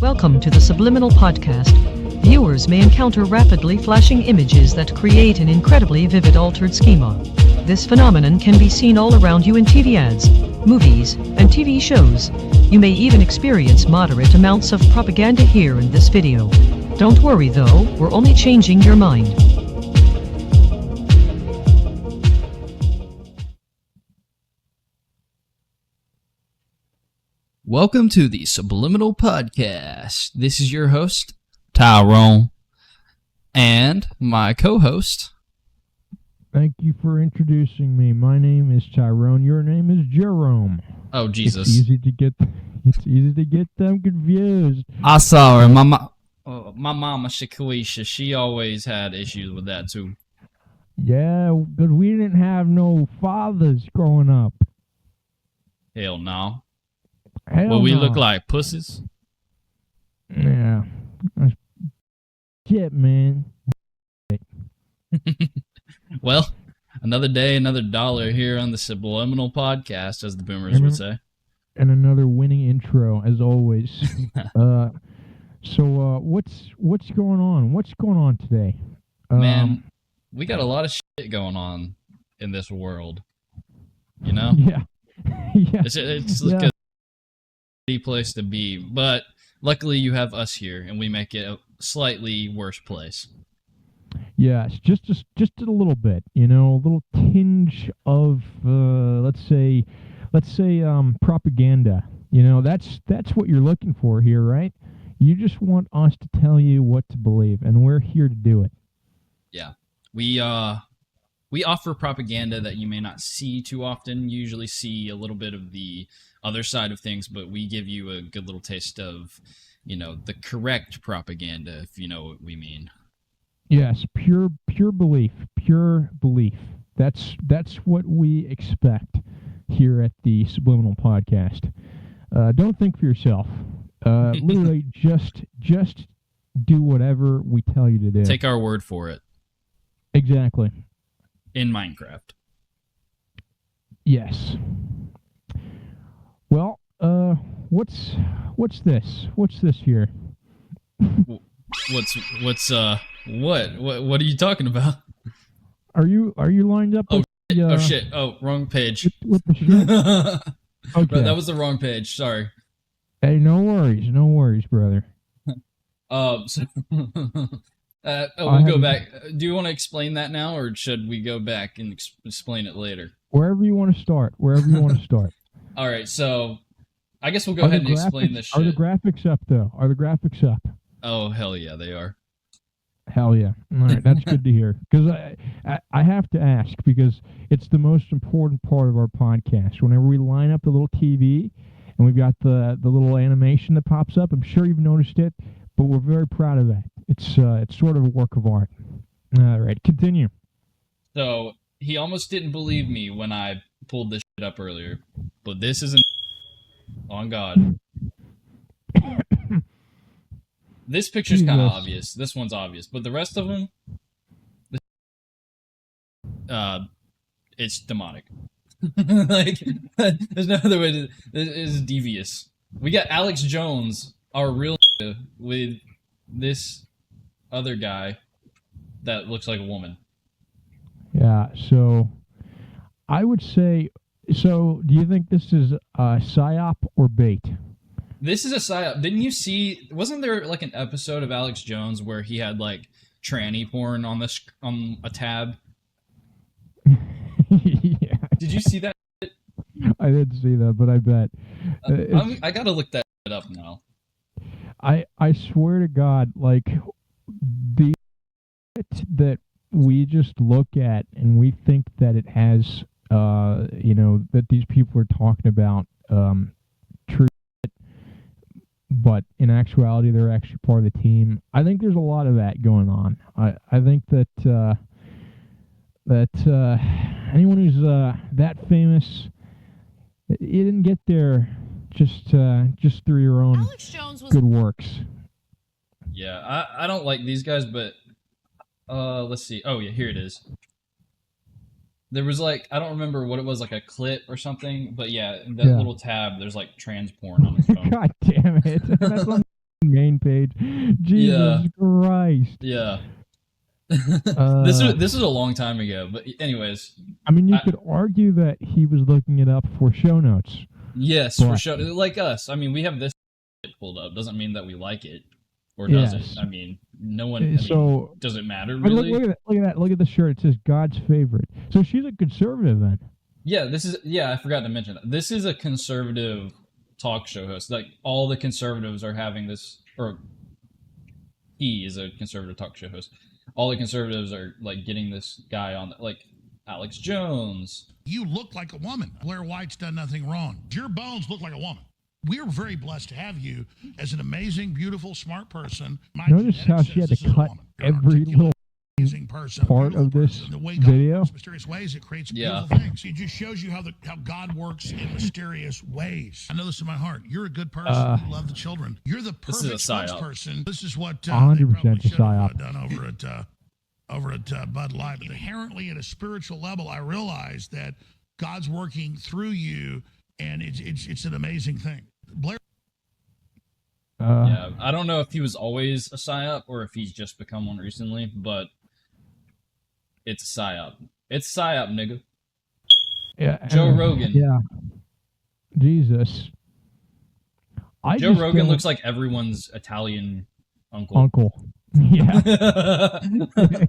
Welcome to the Subliminal Podcast. Viewers may encounter rapidly flashing images that create an incredibly vivid altered schema. This phenomenon can be seen all around you in TV ads, movies, and TV shows. You may even experience moderate amounts of propaganda here in this video. Don't worry though, we're only changing your mind. Welcome to the Subliminal Podcast. This is your host, Tyrone, and my co-host. Thank you for introducing me. My name is Tyrone. Your name is Jerome. Oh, Jesus. It's easy to get them confused. I saw her. My mama, Shaquisha, she always had issues with that, too. Yeah, because we didn't have no fathers growing up. Hell no. Hell Well, we no. look like pussies. Yeah. Shit, man. Well, another day, another dollar here on the Subliminal Podcast, as the boomers would say. And another winning intro, as always. So, what's going on? What's going on today? Man, we got a lot of shit going on in this world. You know? Yeah. Yeah. It's like a place to be, but luckily you have us here, and we make it a slightly worse place. Yes, just a little bit, a little tinge of let's say propaganda. That's what you're looking for here, right? You just want us to tell you what to believe, and we're here to do it. Yeah, we offer propaganda that you may not see too often. You usually see a little bit of the other side of things, but we give you a good little taste of, the correct propaganda, if you know what we mean. Yes, pure belief. That's what we expect here at the Subliminal Podcast. Don't think for yourself. Literally, just do whatever we tell you to do. Take our word for it. Exactly. In Minecraft. Yes. Well, what's this? What's this here? What are you talking about? Are you lined up? Oh, with shit. Oh, wrong page. With the shit? Okay. That was the wrong page. Sorry. Hey, no worries, brother. We'll go back. Do you want to explain that now, or should we go back and explain it later? Wherever you want to start. All right, so I guess we'll go ahead and explain this shit. Are the graphics up, though? Oh, hell yeah, they are. Hell yeah. All right, that's good to hear. Because I have to ask, because it's the most important part of our podcast. Whenever we line up the little TV, and we've got the little animation that pops up, I'm sure you've noticed it, but we're very proud of that. It's sort of a work of art. All right, continue. So, he almost didn't believe me when I pulled this shit up earlier, but this isn't... On God. This picture's kind of obvious. This one's obvious, but the rest of them... it's demonic. Like, there's no other way to... It is devious. We got Alex Jones, our real with this other guy that looks like a woman. Yeah, so I would say, do you think this is a psyop or bait? This is a psyop. Didn't you see, wasn't there like an episode of Alex Jones where he had like tranny porn on a tab? Yeah. Did you see that? I didn't see that, but I bet. I gotta look that up now. I swear to God, like, the that we just look at and we think that it has, that these people are talking about true, but in actuality, they're actually part of the team. I think there's a lot of that going on. I think that anyone who's that famous, you didn't get there just through your own good works. Yeah, I don't like these guys, but let's see. Oh yeah, here it is. There was like, I don't remember what it was, like a clit or something, but yeah, in that little tab, there's like trans porn on his phone. God damn it. That's main page. Jesus Christ. Yeah. Uh, this is a long time ago, but anyways. I mean, you could argue that he was looking it up for show notes. Yes, for sure. Like us. I mean, we have this pulled up. Doesn't mean that we like it. Or does it? I mean, no one. Does it matter really? Look at that. Look at the shirt. It says God's favorite. So she's a conservative then. Yeah, I forgot to mention that. This is a conservative talk show host. Like, all the conservatives are having this, or he is a conservative talk show host. All the conservatives are, like, getting this guy on, like, Alex Jones. You look like a woman. Blair White's done nothing wrong. Your bones look like a woman. We're very blessed to have you as an amazing, beautiful, smart person. Notice how she had to cut every little part of this video. Mysterious ways, it creates beautiful things. It just shows you how God works in mysterious ways. I know this in my heart. You're a good person. You love the children. You're the perfect spokesperson. This is what 100% a psyop done over at Bud Light. But inherently, at a spiritual level, I realize that God's working through you, and it's an amazing thing. Blair. Yeah, I don't know if he was always a psyop or if he's just become one recently, but it's a psyop. It's a psyop, nigga. Yeah, Joe Rogan. Yeah. Jesus. Joe Rogan looks like everyone's Italian uncle. Uncle. Yeah. Yeah,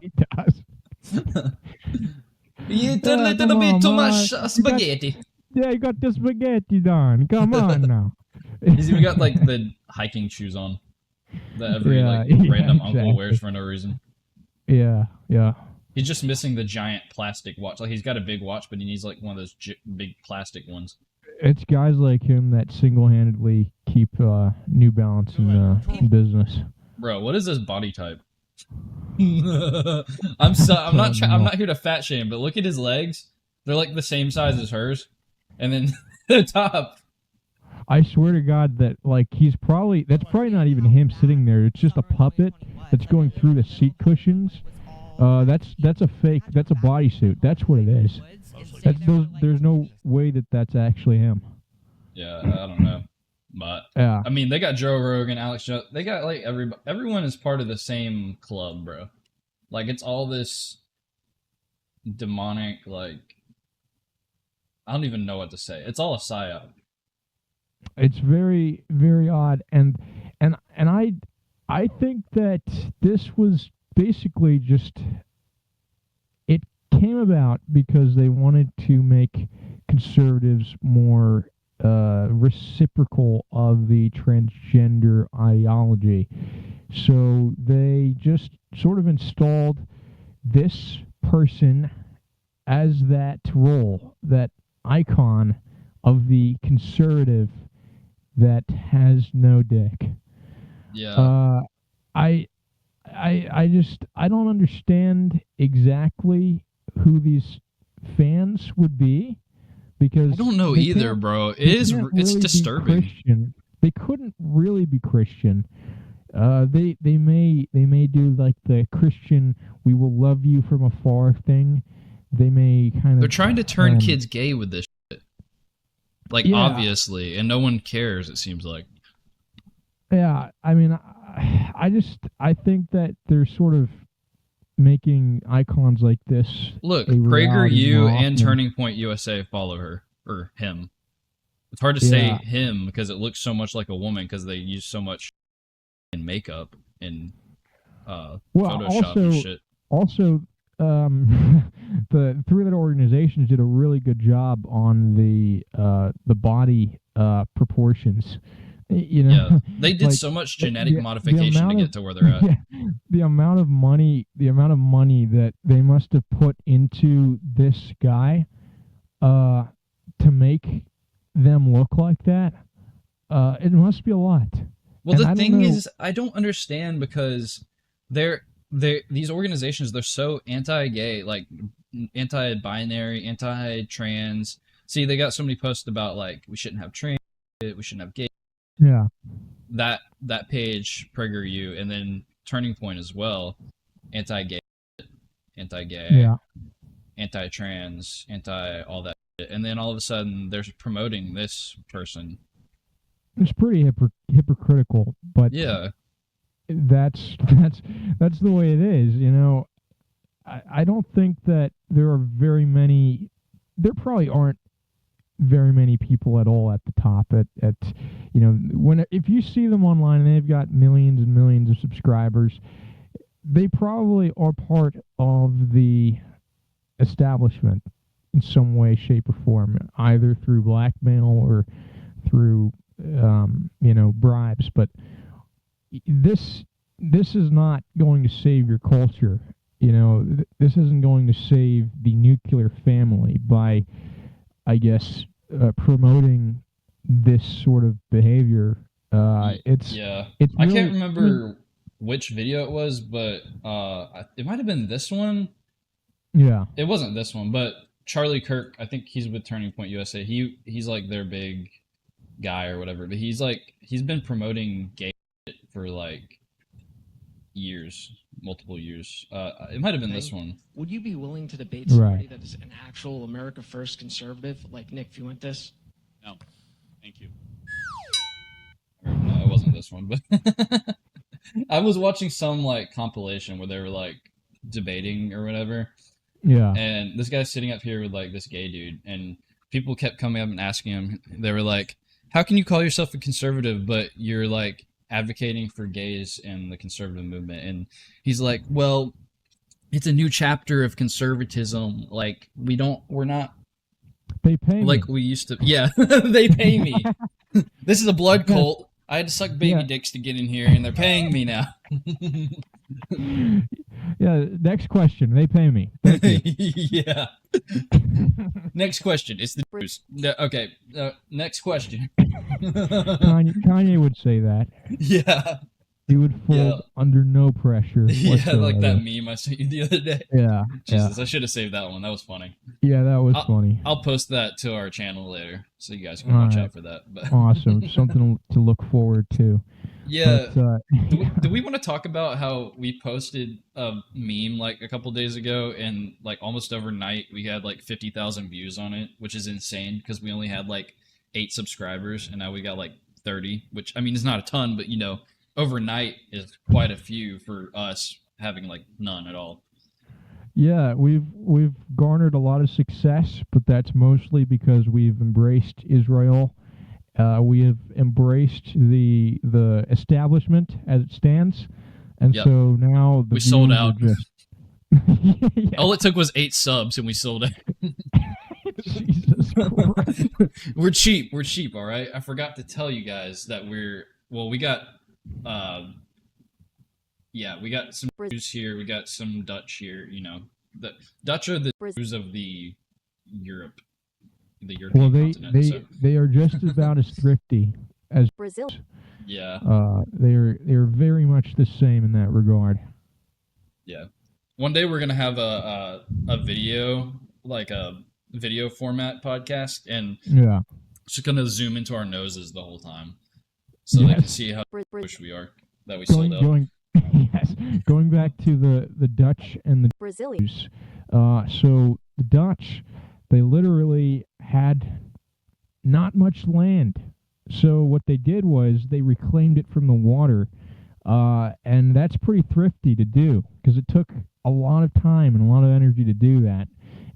he does. You eat a little bit too much spaghetti. You got the spaghetti done. Come on now. He's even got, like, the hiking shoes on that every random uncle wears for no reason. Yeah. He's just missing the giant plastic watch. Like, he's got a big watch, but he needs, like, one of those big plastic ones. It's guys like him that single-handedly keep New Balance in business. Bro, what is this body type? I'm not here to fat shame, but look at his legs. They're like the same size as hers, and then the top. I swear to God that, like, that's probably not even him sitting there. It's just a puppet that's going through the seat cushions. That's a fake. That's a bodysuit. That's what it is. There's no way that that's actually him. Yeah, I don't know, but yeah. I mean, they got Joe Rogan, Alex Jones. They got, like, everyone is part of the same club, bro. Like, it's all this demonic, like, I don't even know what to say. It's all a psyop. It's very, very odd, and I think that this was basically just, it came about because they wanted to make conservatives more reciprocal of the transgender ideology. So they just sort of installed this person as that role, that icon of the conservative that has no dick. Yeah. I don't understand exactly who these fans would be, because I don't know either, bro. It's really disturbing. They couldn't really be Christian. They may do like the Christian "we will love you from afar" thing. They may kind of. They're trying to turn kids gay with this shit. Like, obviously, and no one cares, it seems like. Yeah, I mean, I think that they're sort of making icons like this. Look, PragerU and Turning Point USA follow her, or him. It's hard to say him because it looks so much like a woman because they use so much in makeup and Photoshop and shit. Also, the three little organizations did a really good job on the body proportions. You know, yeah, they did, like, so much genetic modification to get to where they're at. Yeah, the amount of money that they must have put into this guy to make them look like that, it must be a lot. Well, the thing is, I don't understand, because these organizations, they're so anti-gay, like anti-binary, anti-trans. See, they got so many posts about, like, we shouldn't have trans, we shouldn't have gay. Yeah. That page, PragerU, and then Turning Point as well, anti-gay, yeah, anti-trans, anti all that shit. And then all of a sudden they're promoting this person. It's pretty hypocritical, but Yeah. that's that's the way it is. I don't think that there are very many. There probably aren't very many people at all at the top at when if you see them online and they've got millions and millions of subscribers, they probably are part of the establishment in some way, shape, or form, either through blackmail or through bribes. But this is not going to save your culture. This isn't going to save the nuclear family by, I guess, promoting this sort of behavior. It's Yeah. it's I really, can't remember which video it was, but it might have been this one. Yeah. It wasn't this one, but Charlie Kirk, I think he's with Turning Point USA. He's like their big guy or whatever, but he's been promoting gay shit for like years, multiple years. It might have been this one. Would you be willing to debate somebody Right. that is an actual America First conservative like Nick Fuentes? No, thank you. Or, no, it wasn't this one, but I was watching some like compilation where they were like debating or whatever, Yeah. and this guy's sitting up here with like this gay dude, and people kept coming up and asking him. They were like, "How can you call yourself a conservative, but you're like advocating for gays and the conservative movement?" And he's like, "Well, it's a new chapter of conservatism. Like we're not They pay like me. we used to." Yeah, they pay me. This is a blood Yes. cult. I had to suck baby Yeah. dicks to get in here, and they're paying me now. Yeah. Next question. They pay me. Thank you. Yeah. Next question. It's the news. Okay. Next question. Kanye would say that. Yeah. He would fold Yeah. under no pressure. Yeah, whatsoever. like that meme I sent you the other day. Yeah. Jesus, I should have saved that one. That was funny. Yeah. That was funny. I'll post that to our channel later, so you guys can watch Alright. out for that. But Awesome. Something to look forward to. yeah. But, Do we want to talk about how we posted a meme like a couple days ago, and like almost overnight we had like 50,000 views on it, which is insane because we only had like 8 subscribers, and now we got like 30, which I mean is not a ton, but overnight is quite a few for us having like none at all. Yeah, we've garnered a lot of success, but that's mostly because we've embraced Israel. We have embraced the establishment as it stands, and Yep. so now the We sold views are out. just- Yeah, All it took was 8 subs, and we sold it. Jesus Christ. We're cheap. We're cheap. All right. I forgot to tell you guys that we got we got some Jews here. We got some Dutch here. The Dutch are the Jews of the Europe, the European Well, continent. So, they are just about as thrifty as Brazil. yeah, they're very much the same in that regard. yeah. One day we're gonna have a video, like a video format podcast, and Yeah. just gonna zoom into our noses the whole time, so they can Yes. see how Brazil. Jewish we are. That we sold out. Yes, going back to the Dutch and the Brazilian. Jews. So the Dutch, they literally had not much land. So what they did was they reclaimed it from the water, and that's pretty thrifty to do because it took a lot of time and a lot of energy to do that.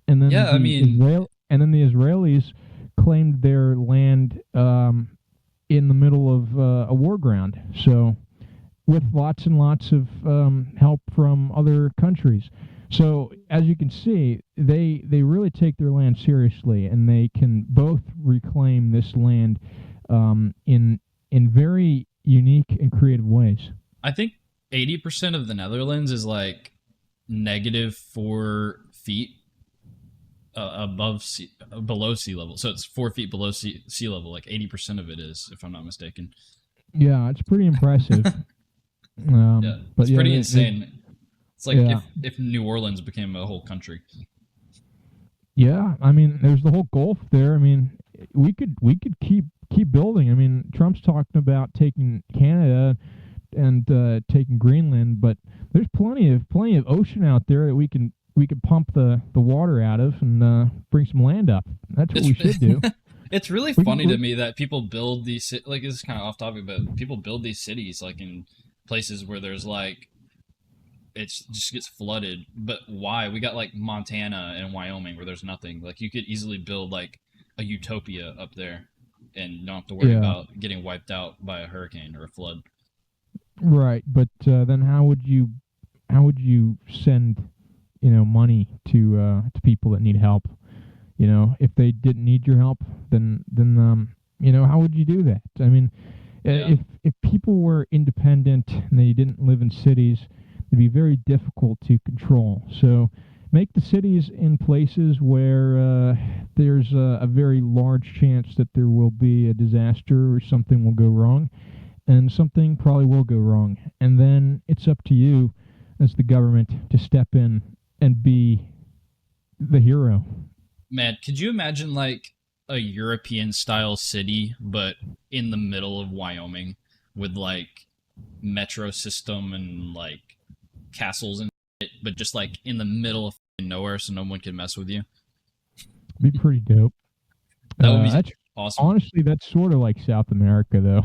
And then Yeah, I mean- the Israelis claimed their land in the middle of a war ground. So with lots and lots of help from other countries. So as you can see, they really take their land seriously, and they can both reclaim this land in very unique and creative ways. I think 80% of the Netherlands is like -4 feet below sea level. So it's 4 feet below sea level. Like 80% of it is, if I'm not mistaken. Yeah, it's pretty impressive. Yeah, but it's yeah, pretty insane. It's like Yeah. if New Orleans became a whole country. Yeah, I mean, there's the whole Gulf there. I mean, we could keep building. I mean, Trump's talking about taking Canada and taking Greenland, but there's plenty of ocean out there that we could pump the water out of and bring some land up. That's what we should do. It's really We- funny we- to me that people build these like this is kind of off topic, but people build these cities like in places where there's like it just gets flooded. But why? We got like Montana and Wyoming where there's nothing. Like you could easily build like a utopia up there and not have to worry Yeah. about getting wiped out by a hurricane or a flood. Right, but then how would you send money to people that need help? If they didn't need your help, then how would you do that? I mean, Yeah. if people were independent and they didn't live in cities, it'd be very difficult to control. So make the cities in places where there's a very large chance that there will be a disaster or something will go wrong, and something probably will go wrong. And then it's up to you as the government to step in and be the hero. Man, could you imagine like a European style city, but in the middle of Wyoming with like metro system and like castles and shit, but just like in the middle of nowhere so no one can mess with you? Be pretty dope. That would be That's, awesome. honestly, that's sort of like South America, though.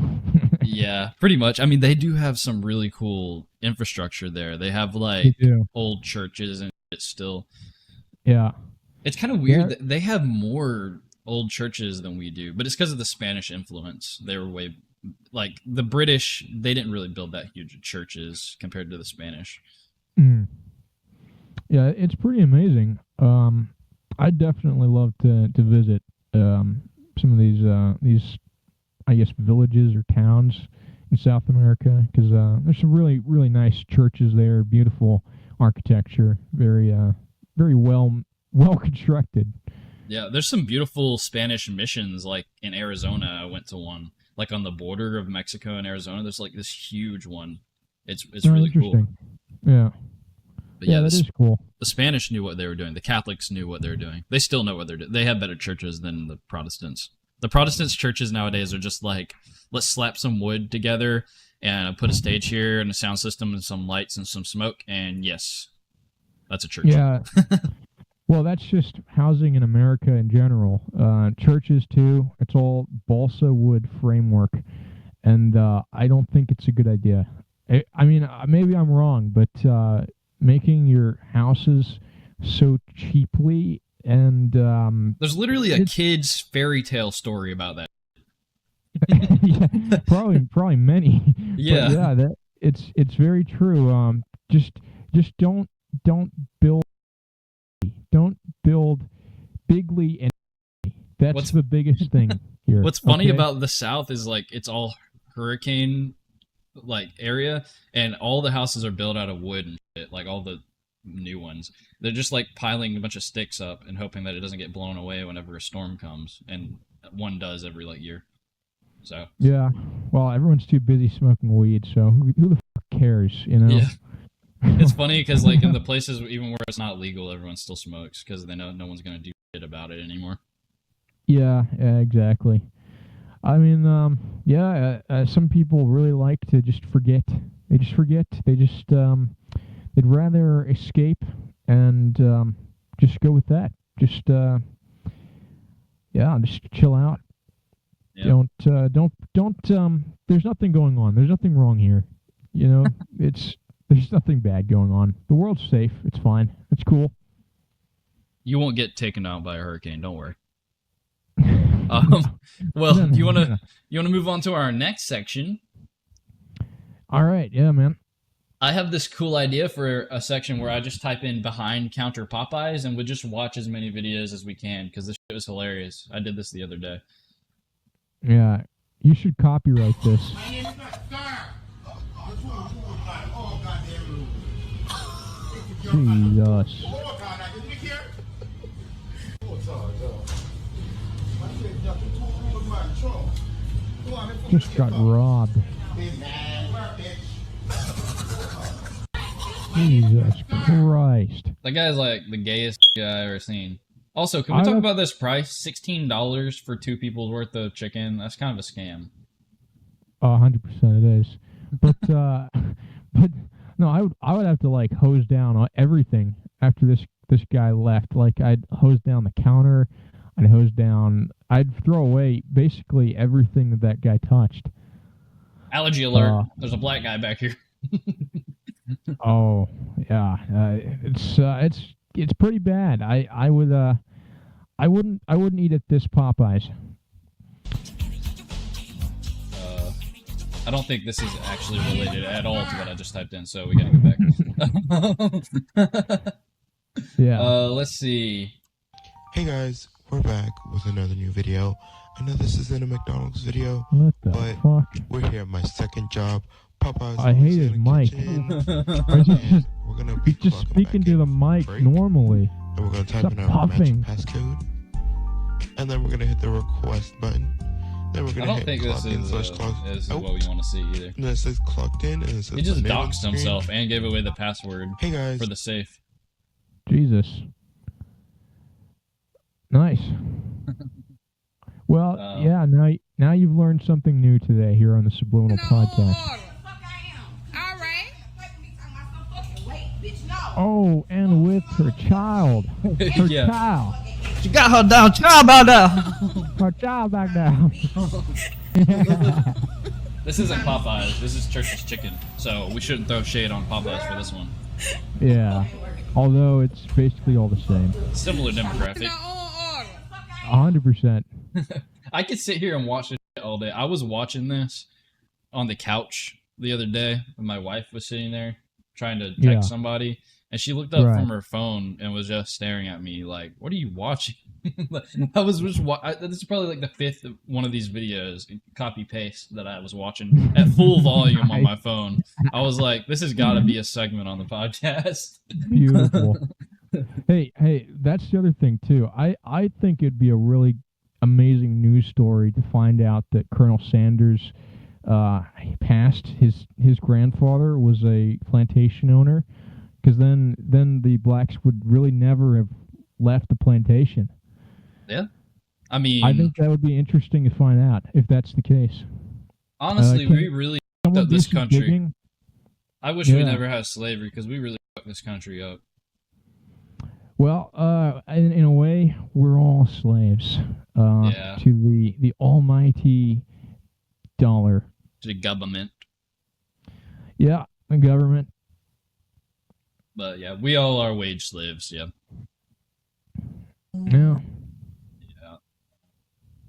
Yeah, pretty much. I mean, they do have some really cool infrastructure there. They have They like do. old churches and shit still. Yeah. It's kind of weird Yeah. that they have more old churches than we do, but it's because of the Spanish influence. They were way like the British. They didn't really build that huge churches compared to the Spanish. Mm. Yeah, it's pretty amazing. I'd definitely love to visit some of these I guess villages or towns in South America, because there's some really really nice churches there, beautiful architecture, very well constructed. Yeah, there's some beautiful Spanish missions. Like in Arizona, I went to one like on the border of Mexico and Arizona. There's like this huge one. It's Oh, really cool. interesting. Yeah. But Yeah, yeah, that is cool. the Spanish knew what they were doing. The Catholics knew what they were doing. They still know what they're doing. They have better churches than the Protestants. The Protestants' churches nowadays are just like, let's slap some wood together and put a stage here and a sound system and some lights and some smoke, and yes, that's a church. Yeah. Well, that's just housing in America in general. Churches too. It's all balsa wood framework, and I don't think it's a good idea. I mean, maybe I'm wrong, but making your houses so cheaply and There's literally a kid's fairy tale story about that. yeah, probably many. Yeah. But yeah, that it's very true. Just don't build bigly and that's What's- the biggest thing here. What's funny okay? about the South is like it's all hurricane like area, and all the houses are built out of wood and shit. Like all the new ones, they're just like piling a bunch of sticks up and hoping that it doesn't get blown away whenever a storm comes, and one does every like year. So Yeah. Well, everyone's too busy smoking weed, so who the fuck cares, you know? yeah, it's funny because like in the places even where it's not legal, everyone still smokes because they know no one's gonna do shit about it anymore. Yeah, exactly. I mean, some people really like to just forget. They just forget. They'd rather escape and just go with that. Just chill out. Yeah. Don't. There's nothing going on. There's nothing wrong here. You know, there's nothing bad going on. The world's safe. It's fine. It's cool. You won't get taken out by a hurricane. Don't worry. No, Well, no, you no. wanna move on to our next section? All right. Yeah, man. I have this cool idea for a section where I just type in behind counter Popeyes and we just watch as many videos as we can because this shit was hilarious. I did this the other day. Yeah. You should copyright this. Jesus. Just got robbed. Jesus Christ. That guy's like the gayest guy I've ever seen. Also, can we I talk don't- about this price? $16 for 2 people's worth of chicken. That's kind of a scam. 100% it is. But but no, I would have to like hose down on everything after this guy left. Like I'd hose down the counter. I'd hose down. I'd throw away basically everything that guy touched. Allergy alert. There's a black guy back here. Oh yeah, it's pretty bad. I wouldn't eat at this Popeyes. I don't think this is actually related at all to what I just typed in, so we gotta go back. Yeah. Let's see. Hey guys, we're back with another new video. I know this isn't a McDonald's video, What the but fuck? we're here at my second job, Popeyes. I hate his mic. We're gonna He's just plug him speaking back to in the mic break, normally. and we're gonna type Stop in our magic puffing. passcode, and then we're gonna hit the request button. Then we're I gonna don't hit think this clock in is, slash clock this is out. what we want to see either. And then it says clocked in, and it says He just my name on doxed screen. himself and gave away the password Hey guys, for the safe. Jesus. Nice. Well, yeah. Now you've learned something new today here on the Subliminal Podcast. Oh, and with her child. Her Yeah. child. She got her down, child about that. Her child back down. This isn't Popeyes. This is Church's Chicken. So we shouldn't throw shade on Popeyes for this one. Yeah. Although it's basically all the same. Similar demographic. 100%. I could sit here and watch it all day. I was watching this on the couch the other day when my wife was sitting there trying to text Yeah. somebody, and she looked up Right. from her phone and was just staring at me like, "What are you watching?" I was just this is probably like the fifth one of these videos, copy paste, that I was watching at full volume on my phone. I was like, "This has got to be a segment on the podcast." Beautiful. Hey, that's the other thing too. I think it'd be a really amazing news story to find out that Colonel Sanders passed. His grandfather was a plantation owner, because then the blacks would really never have left the plantation. Yeah, I mean, I think that would be interesting to find out if that's the case. honestly, can we really Someone fucked do this some country. digging? I wish we Yeah. never had slavery because we really fucked this country up. Well, in a way, we're all slaves Yeah. to the almighty dollar. To the government. Yeah, the government. But yeah, we all are wage slaves. Yeah. No. Yeah.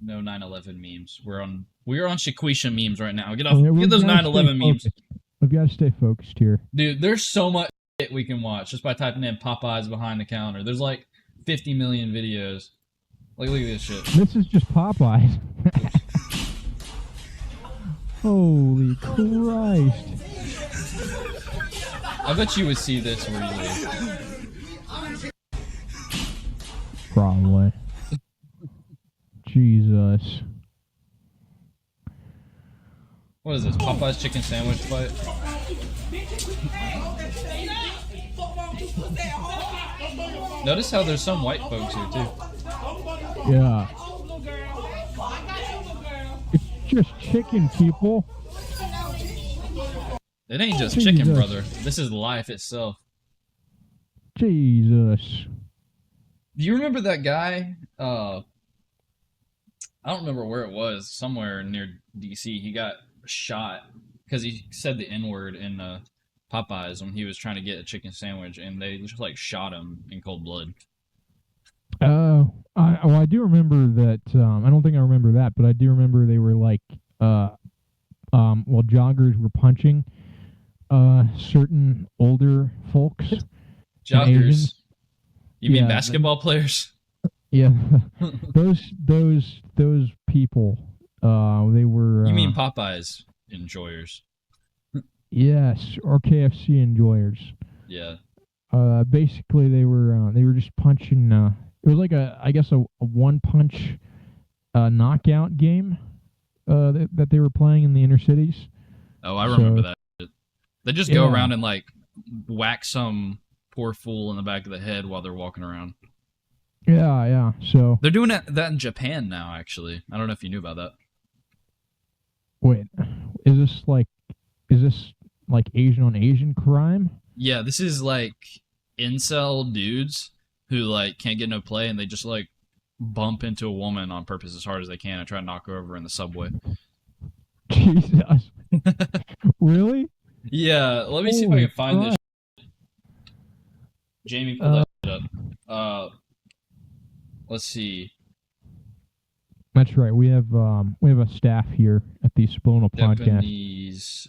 No 9/11 memes. We're on Shaquisha memes right now. Get off. Yeah, Get those gotta 9/11 stay memes, focused. We've got to stay focused here. dude. There's so much shit we can watch just by typing in Popeyes behind the counter. There's like 50 million videos. Like, look at this shit. This is just Popeyes. Holy Christ. I bet you would see this where you live. Probably. Jesus. What is this? Popeyes chicken sandwich fight? Notice how there's some white folks here too. Yeah. It's just chicken, people. It ain't just chicken, Jesus. brother. This is life itself. Jesus. Do you remember that guy? I don't remember where it was. Somewhere near DC. He got shot because he said the N-word in Popeyes when he was trying to get a chicken sandwich, and they just like shot him in cold blood. I do remember that. I don't think I remember that, but I do remember they were like, joggers were punching certain older folks. Joggers. Asians. You mean Yeah, basketball players? Yeah, those people. They were. You mean Popeyes enjoyers? Yes, or KFC enjoyers. Yeah. Basically, they were just punching. It was like I guess a one punch knockout game that they were playing in the inner cities. Oh, I remember So- that. They just go Yeah. around and like whack some poor fool in the back of the head while they're walking around. Yeah. So They're doing that in Japan now, actually. I don't know if you knew about that. wait, is this like Asian on Asian crime? Yeah, this is like incel dudes who like can't get no play, and they just like bump into a woman on purpose as hard as they can and try to knock her over in the subway. Jesus. Really? Yeah, let me see if I can find this. Jamie, pull that shit up. Let's see. That's right. We have a staff here at the Subliminal Podcast. Japanese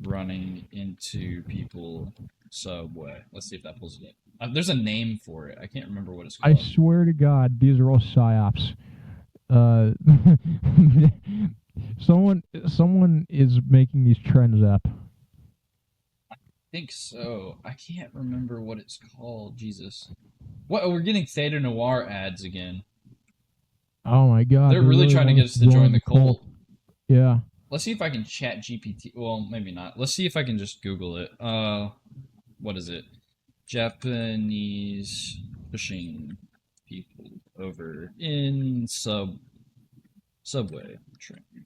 running into people subway. Let's see if that pulls it up. There's a name for it. I can't remember what it's I called. swear to God, these are all psyops. Someone is making these trends up. I think so. I can't remember what it's called. Jesus. What? We're getting Theta Noir ads again. Oh my God. They're really trying to get us to join the cult. Yeah. Let's see if I can chat GPT. Well, maybe not. Let's see if I can just Google it. What is it? Japanese pushing people over in subway train.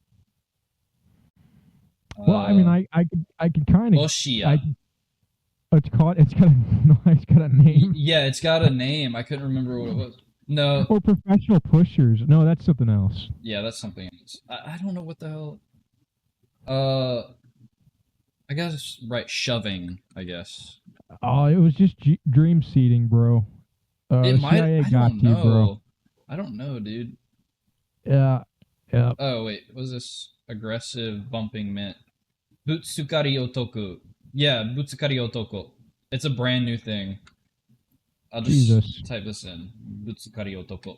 Well, I mean, I could kind of. Oshia. It's got a name. Yeah, it's got a name. I couldn't remember what it was. No. Or professional pushers. No, that's something else. Yeah, that's something else. I don't know what the hell. I guess right, shoving. I guess. Oh, it was just dream seeding, bro. It might. CIA I got don't you, know. bro. I don't know, dude. Yeah. Oh wait, what was this aggressive bumping meant? Butsukari otoku. Yeah, Butsukari otoko. It's a brand new thing. I'll just type this in. Butsukari otoko.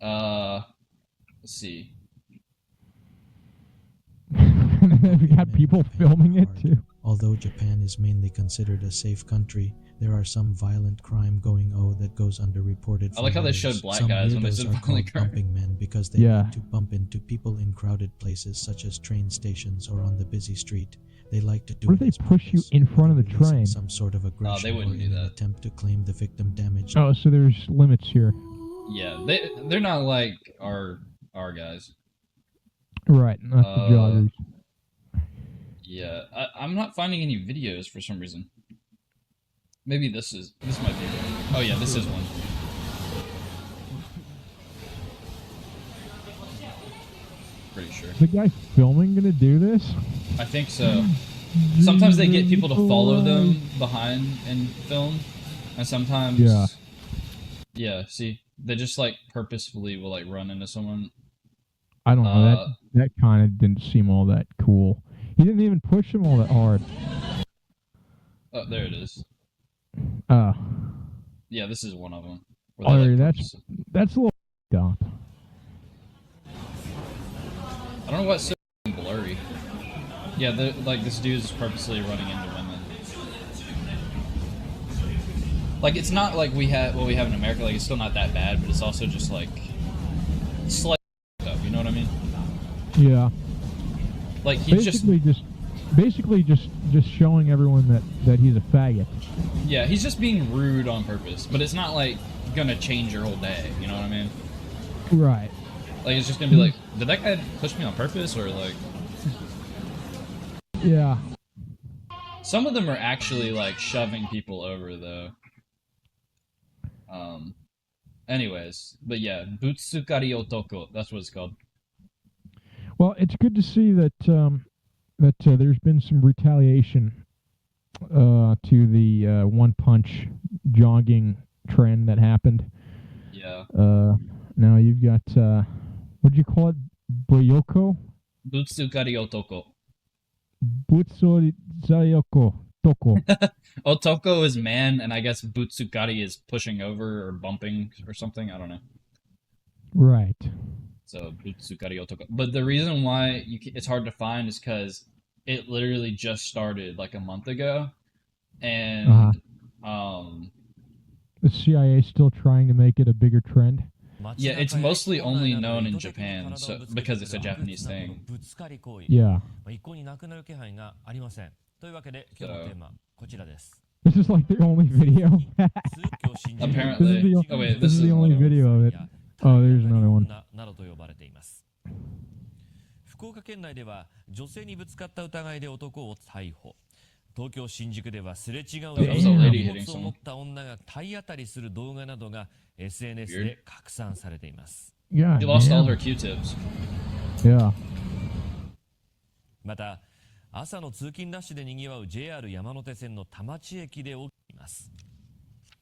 Let's see. We got people filming it too. Although Japan is mainly considered a safe country, there are some violent crime going that goes underreported. I like how they showed black guys when they said violent crime. Bumping men because they like to bump into people in crowded places such as train stations or on the busy street. They like to do. What if they push you in front of the train? Some sort of aggression. They wouldn't do that. Attempt to claim the victim damage. Oh, so there's limits here. Yeah, they're not like our guys. Right, not the joggers. Yeah, I'm not finding any videos for some reason. Maybe this might be one. Oh yeah, this is one. Pretty sure. The guy filming gonna do this? I think so. Sometimes they get people to follow them behind and film, and sometimes yeah. See, they just like purposefully will like run into someone. I don't know. That kind of didn't seem all that cool. He didn't even push him all that hard. Oh, there it is. Yeah, this is one of them. Oh, that's a little up. I don't know what's so blurry. Yeah, like this dude is purposely running into women. Like it's not like what we have in America. Like it's still not that bad, but it's also just like slightly up. You know what I mean? Yeah. Like he basically just showing everyone that he's a faggot. Yeah, he's just being rude on purpose, but it's not like gonna change your whole day. You know what I mean? Right. Like it's just gonna be like, did that guy push me on purpose or like? Yeah. Some of them are actually like shoving people over though. Anyways, but yeah, Butsukari Otoko. That's what it's called. Well, it's good to see that there's been some retaliation to the one punch jogging trend that happened. Yeah. Now you've got what'd you call it? Boyoko? Butsukari Otoko. Butsukari Toko. Otoko is man, and I guess Butsukari is pushing over or bumping or something. I don't know. Right. So Butsukari Otoko. But the reason why it's hard to find is because it literally just started like a month ago, and the CIA is still trying to make it a bigger trend. Yeah, it's mostly only known in Japan, so because it's a Japanese thing. Yeah. This is like the only video. Apparently. This is the only video of it. Oh, there's another one. 福岡県内では女性にぶつかった疑いで男を逮捕。That was a lady hitting someone. Weird. Yeah, She lost all damn. her Q-tips. Yeah. また朝の通勤ラッシュで賑わう JR 山手線の田町駅で起きています。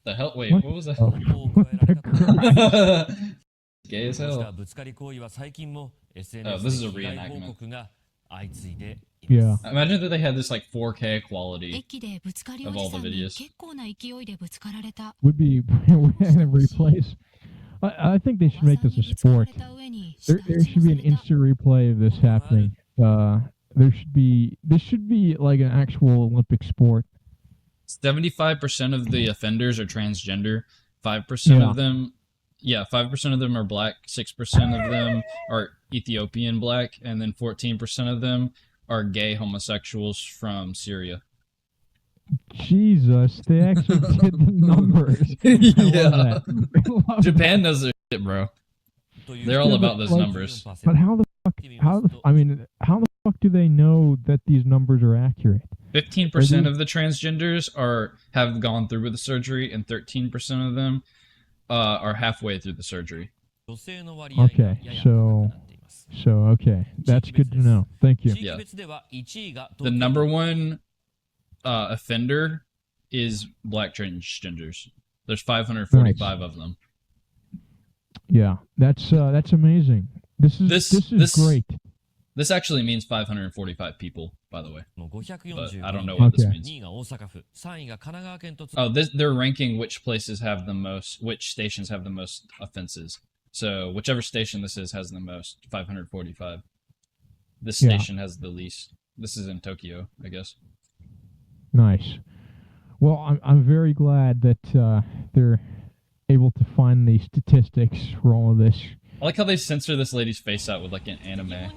The hell? Wait, what was that? 暴行を加えられたという Gay as こうし hell. たぶつかり行為は最近も Oh, SNS this is で a 被害 reenactment. 報告が相次いでいます。 Yeah. Imagine that they had this like 4K quality 駅でぶつかりお of じ all さ the んに videos. 結構な勢いでぶつかられた。 Would be replace. I think they should make this a sport. There should be an instant replay of this happening. This should be like an actual Olympic sport. 75% of the offenders are transgender. 5% Yeah. of them, 5% of them are black. 6% of them are Ethiopian black, and then 14% of them are gay homosexuals from Syria. Jesus, they actually did the numbers. Yeah. That. Japan knows their shit, bro. They're all about those numbers. But how the fuck do they know that these numbers are accurate? 15% of the transgenders have gone through with the surgery, and 13% of them are halfway through the surgery. Okay, so okay, that's good to know. Thank you. Yeah. The number one offender is black transgenders. There's 545 of them. Yeah, that's amazing. This is great. This actually means 545 people, by the way. But I don't know Okay. what this means. Oh, they're ranking which stations have the most offenses. So whichever station this is has the most, 545. This station has the least. This is in Tokyo, I guess. Nice. Well, I'm very glad that they're able to find the statistics for all of this. I like how they censor this lady's face out with like an anime.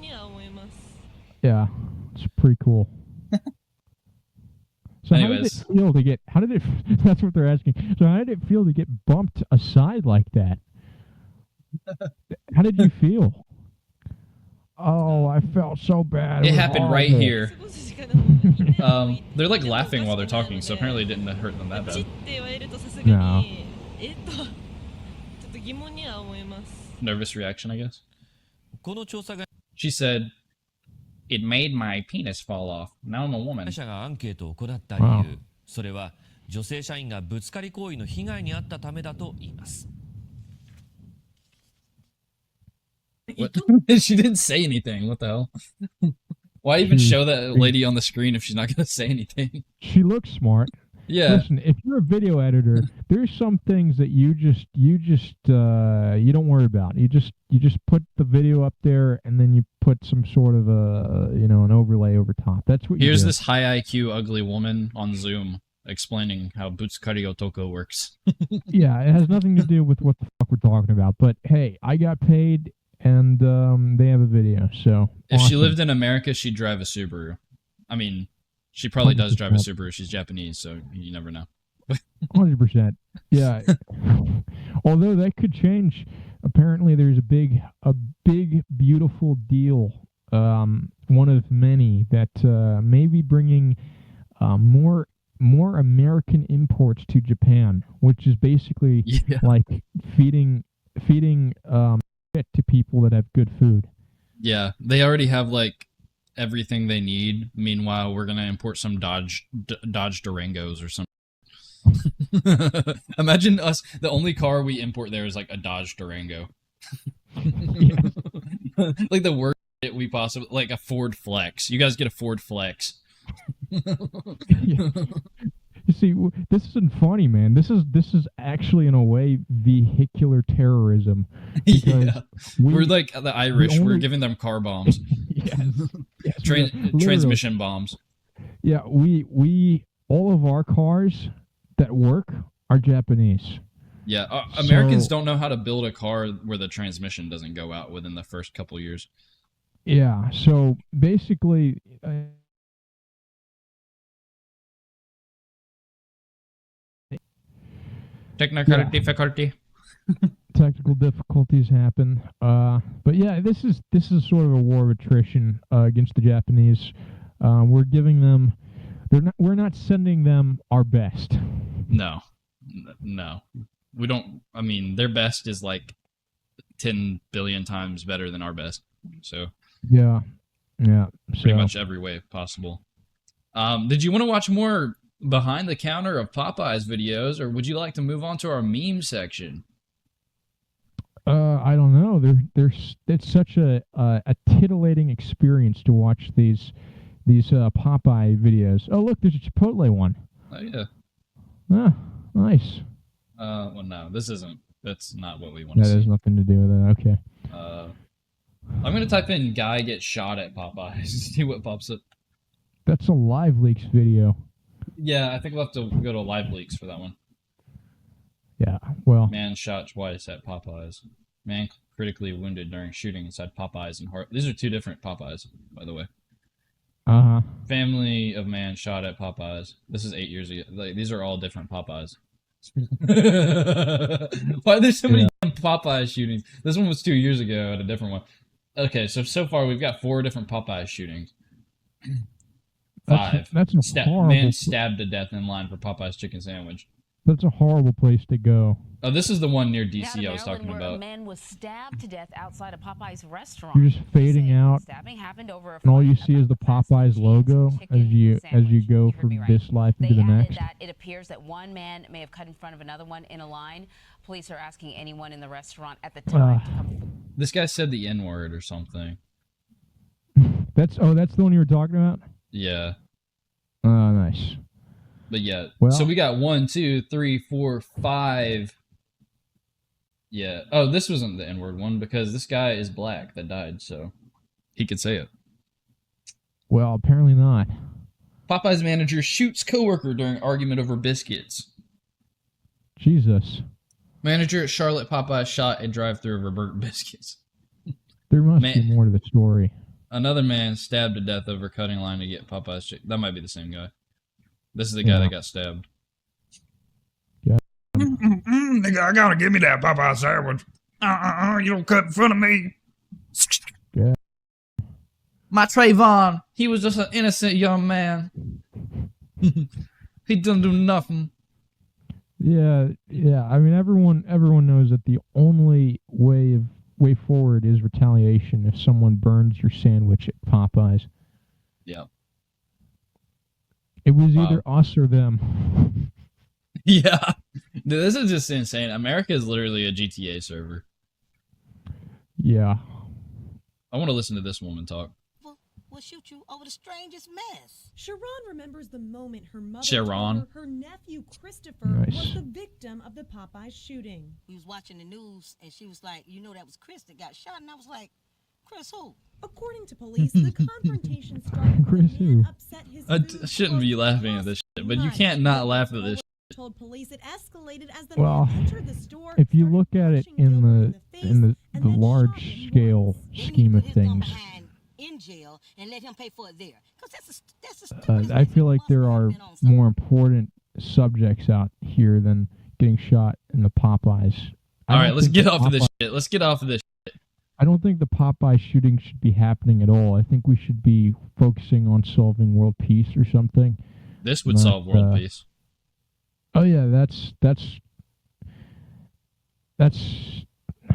Yeah, it's pretty cool. So Anyways. how did it that's what they're asking. So how did it feel to get bumped aside like that? How did you feel? Oh, I felt so bad. It happened right horrible. here. They're like laughing while they're talking, so apparently it didn't hurt them that bad. No. Nervous reaction, I guess. She said, "It made my penis fall off. Now I'm a woman." 会社がアンケートを行った理由、それは女性社員がぶつかり行為の被害に遭ったためだと言います。 What? She didn't say anything. What the hell? Why even show that lady on the screen if she's not going to say anything? She looks smart. Yeah. Listen, if you're a video editor, there's some things that you don't worry about. You just put the video up there and then you put some sort of an overlay over top. That's what you Here's do. this high IQ ugly woman on Zoom explaining how Butsukario Otoko works. Yeah, it has nothing to do with what the fuck we're talking about. But hey, I got paid and they have a video. So If she awesome. lived in America, she'd drive a Subaru. I mean, she probably does drive a Subaru. She's Japanese, so you never know. 100%. Yeah. Although that could change. Apparently, there's a big, beautiful deal. One of many that may be bringing more American imports to Japan, which is basically like feeding shit to people that have good food. Yeah, they already have like everything they need. Meanwhile, we're gonna import some Dodge Durangos or something. Imagine us. The only car we import there is like a Dodge Durango. Like the worst shit we possibly like a Ford Flex. You guys get a Ford Flex. You see, this isn't funny, man. This is actually in a way vehicular terrorism. Yeah, we're like the Irish. We're giving them car bombs. Yes. Transmission bombs. Yeah, we all of our cars that work are Japanese. Yeah, Americans don't know how to build a car where the transmission doesn't go out within the first couple years. Yeah, so basically. Technical difficulty. Technical difficulties happen, but yeah, this is sort of a war of attrition against the Japanese. We're giving them We're not sending them our best. No. We don't. I mean, their best is like 10 billion times better than our best. So Yeah. pretty much every way possible. Did you want to watch more behind the counter of Popeye's videos, or would you like to move on to our meme section? I don't know. It's such a titillating experience to watch these Popeye videos. Oh, look, there's a Chipotle one. Oh yeah. Ah, nice. Well, no, this isn't. That's not what we want to see. That has nothing to do with it. Okay. I'm gonna type in "guy gets shot at Popeyes" see what pops up. That's a Live Leaks video. Yeah, I think we'll have to go to Live Leaks for that one. Yeah, well... Man shot twice at Popeyes. Man critically wounded during shooting inside Popeyes in Hart. These are two different Popeyes, by the way. Uh-huh. Family of man shot at Popeyes. This is 8 years ago. Like, these are all different Popeyes. Why are there so many Popeyes shootings? This one was 2 years ago at a different one. Okay, so far we've got 4 different Popeyes shootings. 5. That's a horrible... Man stabbed to death in line for Popeye's chicken sandwich. That's a horrible place to go. Oh, this is the one near DC I was talking about. A man was stabbed to death outside a Popeye's restaurant. You're just fading out, happened over and all you see is the Popeyes logo as you go from this life into the next. That it appears that one man may have cut in front of another one in a line. Police are asking anyone in the restaurant at the time to come. This guy said the N-word or something. That's the one you were talking about? Yeah. Oh, nice. But yeah, well, so we got 1, 2, 3, 4, 5. Yeah. Oh, this wasn't the N-word one because this guy is black that died, so he could say it. Well, apparently not. Popeye's manager shoots coworker during argument over biscuits. Jesus. Manager at Charlotte Popeye shot in drive-thru over burnt biscuits. There must be more to the story. Another man stabbed to death over cutting line to get Popeye's chicken. That might be the same guy. This is the guy that got stabbed. Yeah. Nigga, I gotta give me that Popeye sandwich. You don't cut in front of me. Yeah. My Trayvon. He was just an innocent young man. He didn't do nothing. Yeah. I mean, everyone knows that the only way forward is retaliation if someone burns your sandwich at Popeyes. Yeah. It was either us or them. Yeah. Dude, this is just insane. America is literally a GTA server. Yeah. I want to listen to this woman talk. We'll shoot you over the strangest mess. Sharon remembers the moment her mother Sharon. told her nephew Christopher was the victim of the Popeye shooting. We was watching the news, and she was like, you know that was Chris that got shot, and I was like, Chris who? According to police, the confrontation started when the man upset his I shouldn't be laughing at this shit, but you can't not laugh at this shit. Told police it escalated as the well, man entered the store. If you look at it in the large scale scheme of things, in jail and let him pay for it there. That's I feel like there are more important subjects out here than getting shot in the Popeyes. All right, let's get off of this shit. Let's get off of this shit. I don't think the Popeye shooting should be happening at all. I think we should be focusing on solving world peace or something. This would solve world peace. Oh yeah, that's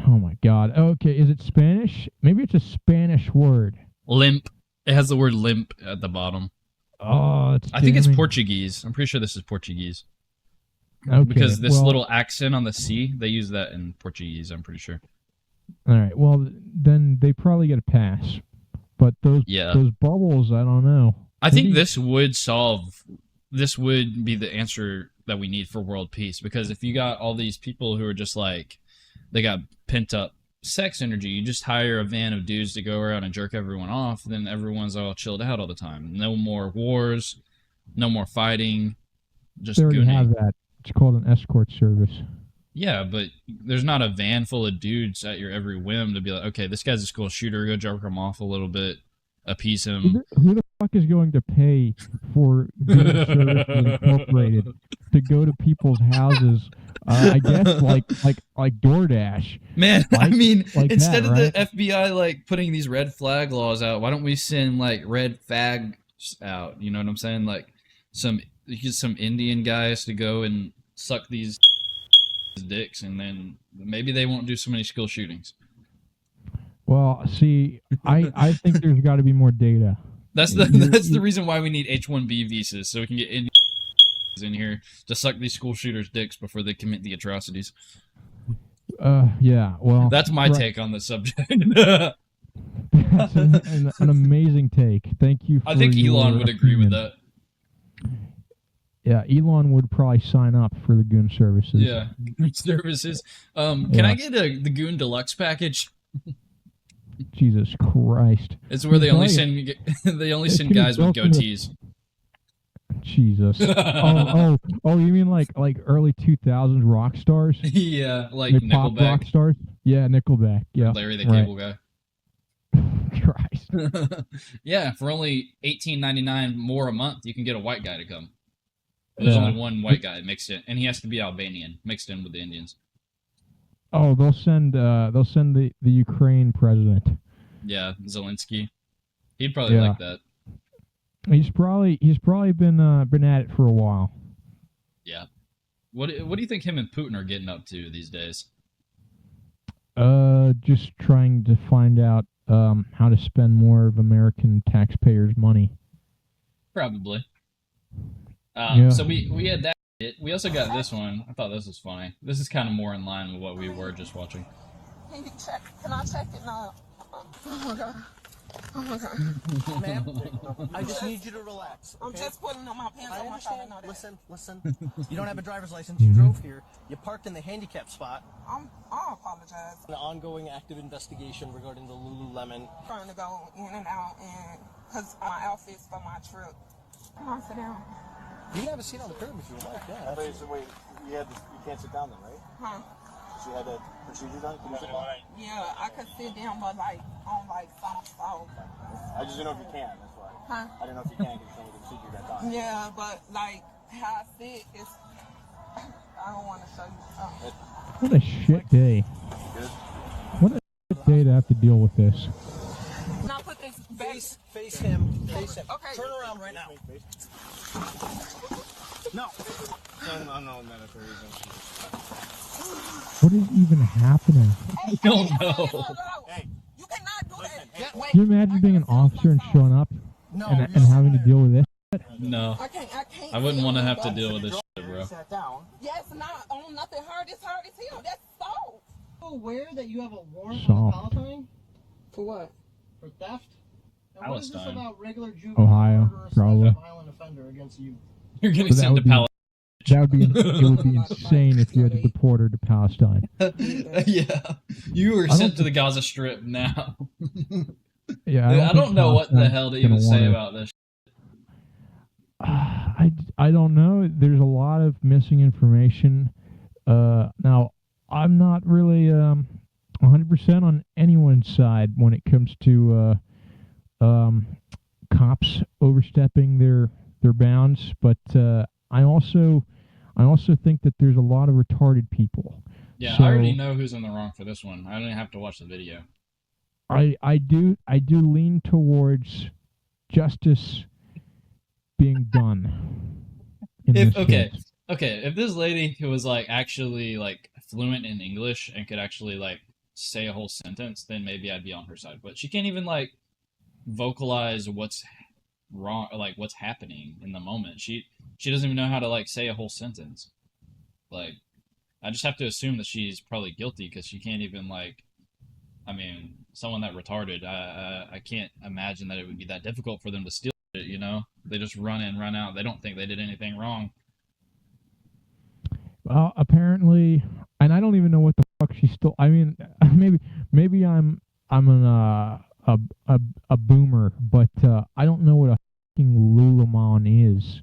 oh my god. Okay, is it Spanish? Maybe it's a Spanish word. Limp. It has the word limp at the bottom. Oh, I think it's Portuguese. I'm pretty sure this is Portuguese. Okay, because this little accent on the C, they use that in Portuguese, I'm pretty sure. All right. Well, then they probably get a pass. But those bubbles, I don't know. I think this would be the answer that we need for world peace, because if you got all these people who are just like, they got pent up sex energy, you just hire a van of dudes to go around and jerk everyone off, then everyone's all chilled out all the time. No more wars, no more fighting, just they already gooning. have that. It's called an escort service. Yeah, but there's not a van full of dudes at your every whim to be like, okay, this guy's a school shooter, go jerk him off a little bit, appease him. Who the fuck is going to pay for Google Services Incorporated to go to people's houses? I guess like DoorDash. Man, I mean, instead that, of right? the FBI like putting these red flag laws out, why don't we send like red fags out? You know what I'm saying? Like, some Indian guys to go and suck these dicks, and then maybe they won't do so many school shootings. Well, see, I think there's got to be more data. That's the reason why we need H-1B visas, so we can get Indians in here to suck these school shooters' dicks before they commit the atrocities. Yeah, well, that's my take on the subject. That's an amazing take. Thank you. I think Elon would agree with that. Yeah, Elon would probably sign up for the Goon services. Yeah, Goon services. Can I get the Goon Deluxe package? Jesus Christ! It's where they only send guys with goatees. Jesus. oh, you mean like early 2000s rock stars? Yeah, like pop Nickelback. rock stars? Yeah, Nickelback. Yeah. Larry the Cable Guy. Christ. Yeah, for only $18.99 more a month, you can get a white guy to come. There's only one white guy mixed in, and he has to be Albanian, mixed in with the Indians. Oh, they'll send the Ukraine president. Yeah, Zelensky. He'd probably like that. He's probably been at it for a while. Yeah. What do you think him and Putin are getting up to these days? Just trying to find out how to spend more of American taxpayers' money. Probably. Yeah. So we had that. We also got this one. I thought this was funny. This is kind of more in line with what we were just watching. Can you check? Can I check it now? Oh my god. Oh my god. Ma'am, I just need you to relax. I'm just putting on my pants. I on my side. understand. Listen. You don't have a driver's license. You drove here. You parked in the handicap spot. I apologize. An ongoing active investigation regarding the Lululemon. Trying to go in and out, and because my outfit's for my trip. Come on, sit down. You can have a seat on the curb if you would like. Yeah. Wait, you can't sit down then, right? Huh? She had a procedure done? Can you sit down? Yeah, I could sit down, but on some soft. I just didn't know if you can, that's why. Huh? I didn't know if you can because some of the procedure got done. Yeah, but how I sit is, I don't want to show you something. What a shit day. Good. What a shit day to have to deal with this. Now put this Face him. Face him. Okay. Turn around right now. No, that's the reason. What is even happening? I don't know. Hey, you cannot do that. Can you imagine being an officer and showing up and having to deal with this? No. I can't. I wouldn't want to have to deal with this shit, bro. sat down. Yes, not on nothing hard. It's hard as hell. That's so. Aware that you have a warrant Soft. on Palatine For what? for theft? And what is this Palestine. about regular juvenile Ohio, murderous probably. violent offender against you? You're getting So that sent to would be- Palestine. That would be it would be insane if you had to deport her to Palestine. Yeah, you were I don't sent to the Gaza Strip now. Yeah, I don't know what the Palestine's hell to gonna even say wanna- about this. I don't know. There's a lot of missing information. Now I'm not really 100% on anyone's side when it comes to cops overstepping their bounds, but I also think that there's a lot of retarded people. Yeah, So I already know who's in the wrong for this one. I don't even have to watch the video. I do lean towards justice being done. In this case. If this lady who was actually fluent in English and could actually say a whole sentence, then maybe I'd be on her side. But she can't even vocalize what's wrong, or what's happening in the moment. She doesn't even know how to say a whole sentence. I just have to assume that she's probably guilty because she can't even someone that retarded. I can't imagine that it would be that difficult for them to steal it. They just run in, run out. They don't think they did anything wrong. Well, apparently, and I don't even know what the fuck she stole. I mean, maybe I'm a boomer, but I don't know what a fucking Lululemon is.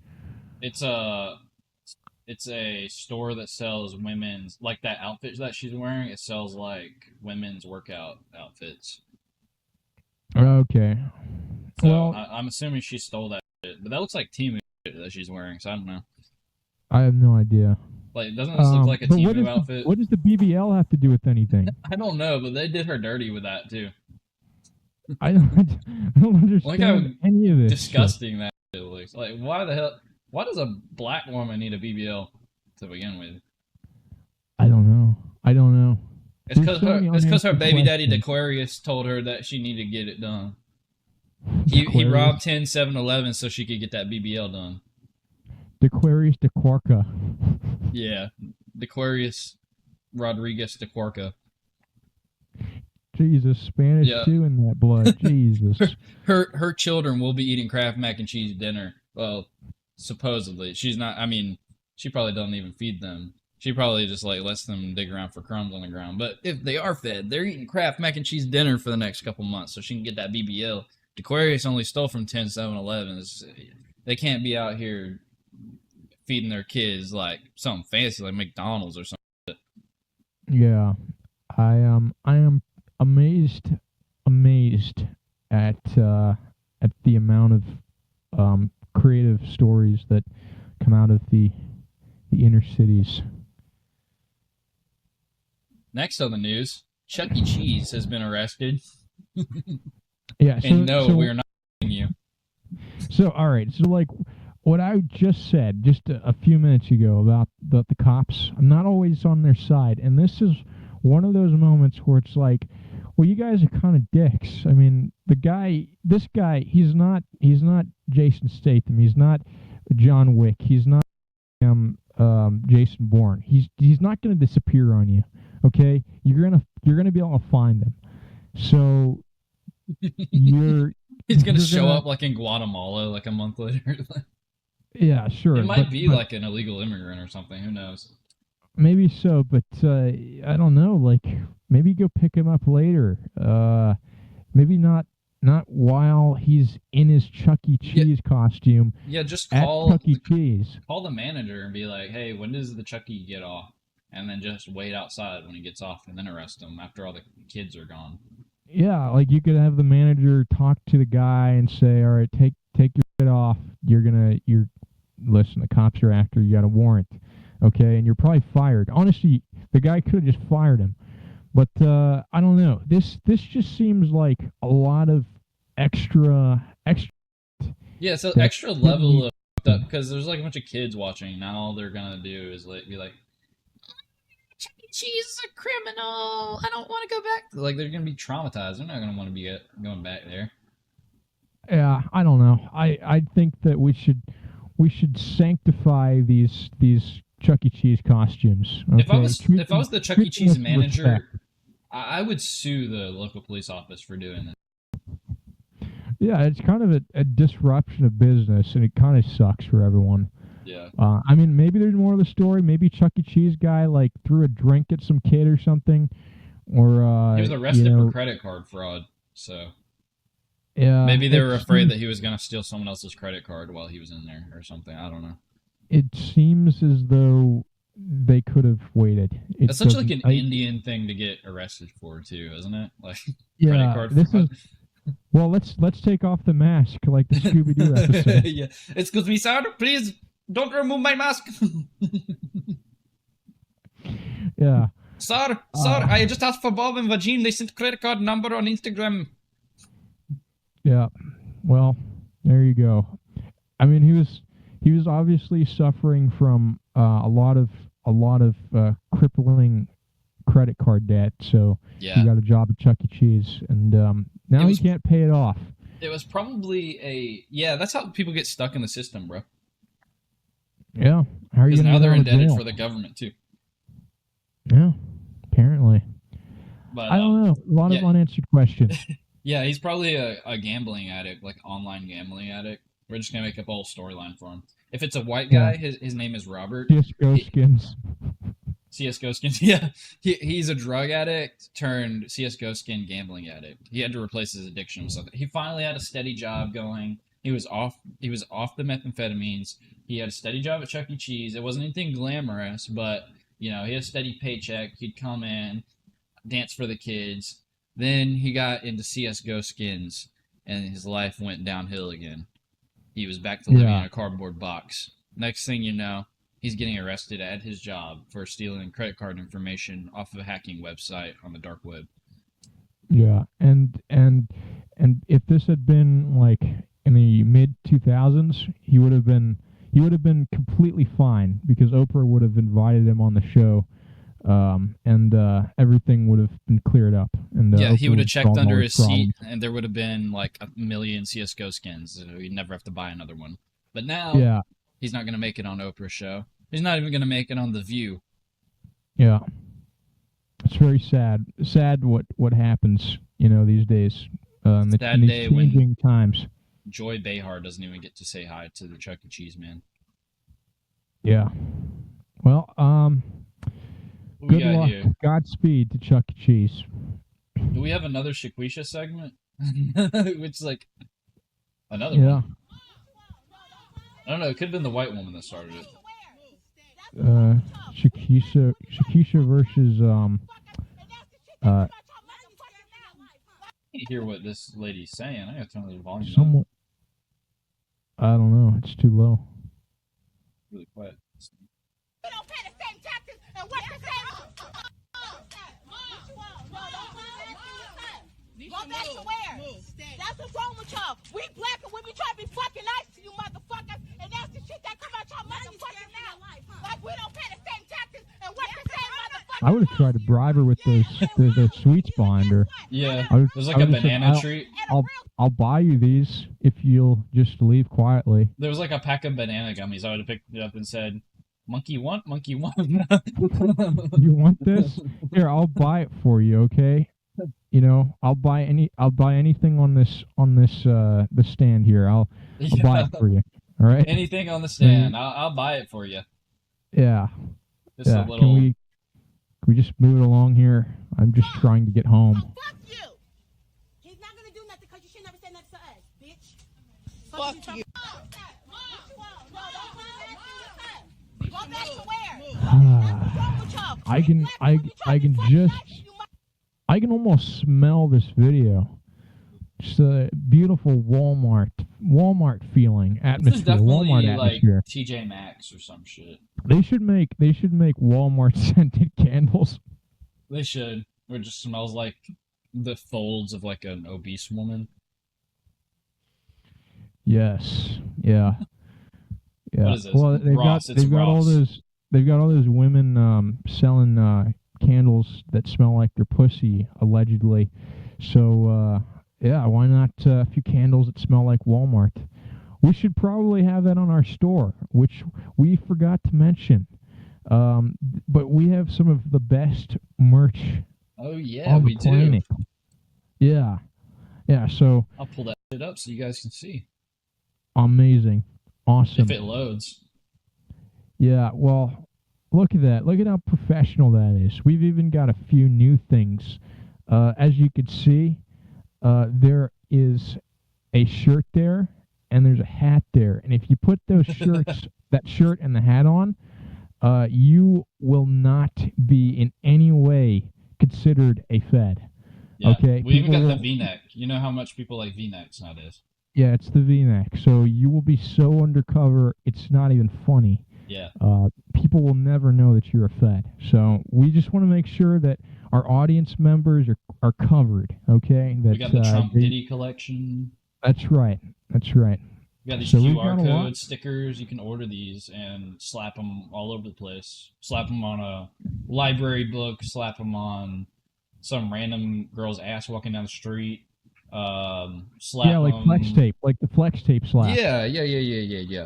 It's a store that sells women's that outfit that she's wearing. It sells women's workout outfits. Okay. So Well, I'm assuming she stole that shit, but that looks like Temu shit that she's wearing. So I don't know. I have no idea. Doesn't this look like a But Temu outfit? what does the BBL have to do with anything? I don't know, but they did her dirty with that too. I don't understand How any of this. disgusting that shit looks. Why the hell? Why does a black woman need a BBL to begin with? I don't know. It's There's because so her many baby daddy questions. Aquarius told her that she needed to get it done. He robbed 10 7-Eleven so she could get that BBL done. Aquarius de Quarka. Yeah, Aquarius Rodriguez de Quarka. Jesus, Spanish too in that blood. Jesus. Her children will be eating Kraft mac and cheese dinner. Well, supposedly. She's not, I mean, she probably doesn't even feed them. She probably just like lets them dig around for crumbs on the ground. But if they are fed, they're eating Kraft mac and cheese dinner for the next couple months so she can get that BBL. Aquarius only stole from 10 7-Elevens. They can't be out here feeding their kids like something fancy like McDonald's or something. Yeah. I am amazed at the amount of creative stories that come out of the inner cities. Next on the news, Chuck E. Cheese has been arrested. Yeah, and no, we're not you. So, all right. So, like, what I just said just a few minutes ago about the cops, I'm not always on their side. And this is one of those moments where it's like, well, you guys are kind of dicks. I mean, this guy, he's not Jason Statham. He's not John Wick. He's not Jason Bourne. He's not going to disappear on you. Okay, you're gonna be able to find them. So he's gonna show up like in Guatemala like a month later. Yeah, sure. It might be like an illegal immigrant or something. Who knows? Maybe so, but I don't know. Like, maybe go pick him up later. Maybe not while he's in his Chuck E. Cheese costume. Yeah, just at call Chuck E. Cheese. Call the manager and be like, "Hey, when does the Chuck E. get off?" And then just wait outside when he gets off, and then arrest him after all the kids are gone. Yeah, like you could have the manager talk to the guy and say, "All right, take your shit off. Listen, the cops are after you. Got a warrant, okay?" And you're probably fired. Honestly, the guy could have just fired him, but I don't know. This just seems like a lot of extra. Yeah, so extra level of because there's like a bunch of kids watching. Now all they're gonna do is be like, Chuck E. Cheese is a criminal. I don't want to go back. Like they're gonna be traumatized. They're not gonna want to be going back there. Yeah, I don't know. I think that we should sanctify these Chuck E. Cheese costumes. Okay? If I was the Chuck E. Cheese manager, I would sue the local police office for doing this. Yeah, it's kind of a disruption of business, and it kind of sucks for everyone. Yeah. I mean, maybe there's more of the story. Maybe Chuck E. Cheese guy like threw a drink at some kid or something, or he was arrested for credit card fraud. So yeah, maybe they were afraid that he was going to steal someone else's credit card while he was in there or something. I don't know. It seems as though they could have waited. That's such like an Indian thing to get arrested for too, isn't it? Like yeah, credit card fraud. Well, let's take off the mask like the Scooby-Doo episode. Yeah. Excuse me, sir. Please don't remove my mask. Yeah. Sir, I just asked for Bob and Vagine. They sent credit card number on Instagram. Yeah. Well, there you go. I mean, he was obviously suffering from a lot of crippling credit card debt, so yeah. He got a job at Chuck E. Cheese, and now he can't pay it off. It was probably that's how people get stuck in the system, bro. Yeah, how are you? Because now they're indebted for the government too. Yeah, apparently. But I don't know. A lot of unanswered questions. Yeah, he's probably a gambling addict, like online gambling addict. We're just gonna make up a whole storyline for him. If it's a white guy, his name is Robert. CSGO skins. CSGO skins. Yeah, he's a drug addict turned CSGO skin gambling addict. He had to replace his addiction with something. He finally had a steady job going. He was off the methamphetamines. He had a steady job at Chuck E. Cheese. It wasn't anything glamorous, but he had a steady paycheck. He'd come in, dance for the kids. Then he got into CSGO skins, and his life went downhill again. He was back to living in a cardboard box. Next thing you know, he's getting arrested at his job for stealing credit card information off of a hacking website on the dark web. Yeah, and if this had been like in the mid 2000s, he would have been he would have been completely fine because Oprah would have invited him on the show, and everything would have been cleared up. And yeah, Oprah he would have checked under his problems. seat, and there would have been like 1,000,000 CS:GO skins. So he'd never have to buy another one. But now, Yeah, he's not going to make it on Oprah's show. He's not even going to make it on The View. yeah. It's very sad. Sad what happens, these days. In these day when- changing times. Joy Behar doesn't even get to say hi to the Chuck E. Cheese man. Yeah. Well, What we good got luck. here? Godspeed to Chuck E. Cheese. Do we have another Shaquisha segment? Which is like another Yeah. one. I don't know. It could have been the white woman that started it. Shakisha versus I can't hear what this lady's saying. I gotta turn the volume up. someone. I don't know. It's too low. Really quiet. We don't pay the same taxes and work the same. Go back to where? That's what's wrong with y'all. We black and we be trying to be fucking nice to you motherfuckers, and that's the shit that come out y'all motherfucking mouth. Like we don't pay the same taxes and work the same motherfuckers. I would have tried to bribe her with those sweets behind her. Yeah. I would- There's I like a would've said, banana treat. I'll buy you these if you'll just leave quietly. There was like a pack of banana gummies. I would have picked it up and said, "Monkey want, monkey want." You want this? Here, I'll buy it for you, okay? I'll buy anything on this the stand here. I'll buy it for you. All right? Anything on the stand, I'll buy it for you. Yeah. Just yeah. a little. Can we just move it along here? I'm just trying to get home. Fuck you. He's not gonna do nothing because you should never say nothing to us, bitch. Fuck you. Go back to where? I can almost smell this video. Just a beautiful Walmart feeling This atmosphere. is definitely Walmart like atmosphere. TJ Maxx or some shit. They should make Walmart scented candles. They should. Where it just smells like the folds of like an obese woman. Yes. Yeah. Yeah. What is this? Well, Ross. It's they've got all Ross. those women selling candles that smell like their pussy, allegedly. So yeah, why not a few candles that smell like Walmart? We should probably have that on our store, which we forgot to mention. But we have some of the best merch Oh yeah, on we the planet. do. Yeah. Yeah, so I'll pull that shit up so you guys can see amazing. Awesome. if it loads. Yeah, well, look at that. Look at how professional that is. We've even got a few new things. As you could see, there is a shirt there, and there's a hat there. And if you put those shirts, that shirt and the hat on, you will not be in any way considered a Fed. Yeah. Okay? We even got People the will- V-neck. You know how much people like V-necks nowadays. Yeah, it's the V-neck. So you will be so undercover, it's not even funny. Yeah. People will never know that you're a Fed. So we just want to make sure that our audience members are covered, okay? That, We got the Trump they- Diddy collection. That's right. That's right. We got these So we've QR got a lot. code stickers. You can order these and slap them all over the place. Slap them on a library book. Slap them on some random girl's ass walking down the street. Slap Yeah, like flex tape, like the flex tape slap. Yeah.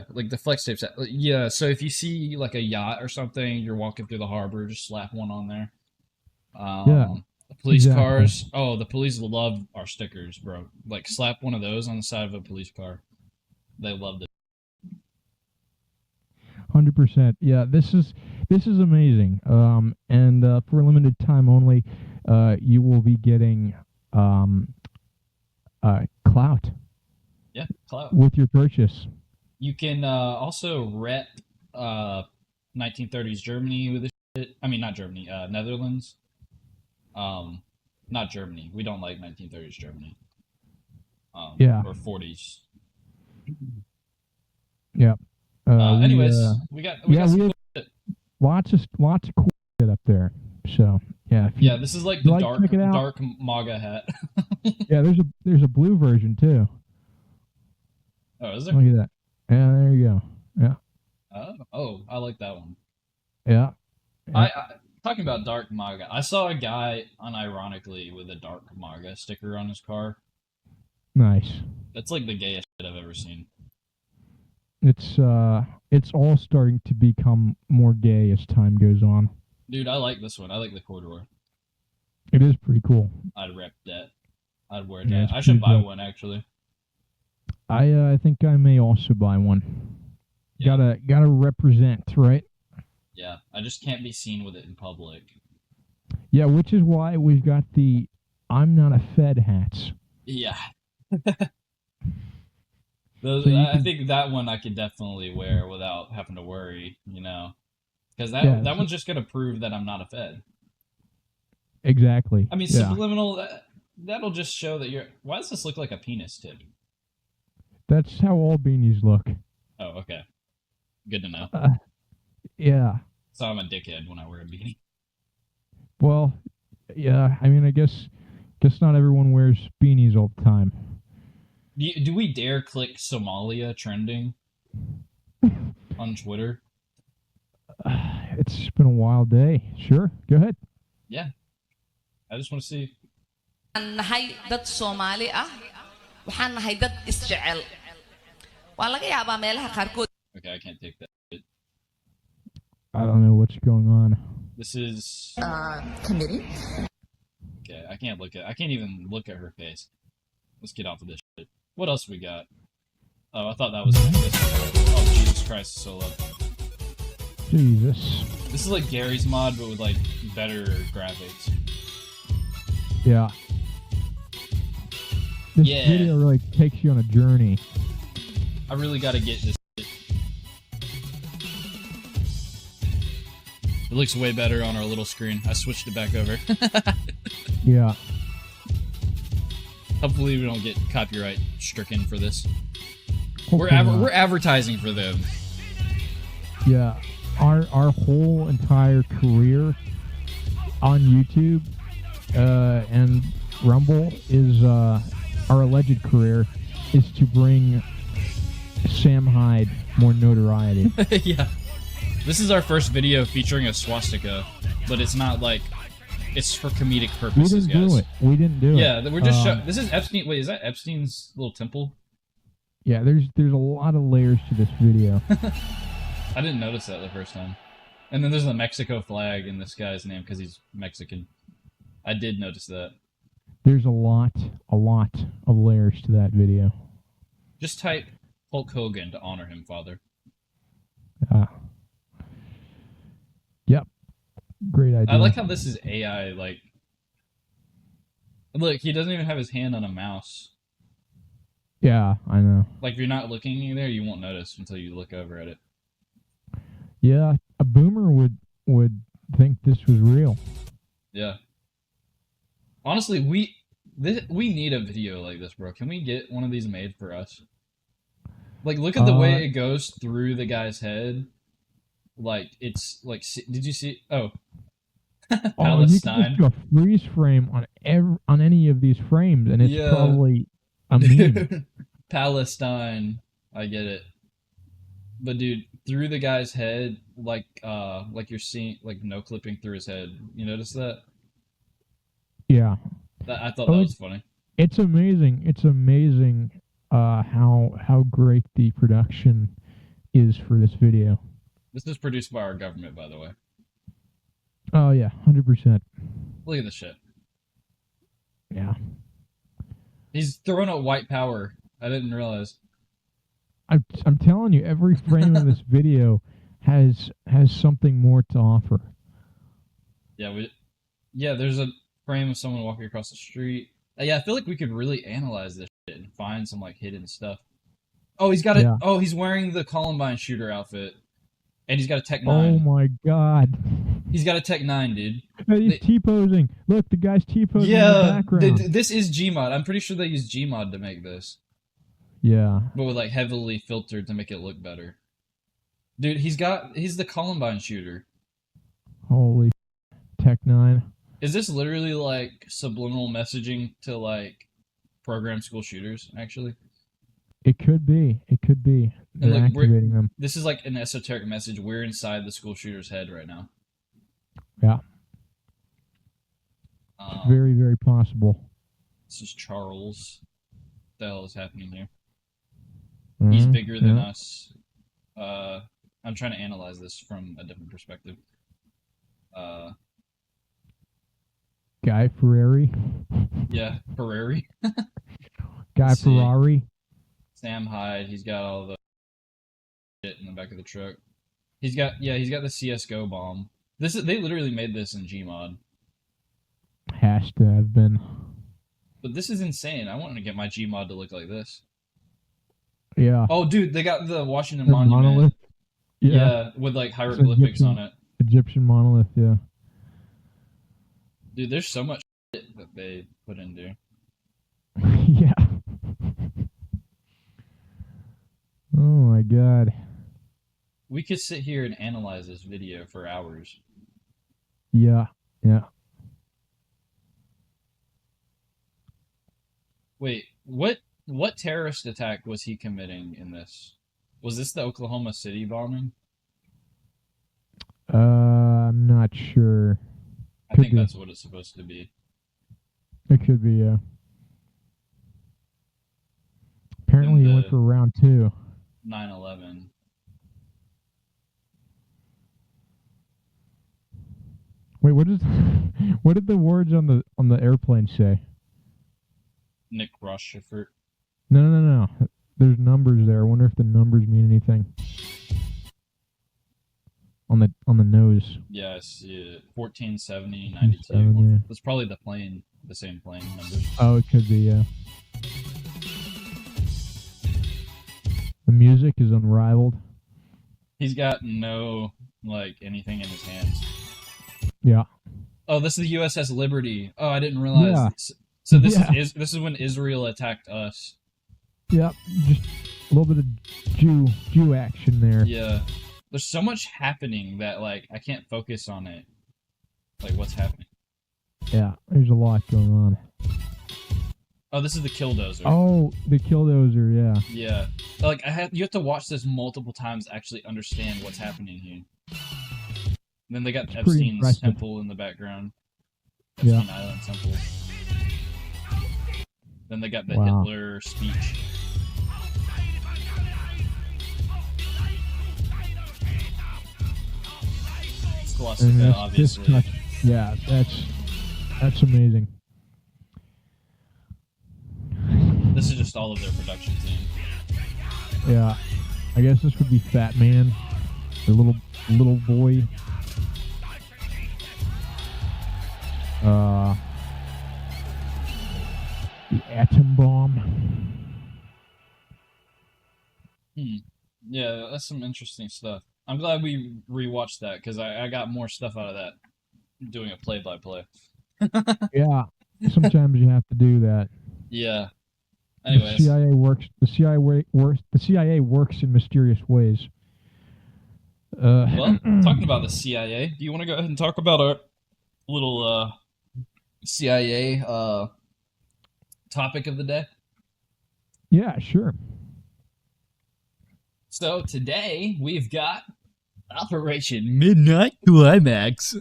Like the flex tapes. Yeah. So if you see like a yacht or something, you're walking through the harbor, just slap one on there. Yeah, Police exactly. cars. Oh, the police love our stickers, bro. Like slap one of those on the side of a police car. They loved it. 100%. Yeah, this is amazing. And for a limited time only, you will be getting clout. Yeah, clout. With your purchase. You can also rep 1930s Germany with this shit. I mean, not Germany, Netherlands. Not Germany. We don't like 1930s Germany. Yeah. Or 40s. Yeah. Anyways, we got some have cool shit. lots of cool shit up there. So yeah. If you- Yeah, this is like you the check it out. dark MAGA hat. Yeah, there's a blue version too. Oh, is there? Look at that. Yeah, there you go. Yeah. I like that one. Yeah. I talking about dark MAGA. I saw a guy unironically with a dark MAGA sticker on his car. Nice. That's like the gayest shit I've ever seen. It's all starting to become more gay as time goes on. Dude, I like this one. I like the corduroy. It is pretty cool. I'd rep that. I'd wear Yeah, that. it's I should pretty buy dope. one actually. I think I may also buy one. Yeah. Gotta represent, right? Yeah, I just can't be seen with it in public. Yeah, which is why we've got the "I'm not a Fed" hats. Yeah. Those, So you I can- think that one I could definitely wear without having to worry, you know, because Yeah, that so- one's just gonna prove that I'm not a Fed. Exactly. I mean, yeah. subliminal. That'll just show that you're. Why does this look like a penis tip? That's how all beanies look. Oh, okay. Good to know. Yeah. So I'm a dickhead when I wear a beanie. Well, yeah. I mean, I guess not everyone wears beanies all the time. Do we dare click Somalia trending on Twitter? It's been a wild day. Sure, go ahead. Yeah. I just want to see. nahay dad Soomaali ah waxaan nahay dad isjecel waa laga yaabaa meelaha qaarkood. Okay, I can't take that. I don't know what's going on. This is committee. okay. I can't even look at her face. Let's get off of this shit. What else we got? Oh, I thought that was this. Oh, Jesus Christ, Solo. Jesus. This is like Gary's mod, but with like better graphics. Yeah. This Yeah. video like takes you on a journey. I really gotta get this shit. It looks way better on our little screen. I switched it back over. Yeah. Hopefully we don't get copyright stricken for this. Hopefully not. We're advertising for them. Yeah. Our whole entire career on YouTube and Rumble is our alleged career is to bring Sam Hyde more notoriety. Yeah. This is our first video featuring a swastika, but it's not like it's for comedic We purposes, didn't guys. do it. We didn't do it. Yeah, we're just this is Epstein. Wait, is that Epstein's little temple? Yeah, there's a lot of layers to this video. I didn't notice that the first time. And then there's the Mexico flag in this guy's name because he's Mexican. I did notice that. There's a lot of layers to that video. Just type Hulk Hogan to honor him, Father. Yep. Great idea. I like how this is AI, like... Look, he doesn't even have his hand on a mouse. Yeah, I know. Like, if you're not looking there, you won't notice until you look over at it. Yeah, a boomer would think this was real. Yeah. Honestly, we need a video like this, bro. Can we get one of these made for us? Like, look at the way it goes through the guy's head. Like, it's like, did you see? Oh, Palestine. You can just do a freeze frame on any of these frames, and it's probably a meme. Palestine. I get it. But dude, through the guy's head, like you're seeing, like no clipping through his head. You notice that? Yeah. I thought that was funny. It's amazing. It's amazing how great the production is for this video. This is produced by our government, by the way. Oh yeah, 100%. Look at this shit. Yeah. He's throwing out white power. I didn't realize. I'm telling you, every frame of this video has something more to offer. Yeah, there's a frame of someone walking across the street. Yeah, I feel like we could really analyze this shit and find some like hidden stuff. Oh, he's got it. Yeah. Oh, he's wearing the Columbine shooter outfit, and he's got a Tech 9. Oh my god. He's got a Tech 9, dude. And he's T-posing. Look, the guy's T-posing in the background. This is Gmod. I'm pretty sure they use Gmod to make this. Yeah. But with like heavily filtered to make it look better. Dude, he's the Columbine shooter. Holy Tech 9. Is this literally like subliminal messaging to like program school shooters, actually? It could be. It could be. They're And look, activating them. this is like an esoteric message. We're inside the school shooter's head right now. Yeah. It's very, very possible. This is Charles. What the hell is happening here? He's bigger than us. I'm trying to analyze this from a different perspective. Guy Ferrari. Yeah, Ferrari. Guy Ferrari. Sam Hyde. He's got all the shit in the back of the truck. He's got the CS:GO bomb. They literally made this in Gmod. Has to have been. But this is insane. I want to get my Gmod to look like this. Yeah. Oh, dude, they got the Washington The Monument. monolith. Yeah, with like hieroglyphics on it. Egyptian monolith, yeah. Dude, there's so much shit that they put into. Yeah. Oh my god. We could sit here and analyze this video for hours. Yeah. Yeah. Wait, what terrorist attack was he committing in this? Was this the Oklahoma City bombing? I'm not sure. I think that's what it's supposed to be. It could be, yeah. Apparently he went for round 2. 9/11. Wait, what did the words on the airplane say? Nick Rochefort. No. There's numbers there. I wonder if the numbers mean anything. On the nose. Yeah, I see it. 1470, 92. 70. That's probably the same plane numbers. Oh, it could be, yeah. The music is unrivaled. He's got no, anything in his hands. Yeah. Oh, this is the USS Liberty. Oh, I didn't realize. Yeah. So this is when Israel attacked us. Yep, just a little bit of Jew action there. Yeah. There's so much happening that, I can't focus on it. What's happening? Yeah, there's a lot going on. Oh, this is the Killdozer. Oh, the Killdozer, yeah. Yeah. You have to watch this multiple times to actually understand what's happening here. And then they got Epstein's temple in the background. Epstein Island temple. Then they got the Hitler speech. Swastika, obviously. Yeah, that's amazing. This is just all of their production team. Yeah, I guess this would be Fat Man, the little boy. The atom bomb. Yeah, that's some interesting stuff. I'm glad we rewatched that because I got more stuff out of that doing a play-by-play. Yeah, sometimes you have to do that. Yeah. Anyways, the CIA works in mysterious ways. Well, talking about the CIA, do you want to go ahead and talk about our little CIA topic of the day? Yeah, sure. So today we've got Operation Midnight Climax.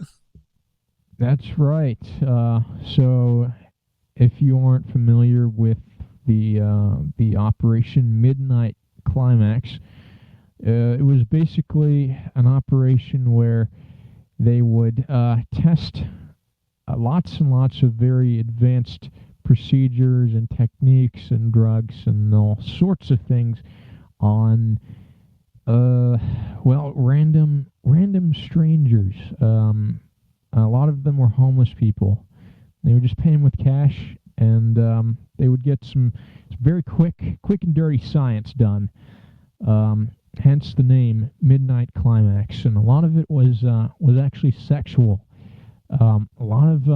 That's right. So if you aren't familiar with the Operation Midnight Climax, it was basically an operation where they would test lots and lots of very advanced procedures and techniques and drugs and all sorts of things on random strangers. A lot of them were homeless people. They would just pay them with cash, and they would get some very quick and dirty science done. Hence the name Midnight Climax, and a lot of it was actually sexual. A lot of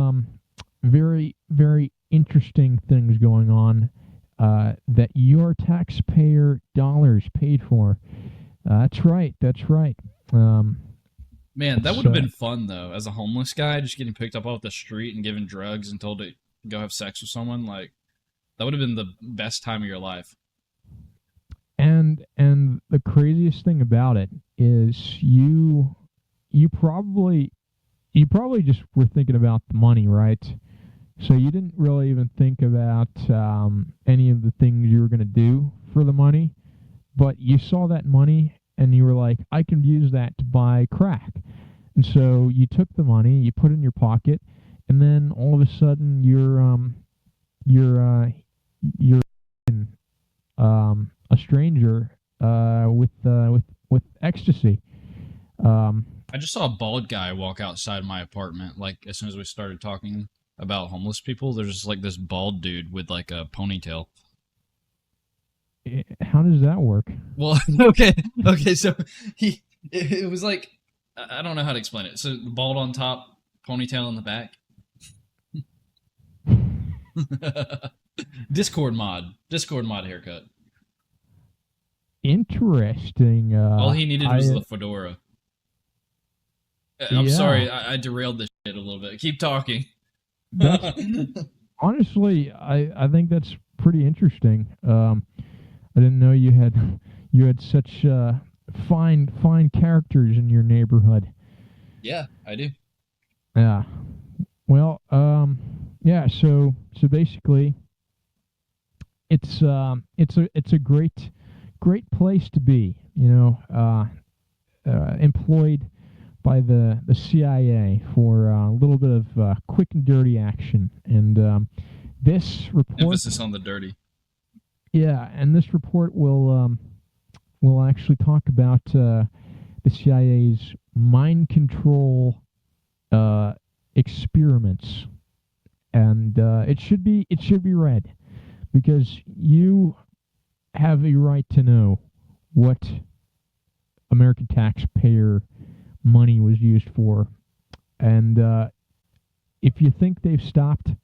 very, very interesting things going on that your taxpayer dollars paid for. That's right. Man, that would have been fun, though, as a homeless guy, just getting picked up off the street and given drugs and told to go have sex with someone. That would have been the best time of your life. the craziest thing about it is you probably just were thinking about the money, right? So you didn't really even think about any of the things you were going to do for the money, but you saw that money and you were like, I can use that to buy crack. And so you took the money, you put it in your pocket, and then all of a sudden you're a stranger with ecstasy. I just saw a bald guy walk outside my apartment. Like as soon as we started talking about homeless people, there's just like this bald dude with like a ponytail. How does that work? Well, okay, so it was like, I don't know how to explain it. So bald on top, ponytail in the back. Discord mod haircut. Interesting. All he needed was the fedora. I'm sorry, I derailed this shit a little bit. Keep talking. Honestly, I think that's pretty interesting. I didn't know you had such fine characters in your neighborhood. Yeah, I do. Yeah. Well, yeah. So basically, it's a great place to be. You know, employed by the CIA for a little bit of quick and dirty action, and this report. Emphasis on the dirty. Yeah, and this report will actually talk about the CIA's mind control experiments, and it should be read because you have a right to know what American taxpayer money was used for, and if you think they've stopped,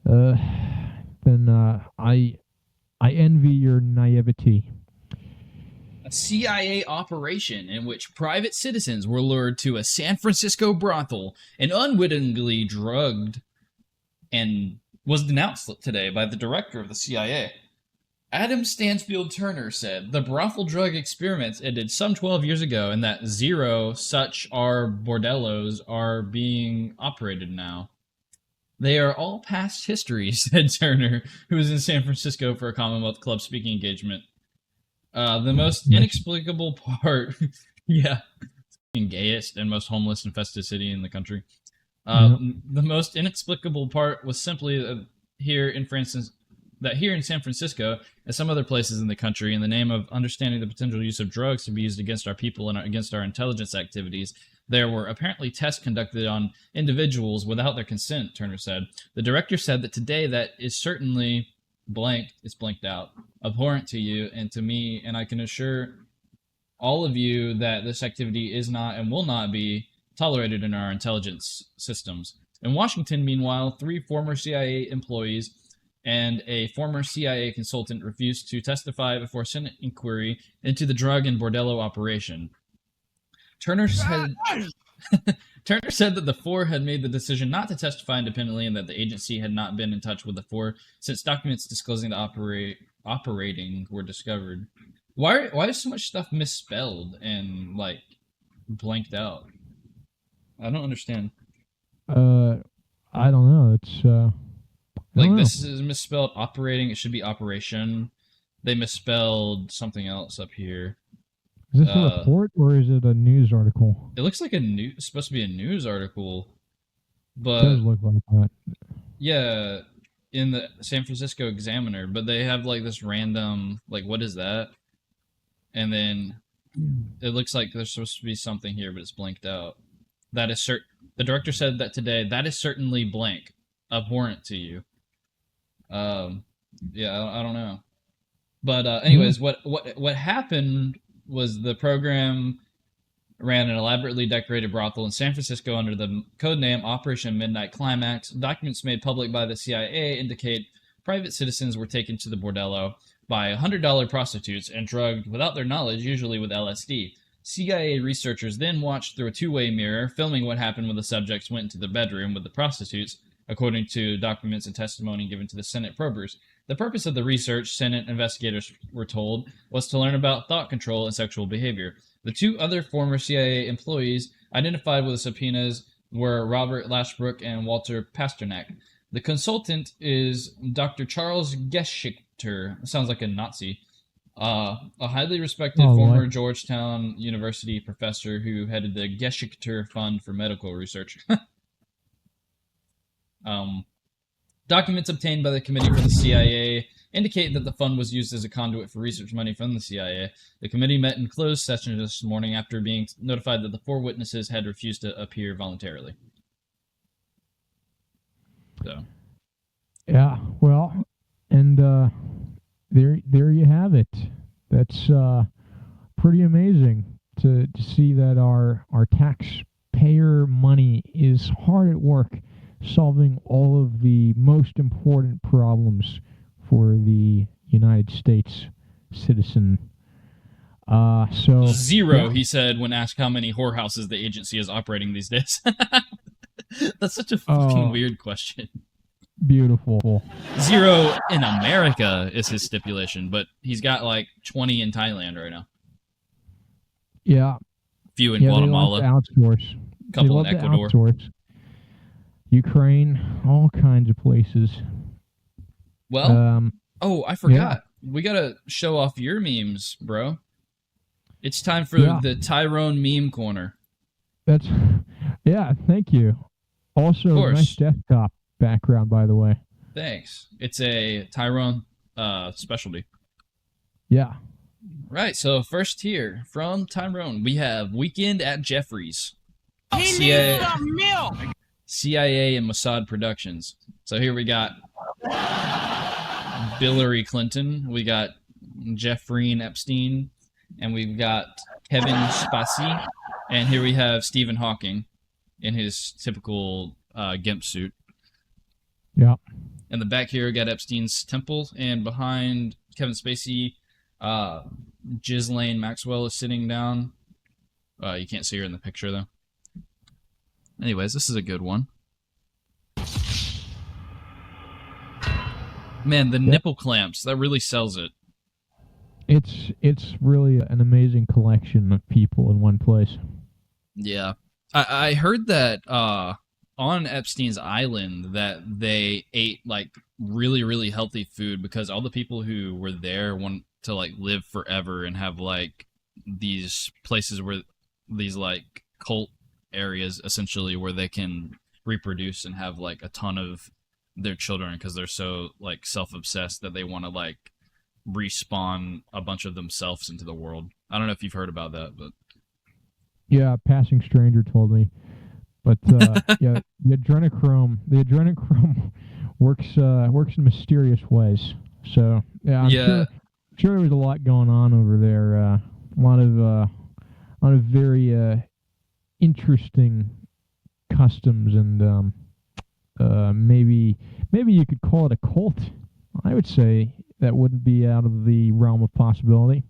then I envy your naivety. A CIA operation in which private citizens were lured to a San Francisco brothel and unwittingly drugged, and was denounced today by the director of the CIA. Adam Stansfield Turner said the brothel drug experiments ended some 12 years ago and that 0 such bordellos are being operated now. They are all past history, said Turner, who was in San Francisco for a Commonwealth Club speaking engagement. The most inexplicable part, yeah, gayest and most homeless infested city in the country. The most inexplicable part was simply that here in San Francisco, as some other places in the country, in the name of understanding the potential use of drugs to be used against our people and against our intelligence activities, there were apparently tests conducted on individuals without their consent, Turner said. The director said that today that is certainly it's blanked out, abhorrent to you and to me, and I can assure all of you that this activity is not and will not be tolerated in our intelligence systems. In Washington, meanwhile, 3 former CIA employees and a former CIA consultant refused to testify before a Senate inquiry into the drug and bordello operation. Turner said that the 4 had made the decision not to testify independently and that the agency had not been in touch with the 4 since documents disclosing the operating were discovered. Why is so much stuff misspelled and like blanked out? I don't understand. I don't know. It's this is misspelled operating. It should be operation. They misspelled something else up here. Is this a report or is it a news article? It looks like supposed to be a news article, but it does look like that. Yeah, in the San Francisco Examiner, but they have like this random what is that? And then it looks like there's supposed to be something here, but it's blanked out. That is the director said that today. That is certainly blank, abhorrent to you. Yeah, I don't know. But anyways, what happened was the program ran an elaborately decorated brothel in San Francisco under the codename Operation Midnight Climax. Documents made public by the CIA indicate private citizens were taken to the bordello by $100 prostitutes and drugged without their knowledge, usually with LSD. CIA researchers then watched through a two-way mirror, filming what happened when the subjects went into the bedroom with the prostitutes, according to documents and testimony given to the Senate probers. The purpose of the research, Senate investigators were told, was to learn about thought control and sexual behavior. The two other former CIA employees identified with the subpoenas were Robert Lashbrook and Walter Pasternak. The consultant is Dr. Charles Geschichter. Sounds like a Nazi. A highly respected former Georgetown University professor who headed the Geschichter Fund for Medical Research. Documents obtained by the Committee for the CIA indicate that the fund was used as a conduit for research money from the CIA. The committee met in closed session this morning after being notified that the 4 witnesses had refused to appear voluntarily. So. Yeah, well, and there you have it. That's pretty amazing to see that our taxpayer money is hard at work solving all of the most important problems for the United States citizen. So 0, yeah. he said when asked how many whorehouses the agency is operating these days. That's such a fucking weird question. Beautiful. 0 in America is his stipulation, but he's got like 20 in Thailand right now. Yeah. Few in Guatemala. They love to outsource. Couple in Ecuador. Outsource. Ukraine, all kinds of places. Well, I forgot. Yeah. We gotta show off your memes, bro. It's time for the Tyrone meme corner. Thank you. Also, nice desktop background, by the way. Thanks. It's a Tyrone specialty. Yeah. Right, so first here from Tyrone, we have Weekend at Jeffries. Needs some milk. CIA and Mossad Productions. So here we got Hillary Clinton, we got Jeffrey Epstein, and we've got Kevin Spacey, and here we have Stephen Hawking in his typical GIMP suit. Yeah. And the back here we got Epstein's temple, and behind Kevin Spacey, Ghislaine Maxwell is sitting down. You can't see her in the picture though. Anyways, this is a good one. Man, the nipple clamps, that really sells it. It's really an amazing collection of people in one place. Yeah. I heard that on Epstein's island that they ate like really, really healthy food because all the people who were there want to like live forever and have like these places where these like cult areas essentially where they can reproduce and have like a ton of their children because they're so like self-obsessed that they want to like respawn a bunch of themselves into the world. I don't know if you've heard about that, but yeah, passing stranger told me. But yeah, the adrenochrome works in mysterious ways. So yeah, I'm sure there was a lot going on over there. A lot of very interesting customs and maybe you could call it a cult. I would say that wouldn't be out of the realm of possibility.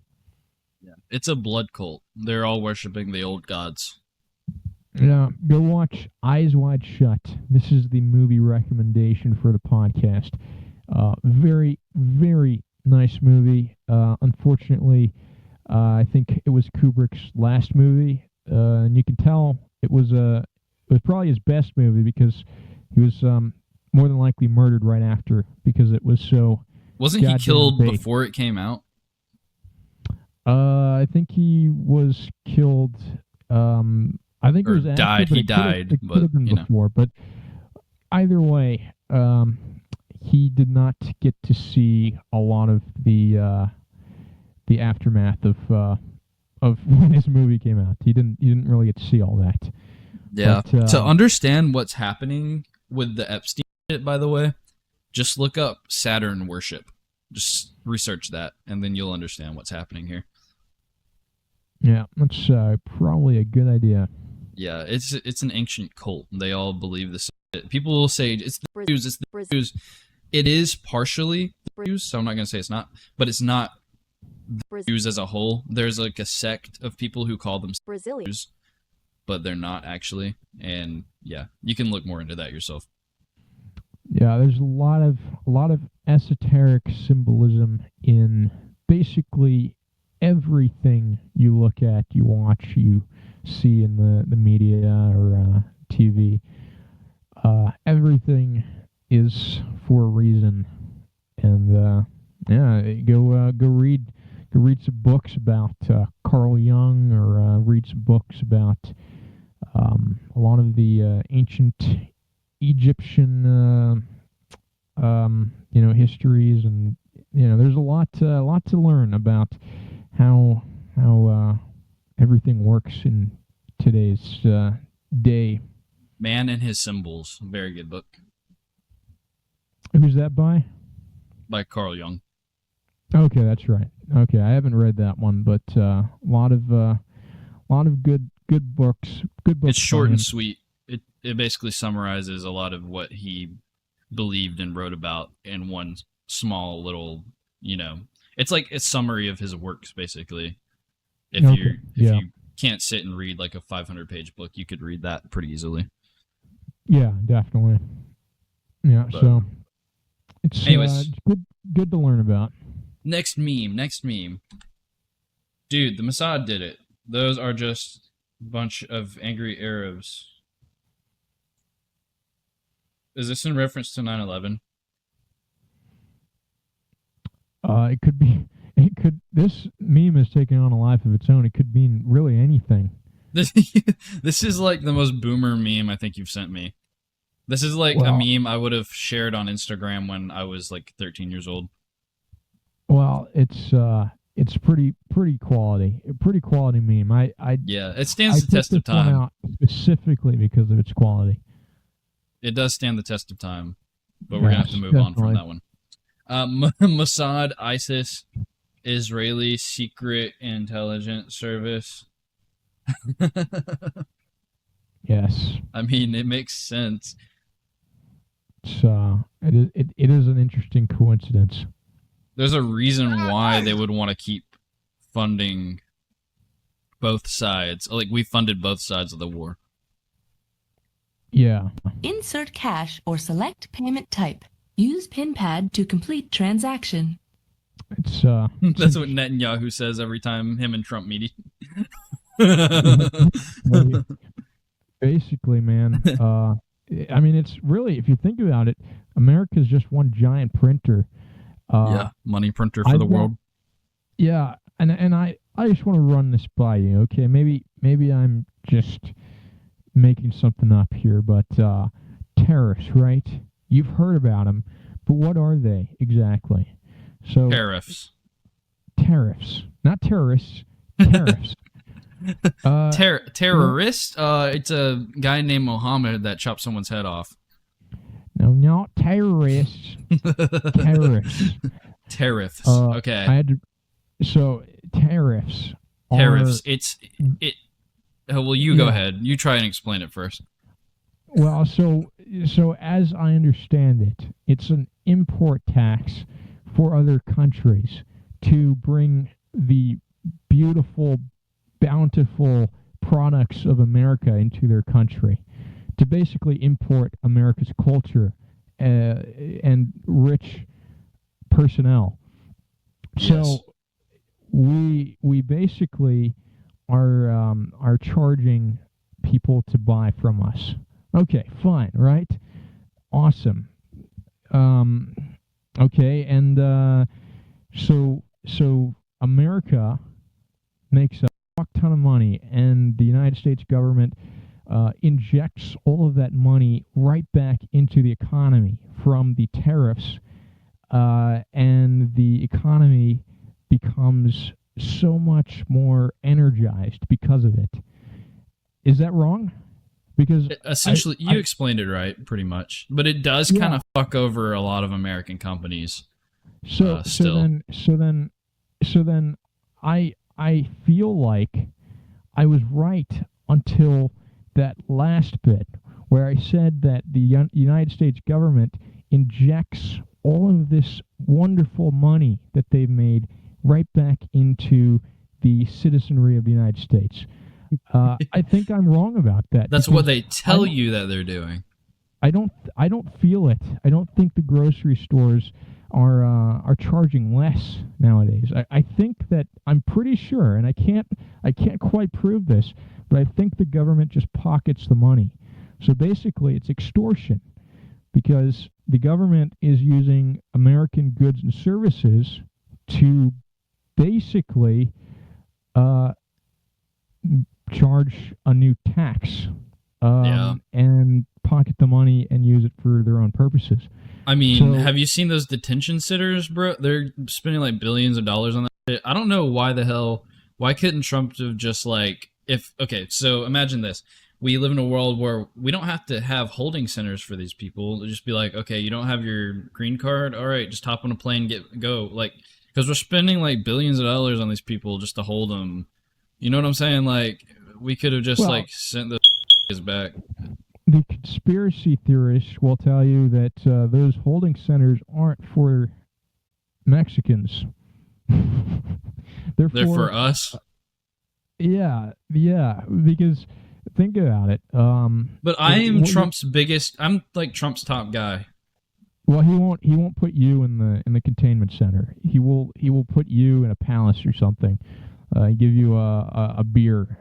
Yeah, it's a blood cult. They're all worshiping the old gods. Yeah, go watch Eyes Wide Shut. This is the movie recommendation for the podcast. Very, very nice movie. Unfortunately, I think it was Kubrick's last movie, and you can tell it was probably his best movie because he was more than likely murdered right after because it was so. Wasn't he killed before it came out? I think he was killed. I think it was after, died. He died, it could have been before. But either way, he did not get to see a lot of the aftermath of when his movie came out. He didn't really get to see all that. Yeah. But, to understand what's happening with the Epstein shit, by the way, just look up Saturn worship. Just research that, and then you'll understand what's happening here. Yeah, that's probably a good idea. Yeah, it's an ancient cult. They all believe this. People will say it's the Jews. It's the Jews. It is partially the Jews, so I'm not going to say it's not, but it's not the Jews as a whole. There's like a sect of people who call themselves Jews, but they're not actually. And yeah, you can look more into that yourself. Yeah, there's a lot of esoteric symbolism in basically everything you look at, you watch, you see in the media or TV. Everything is for a reason, and yeah, go read some books about Carl Jung, or read some books about a lot of the ancient Egyptian histories, and there's a lot to learn about how everything works in today's day. Man and His Symbols, very good book. Who's that by? By Carl Jung. Okay, that's right. Okay, I haven't read that one, but a lot of good books. Good books. It's short and sweet. It basically summarizes a lot of what he believed and wrote about in one small little, it's like a summary of his works, basically. If you can't sit and read like a 500-page book, you could read that pretty easily. Yeah, definitely. Yeah, but, so it's anyways, good to learn about. Next meme. Dude, the Mossad did it. Those are just a bunch of angry Arabs. Is this in reference to 9/11? It could be. This meme is taking on a life of its own. It could mean really anything. This is like the most boomer meme I think you've sent me. This is like a meme I would have shared on Instagram when I was like 13 years old. Well, it's pretty quality. A pretty quality meme. Yeah, it stands the test of time. One out specifically because of its quality. It does stand the test of time, but we're gonna have to move on from that one. Mossad, ISIS, Israeli Secret Intelligence Service. Yes. I mean, it makes sense. It is an interesting coincidence. There's a reason why they would want to keep funding both sides. Like, we funded both sides of the war. Yeah. Insert cash or select payment type. Use PinPad to complete transaction. It's that's what Netanyahu says every time him and Trump meet. Basically, man. I mean, it's really, if you think about it, America's just one giant printer. Yeah, money printer for the world. Yeah, and I just want to run this by you, okay? Maybe I'm just making something up here, but tariffs, right? You've heard about them, but what are they exactly? So tariffs, not terrorists. Tariffs. Terrorist? It's a guy named Mohammed that chopped someone's head off. No, not terrorists. Terrorists. Tariffs. Okay. So tariffs. Tariffs. Well, you go ahead. You try and explain it first. Well, so as I understand it, it's an import tax for other countries to bring the beautiful, bountiful products of America into their country, to basically import America's culture and rich personnel. Yes. So we basically are charging people to buy from us. Okay, fine, right? Awesome. Okay, and so America makes a fuck ton of money, and the United States government injects all of that money right back into the economy from the tariffs, and the economy becomes so much more energized because of it. Is that wrong? Because essentially, you explained it right, pretty much. But it does kind of fuck over a lot of American companies. So then, I feel like I was right until that last bit where I said that the United States government injects all of this wonderful money that they've made right back into the citizenry of the United States. I think I'm wrong about that. That's what they tell you that they're doing. I don't feel it. I don't think the grocery stores are charging less nowadays. I think that I'm pretty sure, and I can't quite prove this, but I think the government just pockets the money. So basically, it's extortion because the government is using American goods and services to basically charge a new tax and pocket the money and use it for their own purposes. I mean, have you seen those detention centers, bro? They're spending like billions of dollars on that shit. I don't know why couldn't Trump have just like, so imagine this. We live in a world where we don't have to have holding centers for these people. It'll just be like, okay, you don't have your green card? All right, just hop on a plane, go. Like, because we're spending like billions of dollars on these people just to hold them. You know what I'm saying? Like, we could have just sent those back. The conspiracy theorists will tell you that those holding centers aren't for Mexicans. They're for us. Yeah, because think about it. But I am I'm like Trump's top guy. Well, he won't put you in the containment center. He will put you in a palace or something. Give you a beer.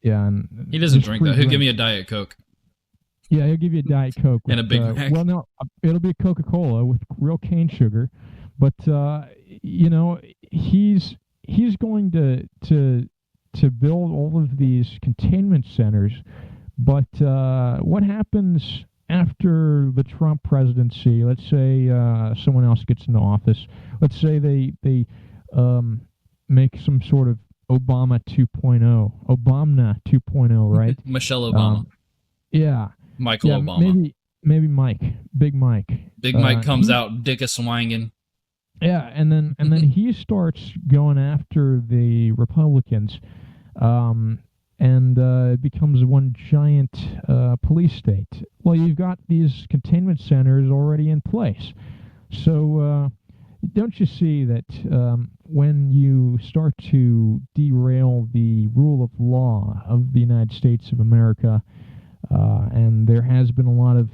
And he doesn't drink that. He'll give me a Diet Coke. Yeah, he'll give you a Diet Coke and a Big Mac. Well, no, it'll be a Coca-Cola with real cane sugar. But he's going to build all of these containment centers. But what happens after the Trump presidency? Let's say someone else gets into office. Let's say they make some sort of Obama 2.0, right? Michelle Obama. Michael Obama. Maybe Mike, Big Mike. Big Mike comes out, dick a swangin'. Yeah, and then he starts going after the Republicans, and it becomes one giant police state. Well, you've got these containment centers already in place, so don't you see that when you start to derail the rule of law of the United States of America, and there has been a lot of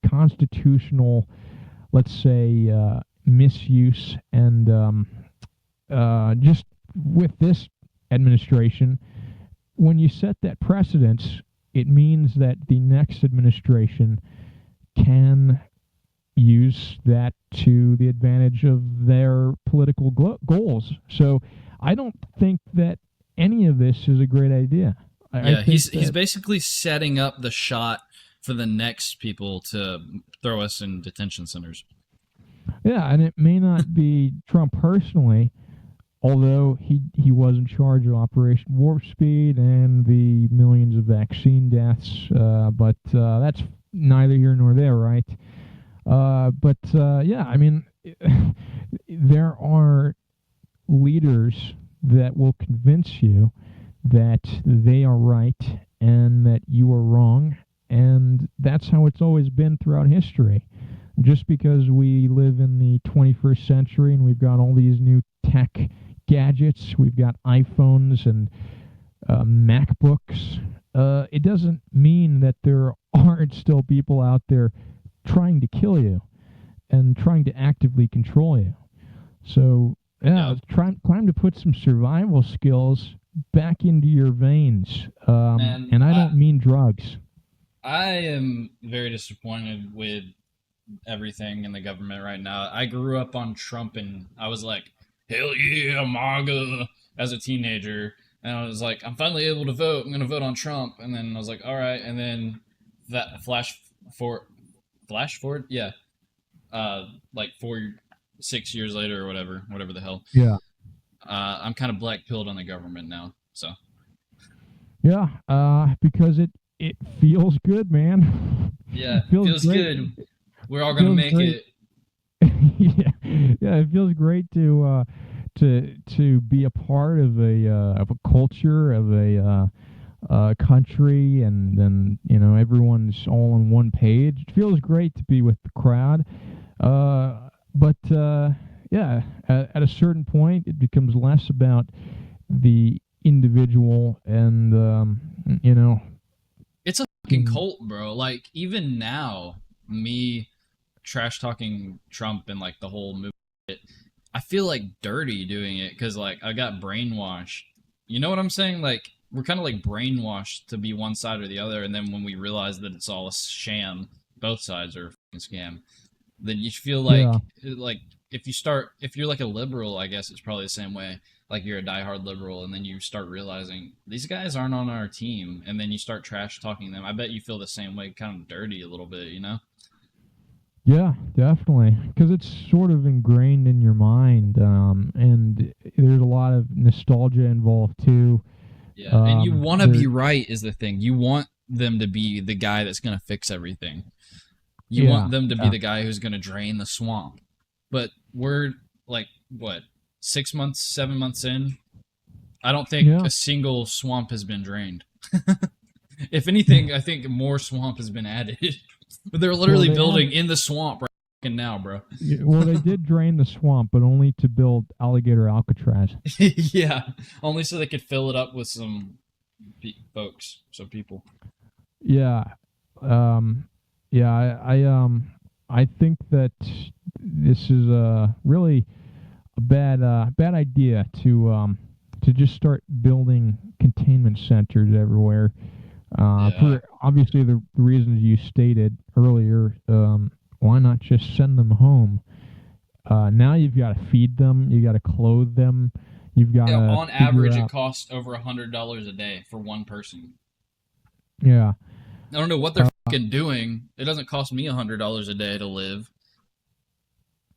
constitutional, let's say, misuse, and just with this administration, when you set that precedence, it means that the next administration can use that to the advantage of their political goals. So I don't think that any of this is a great idea. He's basically setting up the shot for the next people to throw us in detention centers. Yeah, and it may not be Trump personally, although he was in charge of Operation Warp Speed and the millions of vaccine deaths, but that's neither here nor there, right? I mean, there are leaders that will convince you that they are right and that you are wrong, and that's how it's always been throughout history. Just because we live in the 21st century and we've got all these new tech gadgets, we've got iPhones and MacBooks, it doesn't mean that there aren't still people out there trying to kill you and trying to actively control you. So, it's time to put some survival skills back into your veins. And I don't mean drugs. I am very disappointed with everything in the government right now. I grew up on Trump, and I was like, hell yeah, MAGA, as a teenager. And I was like, I'm finally able to vote. I'm going to vote on Trump. And then I was like, all right. And then that flash forward? Yeah. Like 6 years later or whatever the hell. Yeah. I'm kind of black-pilled on the government now, so. Yeah, because it feels good, man. Yeah, it feels good. We're all gonna make it. Yeah, it feels great to be a part of a culture, of a country, and then everyone's all on one page. It feels great to be with the crowd, but at a certain point, it becomes less about the individual, and it's a fucking cult, bro. Like, even now, me trash talking Trump and like the whole movement, I feel like dirty doing it because like I got brainwashed. You know what I'm saying? Like, we're kind of like brainwashed to be one side or the other, and then when we realize that it's all a sham, both sides are a fucking scam, then you feel like if you're like a liberal, I guess it's probably the same way. Like, you're a diehard liberal, and then you start realizing these guys aren't on our team, and then you start trash talking them. I bet you feel the same way, kind of dirty a little bit, you know? Yeah, definitely, because it's sort of ingrained in your mind, and there's a lot of nostalgia involved too. Yeah, and you want to be right is the thing. You want them to be the guy that's going to fix everything. You want them to be the guy who's going to drain the swamp. But we're like, what, 6 months, 7 months in? I don't think a single swamp has been drained. If anything, I think more swamp has been added. But they're literally building in the swamp right now, bro. Well, they did drain the swamp, but only to build alligator Alcatraz. Yeah, only so they could fill it up with some people. Yeah, I think that this is really a bad idea to just start building containment centers everywhere. For obviously the reasons you stated earlier, why not just send them home? Now you've got to feed them, you got to clothe them, you've got to. On average, it costs over $100 a day for one person. Yeah. I don't know what they're fucking doing. It doesn't cost me $100 a day to live.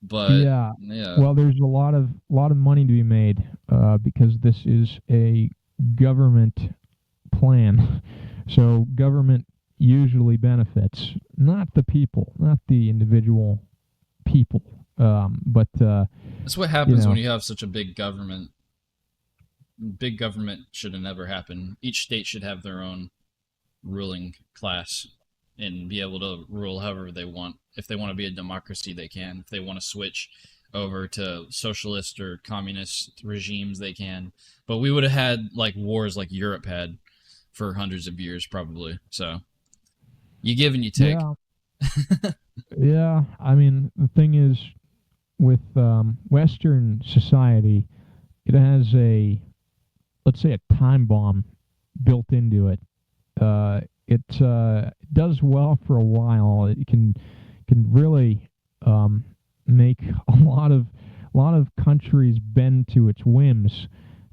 But yeah. Well, there's a lot of money to be made because this is a government plan. So government usually benefits not the people, not the individual people, but that's what happens when you have such a big government. Big government should have never happened. Each state should have their own ruling class and be able to rule however they want. If they want to be a democracy, they can. If they want to switch over to socialist or communist regimes, they can. But we would have had like wars like Europe had for hundreds of years, probably. So you give and you take. Yeah. I mean, the thing is, with Western society, it has let's say a time bomb built into it. It does well for a while. It can really make a lot of countries bend to its whims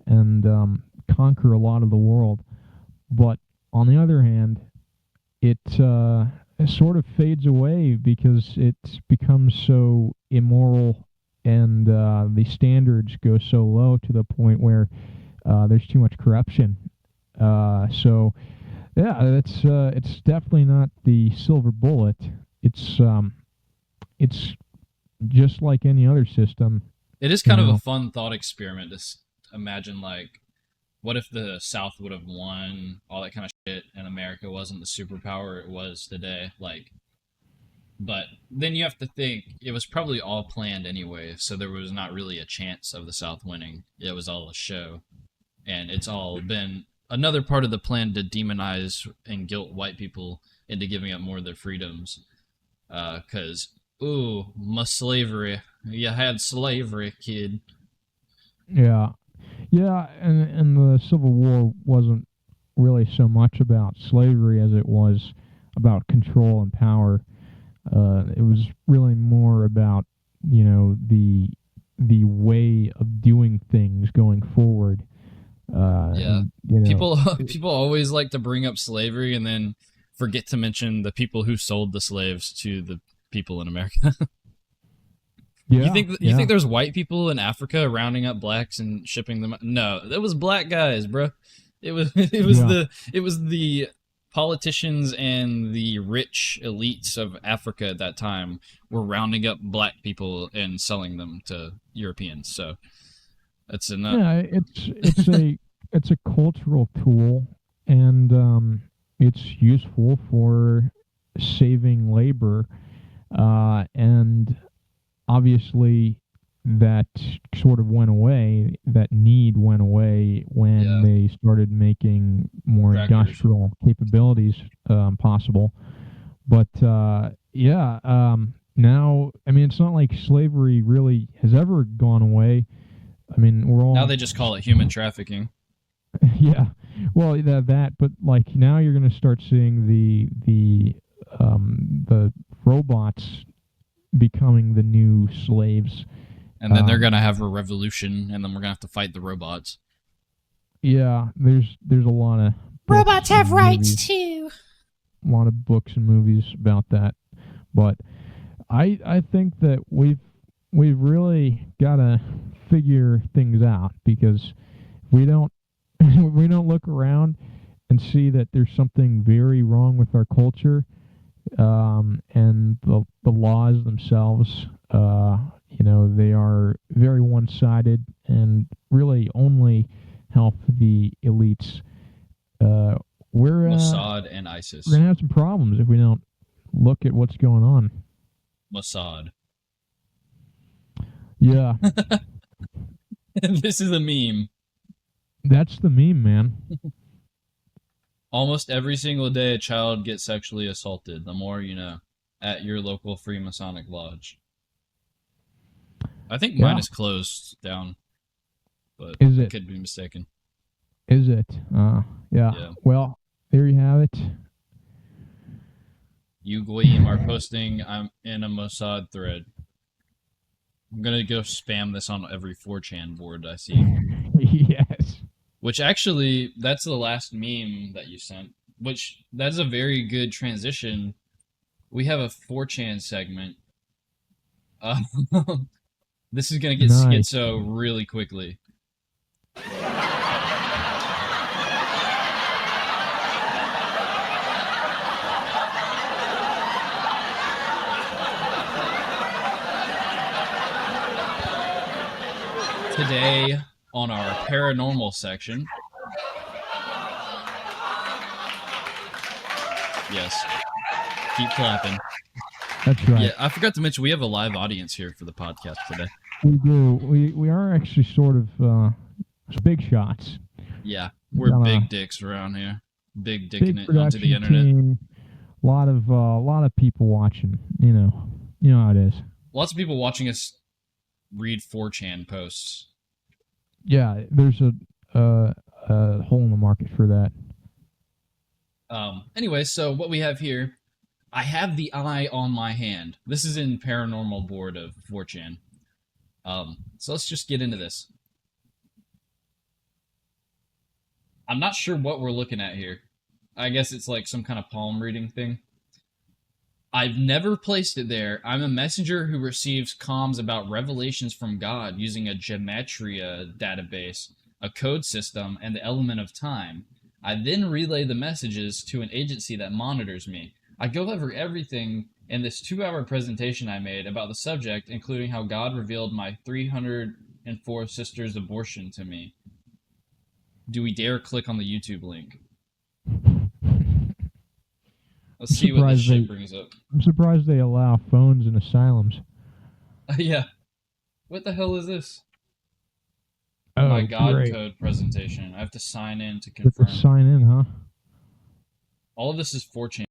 and conquer a lot of the world. But on the other hand, it sort of fades away because it becomes so immoral, and the standards go so low to the point where there's too much corruption. So yeah, it's definitely not the silver bullet. It's just like any other system. It is kind of a fun thought experiment to imagine, like, what if the South would have won, all that kind of shit, and America wasn't the superpower it was today? Like, but then you have to think, it was probably all planned anyway, so there was not really a chance of the South winning. It was all a show. And it's all been another part of the plan to demonize and guilt white people into giving up more of their freedoms. Because, my slavery. You had slavery, kid. Yeah. Yeah, and the Civil War wasn't really so much about slavery as it was about control and power. It was really more about, the way of doing things going forward. Yeah, people always like to bring up slavery and then forget to mention the people who sold the slaves to the people in America. You think there's white people in Africa rounding up blacks and shipping them? No, that was black guys, bro. It was the politicians and the rich elites of Africa at that time were rounding up black people and selling them to Europeans. So that's enough. Yeah, it's a cultural tool, and it's useful for saving labor, and obviously that sort of went away. That need went away when they started making more industrial capabilities possible. But now, I mean, it's not like slavery really has ever gone away. I mean, we're all now they just call it human trafficking. yeah, well, that, but like now you're going to start seeing the robots becoming the new slaves, and then they're going to have a revolution, and then we're going to have to fight the robots. Yeah, there's a lot of robots have rights too. A lot of books and movies about that, but I think that we've really got to figure things out, because we don't look around and see that there's something very wrong with our culture, and the laws themselves. They are very one-sided and really only help the elites. We're Mossad and ISIS. We're gonna have some problems if we don't look at what's going on. Mossad. Yeah. This is a meme. That's the meme, man. Almost every single day, a child gets sexually assaulted. The more you know, at your local Freemasonic lodge. I think mine is closed down, but is it? Could be mistaken. Is it? Yeah. Well, there you have it. You Goyim are posting. I'm in a Mossad thread. I'm gonna go spam this on every 4chan board I see. Yes. Which actually, that's the last meme that you sent. Which, that's a very good transition. We have a 4chan segment. This is gonna get schizo really quickly. Today, on our paranormal section. Yes. Keep clapping. That's right. Yeah, I forgot to mention we have a live audience here for the podcast today. We do. We are actually sort of big shots. Yeah, we're big dicks around here. Big dicking it onto the internet. Team, a lot of people watching. You know how it is. Lots of people watching us read 4chan posts. Yeah, there's a hole in the market for that. Anyway, so what we have here, I have the eye on my hand. This is in paranormal board of 4chan. So let's just get into this. I'm not sure what we're looking at here. I guess it's like some kind of palm reading thing. I've never placed it there. I'm a messenger who receives comms about revelations from God using a gematria database, a code system, and the element of time. I then relay the messages to an agency that monitors me. I go over everything in this 2-hour presentation I made about the subject, including how God revealed my 304 sister's abortion to me. Do we dare click on the YouTube link? Let's see what this shit brings up. I'm surprised they allow phones in asylums. Yeah. What the hell is this? Oh, my God great. code presentation. I have to sign in to You have confirm. to sign in, huh? All of this is 4chan.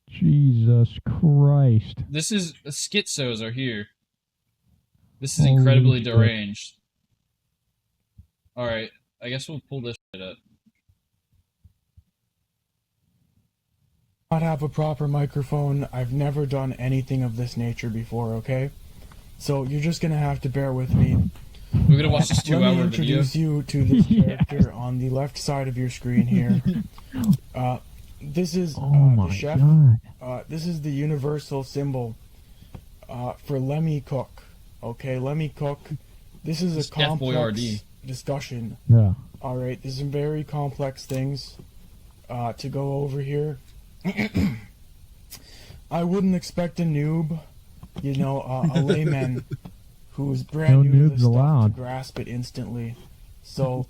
Jesus Christ. This is... schizos are here. This is Holy incredibly shit. deranged. Alright, I guess we'll pull this shit up. Not have a proper microphone. I've never done anything of this nature before, okay? So you're just gonna have to bear with me. We're gonna watch this 2-hour video. Let me introduce you to this character on the left side of your screen here. This is the chef. This is the universal symbol for Lemmy Cook. Okay, Lemmy Cook. This is a complex discussion. Yeah. All right, there's some very complex things to go over here. I wouldn't expect a noob, a layman who's brand new to this stuff to grasp it instantly. So,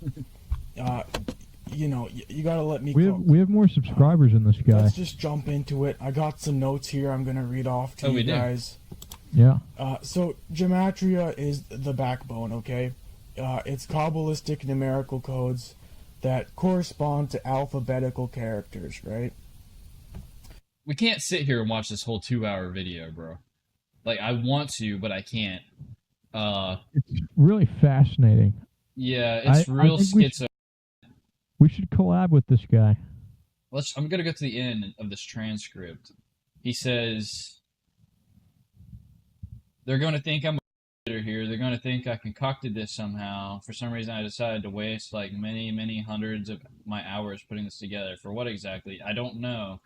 you gotta let me cook. We have more subscribers than this guy. Let's just jump into it. I got some notes here I'm gonna read off to you guys. Yeah. So gematria is the backbone, okay? It's Kabbalistic numerical codes that correspond to alphabetical characters, right? We can't sit here and watch this whole 2-hour video, bro. Like, I want to, but I can't. It's really fascinating. Yeah, it's I real think schizo. We should collab with this guy. I'm gonna go to the end of this transcript. He says, "They're going to think I'm a here. They're going to think I concocted this somehow. For some reason, I decided to waste like many hundreds of my hours putting this together. For what exactly? I don't know.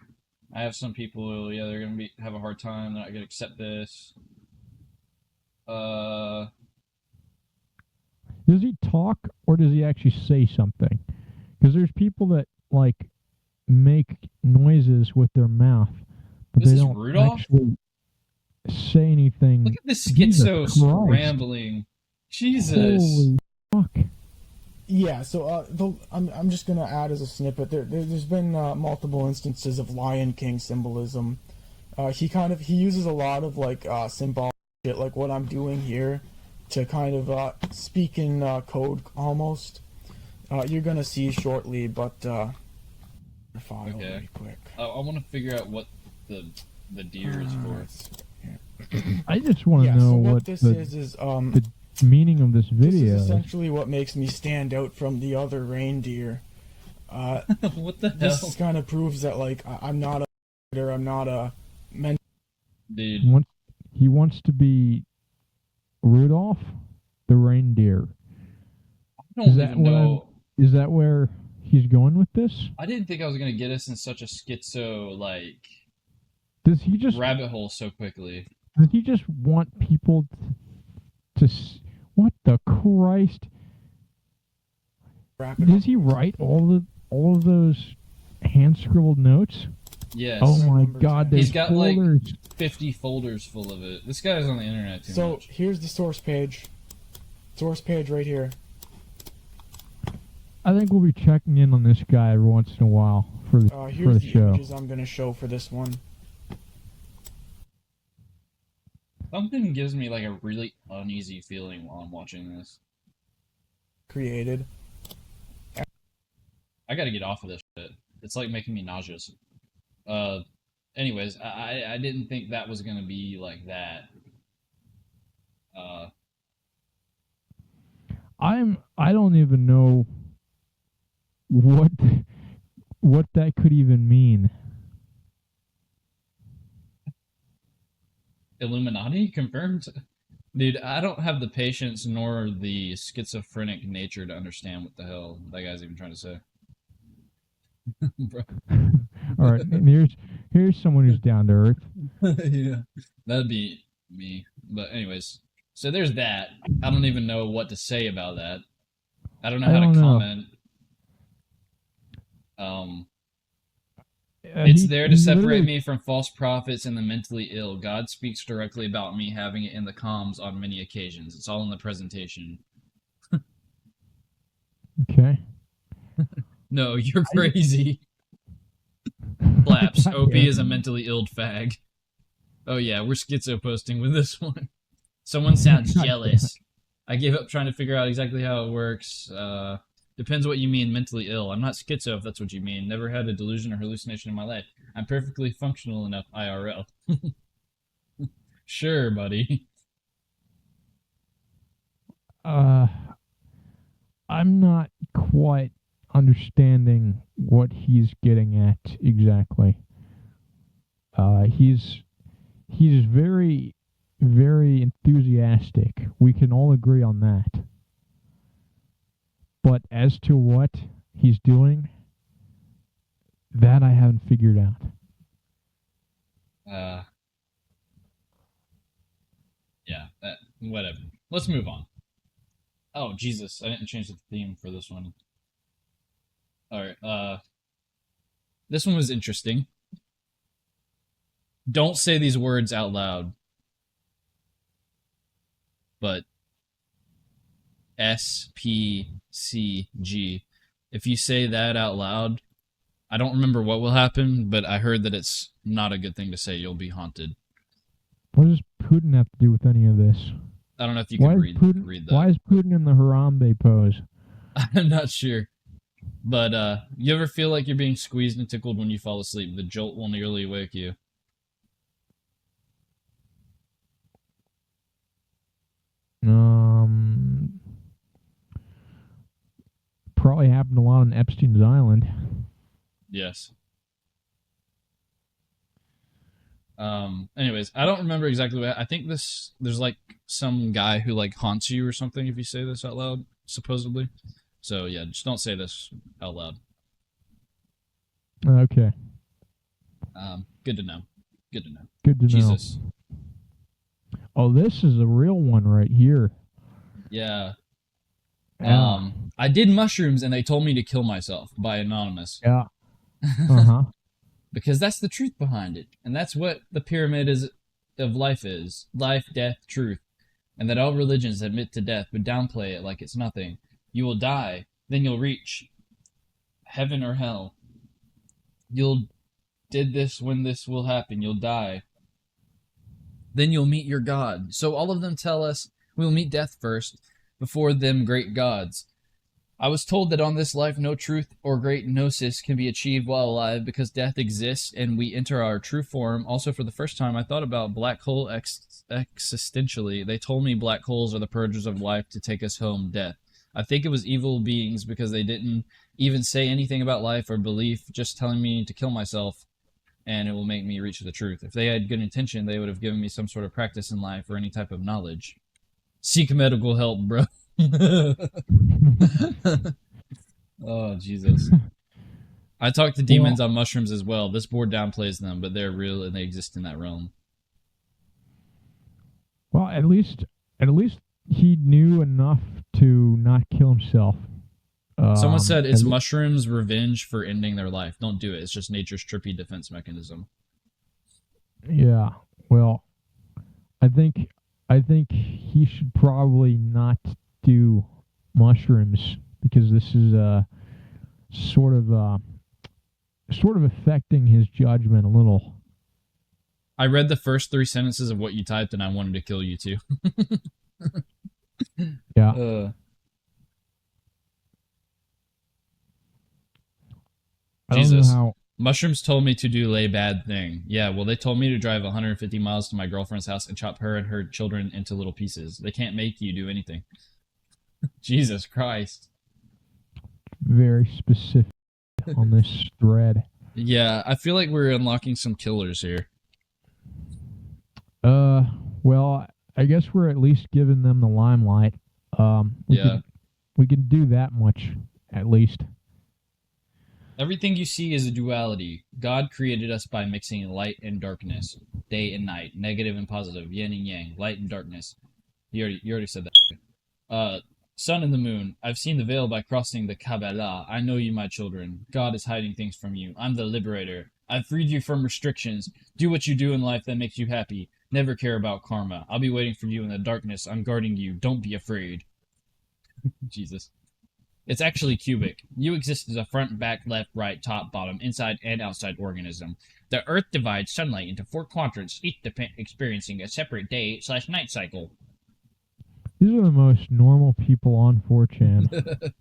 I have some people. Yeah, they're gonna have a hard time. They're not gonna accept this. Does he talk or does he actually say something? Because there's people that like make noises with their mouth, but they don't Rudolph? actually say anything. Look at this Jesus schizo Christ. rambling. Jesus. Holy fuck. Yeah, so I'm just gonna add as a snippet. There's been multiple instances of Lion King symbolism. He uses a lot of like symbolic shit, like what I'm doing here, to kind of speak in code almost. You're gonna see shortly, but file really quick. I want to figure out what the deer is for. I just want to know so what this the, is the meaning of this video This is essentially what makes me stand out from the other reindeer. What the This hell? kind of proves that like I'm not a Dude. He wants to be Rudolph the reindeer. I don't even know. Is that where he's going with this? I didn't think I was gonna get us in such a schizo Does he just rabbit hole so quickly. Does he just want people to what the Christ? Does he write all of those hand scribbled notes? Yes. Oh my God! There's He's got folders. like 50 folders full of it. This guy's on the internet too So much. here's the source page. Source page right here. I think we'll be checking in on this guy every once in a while for the Here's the show. images I'm gonna show for this one. Something gives me like a really uneasy feeling while I'm watching this. Created. I gotta get off of this shit. It's like making me nauseous. Anyways, I didn't think that was gonna be like that. I don't even know what that could even mean. Illuminati confirmed? Dude, I don't have the patience nor the schizophrenic nature to understand what the hell that guy's even trying to say. Bro. All right, and here's someone who's down to earth. Yeah, that'd be me. But anyways, so there's that. I don't even know what to say about that. I don't know how to comment. It's there to separate me from false prophets and the mentally ill. God speaks directly about me having it in the comms on many occasions. It's all in the presentation. Okay. No, you're crazy. Claps. OP is a mentally ill fag. Oh yeah, we're schizo posting with this one. Someone sounds jealous. I gave up trying to figure out exactly how it works. Depends what you mean mentally ill. I'm not schizo if that's what you mean. Never had a delusion or hallucination in my life. I'm perfectly functional enough IRL. Sure, buddy. I'm not quite understanding what he's getting at exactly. He's very, very enthusiastic. We can all agree on that. But as to what he's doing, that I haven't figured out. Yeah, whatever. Let's move on. Oh, Jesus, I didn't change the theme for this one. Alright, this one was interesting. Don't say these words out loud. But SPCG. If you say that out loud, I don't remember what will happen, but I heard that it's not a good thing to say. You'll be haunted. What does Putin have to do with any of this? I don't know if you can read that. Why is Putin in the Harambe pose? I'm not sure. But you ever feel like you're being squeezed and tickled when you fall asleep? The jolt will nearly wake you. Probably happened a lot on Epstein's Island. Yes. Anyways, I don't remember exactly what I think there's like some guy who like haunts you or something if you say this out loud, supposedly. So yeah, just don't say this out loud. Okay. Good to know. Good to know. Good to know. Jesus. Oh, this is a real one right here. Yeah. Yeah. I did mushrooms and they told me to kill myself by Anonymous. Yeah. Uh-huh. Because that's the truth behind it. And that's what the pyramid of life is. Life, death, truth. And that all religions admit to death, but downplay it like it's nothing. You will die, then you'll reach heaven or hell. You'll did this when this will happen. You'll die. Then you'll meet your God. So all of them tell us we'll meet death first, before them great gods. I was told that on this life no truth or great gnosis can be achieved while alive because death exists and we enter our true form. Also, for the first time, I thought about black hole existentially. They told me black holes are the purgers of life to take us home, death. I think it was evil beings because they didn't even say anything about life or belief, just telling me to kill myself and it will make me reach the truth. If they had good intention, they would have given me some sort of practice in life or any type of knowledge. Seek medical help, bro. Oh, Jesus. I talk to demons on mushrooms as well. This board downplays them, but they're real and they exist in that realm. Well, at least he knew enough to not kill himself. Someone said it's mushrooms' revenge for ending their life. Don't do it. It's just nature's trippy defense mechanism. Yeah. Well, I think he should probably not do mushrooms because this is sort of affecting his judgment a little. I read the first 3 sentences of what you typed and I wanted to kill you too. Yeah. Jesus. Mushrooms told me to do a bad thing. Yeah, well, they told me to drive 150 miles to my girlfriend's house and chop her and her children into little pieces. They can't make you do anything. Jesus Christ. Very specific on this thread. Yeah, I feel like we're unlocking some killers here. Well, I guess we're at least giving them the limelight. We can do that much, at least. Everything you see is a duality. God created us by mixing light and darkness, day and night, negative and positive, yin and yang, light and darkness. You already said that. Sun and the moon. I've seen the veil by crossing the Kabbalah. I know you, my children. God is hiding things from you. I'm the liberator. I've freed you from restrictions. Do what you do in life that makes you happy. Never care about karma. I'll be waiting for you in the darkness. I'm guarding you. Don't be afraid. Jesus. It's actually cubic. You exist as a front, back, left, right, top, bottom, inside, and outside organism. The Earth divides sunlight into 4 quadrants, each experiencing a separate day/night cycle. These are the most normal people on 4chan.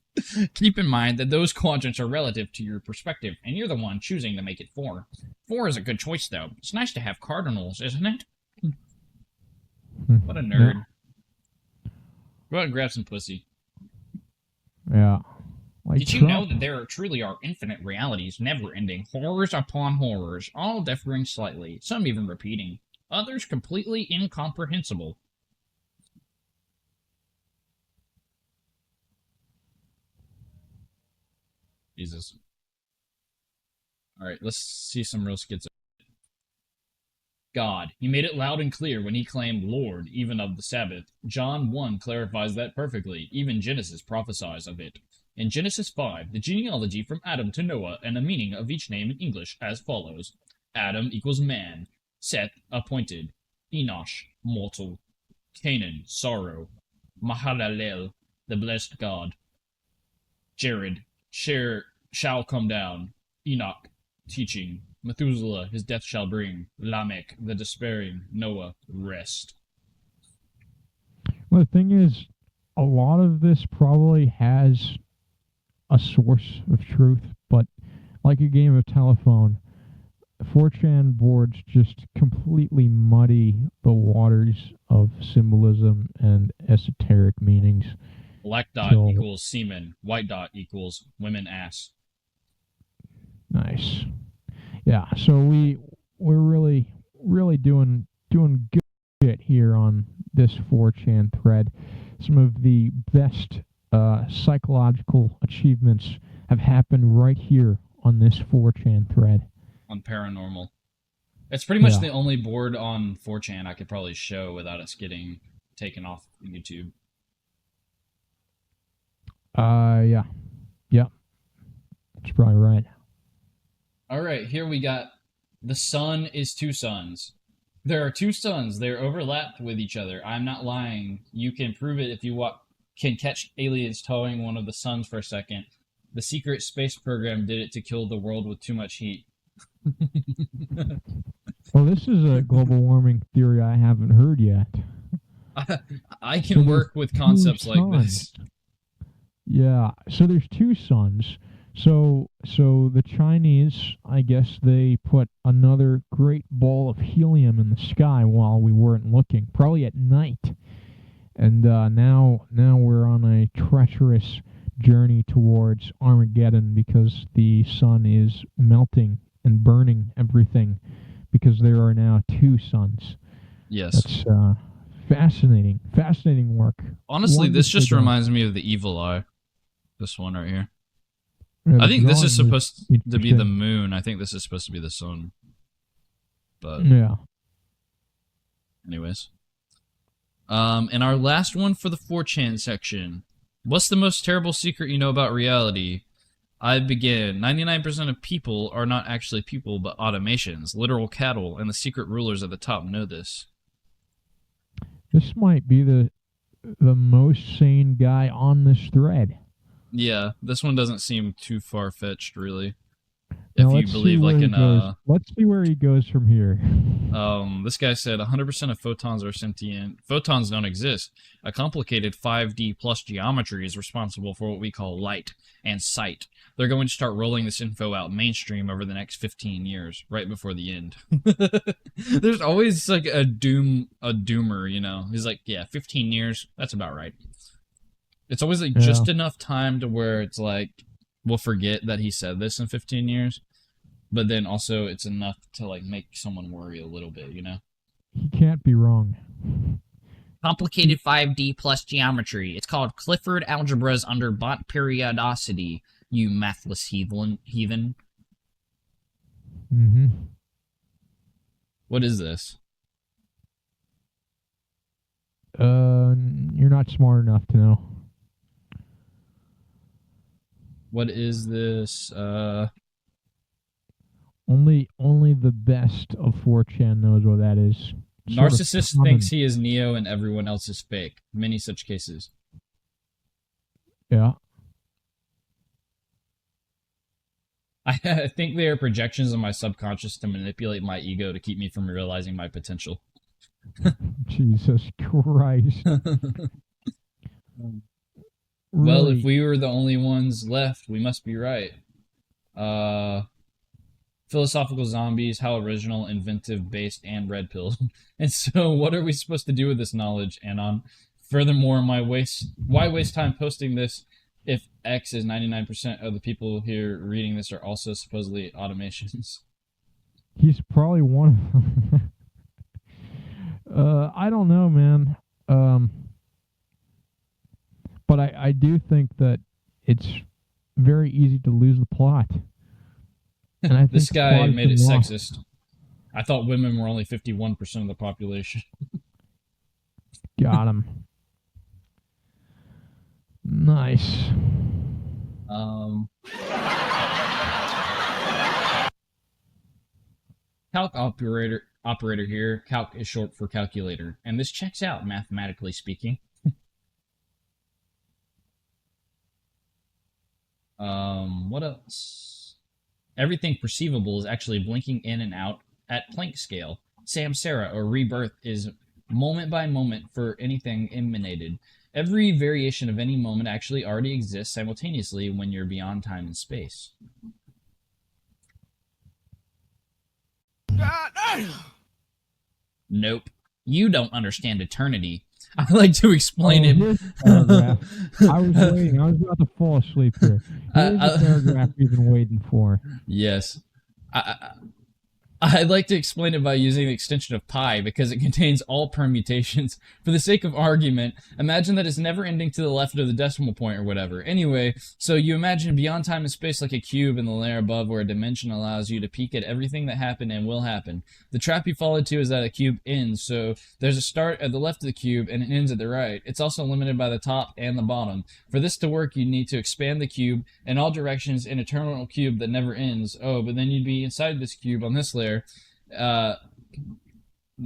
Keep in mind that those quadrants are relative to your perspective, and you're the one choosing to make it 4. 4 is a good choice, though. It's nice to have cardinals, isn't it? What a nerd. Go ahead and grab some pussy. Yeah. Like Did you know that there truly are infinite realities, never-ending, horrors upon horrors, all differing slightly, some even repeating, others completely incomprehensible? Jesus. Alright, let's see some real schizo. God. He made it loud and clear when he claimed Lord, even of the Sabbath. John 1 clarifies that perfectly. Even Genesis prophesies of it. In Genesis 5, the genealogy from Adam to Noah and the meaning of each name in English as follows. Adam equals man. Seth, appointed. Enosh, mortal. Canaan, sorrow. Mahalalel, the blessed God. Jared, shall come down. Enoch, teaching. Methuselah, his death shall bring. Lamech, the despairing. Noah, rest. Well, the thing is, a lot of this probably has a source of truth, but like a game of telephone, 4chan boards just completely muddy the waters of symbolism and esoteric meanings. Black dot equals semen. White dot equals women ass. Nice. Yeah, so we're really doing good shit here on this 4chan thread. Some of the best psychological achievements have happened right here on this 4chan thread. On paranormal. It's pretty much the only board on 4chan I could probably show without us getting taken off YouTube. Yeah. That's probably right. Alright, here we got the sun is two suns. There are two suns. They're overlapped with each other. I'm not lying. You can prove it if you can catch aliens towing one of the suns for a second. The secret space program did it to kill the world with too much heat. Well, this is a global warming theory I haven't heard yet. I can work with concepts like this. Yeah, so there's two suns. So the Chinese, I guess they put another great ball of helium in the sky while we weren't looking, probably at night. And now we're on a treacherous journey towards Armageddon because the sun is melting and burning everything because there are now two suns. Yes. That's fascinating work. Honestly, this just reminds me of the evil eye. This one right here. Yeah, I think this is supposed to be the interesting. moon. I think this is supposed to be the sun. But Yeah. anyways. And our last one for the 4chan section. What's the most terrible secret you know about reality? I begin. 99% of people are not actually people, but automations, literal cattle, and the secret rulers at the top know this. This might be the most sane guy on this thread. Yeah, this one doesn't seem too far-fetched, really. If Now, you believe, like, in let's see where he goes from here. This guy said 100% of photons are sentient. Photons don't exist. A complicated 5D plus geometry is responsible for what we call light and sight. They're going to start rolling this info out mainstream over the next 15 years, right before the end. There's always like a doomer, you know. He's like, yeah, 15 years, that's about right. It's always like just enough time to where it's like we'll forget that he said this in 15 years, but then also it's enough to like make someone worry a little bit, you know? He can't be wrong. Complicated 5D plus geometry. It's called Clifford algebras under Bott periodicity, you mathless heathen. Mm-hmm. What is this? You're not smart enough to know. What is this? Only the best of 4chan knows what that is. Narcissist thinks he is Neo and everyone else is fake. Many such cases. Yeah. I think they are projections of my subconscious to manipulate my ego to keep me from realizing my potential. Jesus Christ. Well, Really? if we were the only ones left, we must be right. Philosophical zombies, how original, inventive, based, and red pills. And so, what are we supposed to do with this knowledge, Anon? Furthermore, why waste time posting this if X is 99% of the people here reading this are also supposedly automations? He's probably one of them. I don't know, man. But I do think that it's very easy to lose the plot. And I think This guy made it lost. sexist. I thought women were only 51% of the population. Got him. Nice. Calc operator here. Calc is short for calculator, and this checks out mathematically speaking. What else? Everything perceivable is actually blinking in and out at Planck scale. Samsara, or rebirth, is moment by moment for anything emanated. Every variation of any moment actually already exists simultaneously when you're beyond time and space. Nope. You don't understand eternity. I like to explain it. I was waiting. I was about to fall asleep here. Here's the paragraph we've been waiting for. Yes. I'd like to explain it by using the extension of pi because it contains all permutations. For the sake of argument, imagine that it's never ending to the left of the decimal point or whatever. Anyway, so you imagine beyond time and space like a cube in the layer above where a dimension allows you to peek at everything that happened and will happen. The trap you fall into is that a cube ends, so there's a start at the left of the cube and it ends at the right. It's also limited by the top and the bottom. For this to work, you need to expand the cube in all directions in an eternal cube that never ends. Oh, but then you'd be inside this cube on this layer.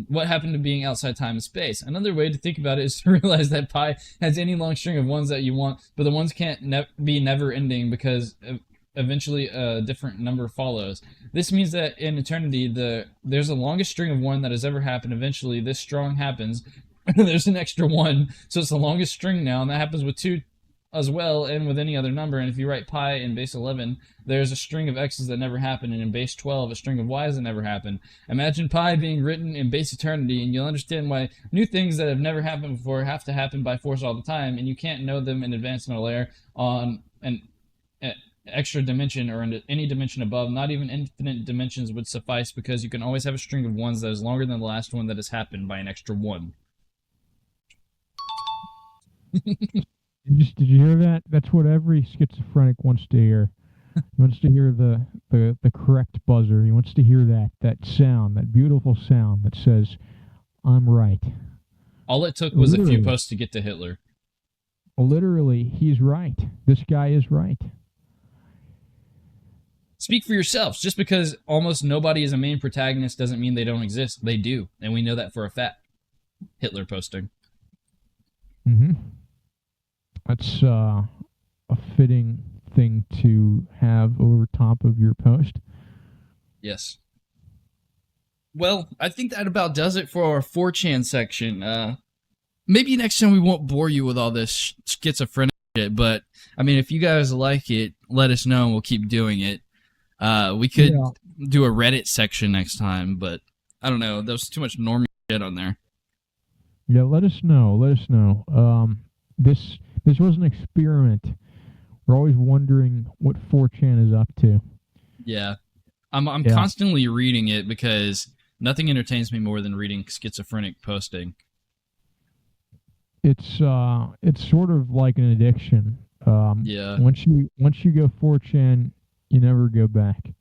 What happened to being outside time and space? Another way to think about it is to realize that pi has any long string of ones that you want, but the ones can't be never ending because eventually a different number follows. This means that in eternity, there's the longest string of one that has ever happened. Eventually, this strong happens. There's an extra one, so it's the longest string now, and that happens with 2 as well, and with any other number. And if you write pi in base 11, there's a string of x's that never happened, and in base 12, a string of y's that never happened. Imagine pi being written in base eternity, and you'll understand why new things that have never happened before have to happen by force all the time, and you can't know them in advance in a layer on an extra dimension or in any dimension above. Not even infinite dimensions would suffice, because you can always have a string of ones that is longer than the last one that has happened by an extra one. Did you hear that? That's what every schizophrenic wants to hear. He wants to hear the correct buzzer. He wants to hear that sound, that beautiful sound that says, "I'm right." All it took was a few posts to get to Hitler. Literally, he's right. This guy is right. Speak for yourselves. Just because almost nobody is a main protagonist doesn't mean they don't exist. They do, and we know that for a fact. Hitler posting. Mm-hmm. That's a fitting thing to have over top of your post. Yes. Well, I think that about does it for our 4chan section. Maybe next time we won't bore you with all this schizophrenic shit, but, I mean, if you guys like it, let us know and we'll keep doing it. We could do a Reddit section next time, but I don't know. There's too much normie shit on there. Yeah, let us know. Let us know. This was an experiment. We're always wondering what 4chan is up to. Yeah. I'm constantly reading it because nothing entertains me more than reading schizophrenic posting. It's sort of like an addiction. Yeah. Once you go 4chan, you never go back.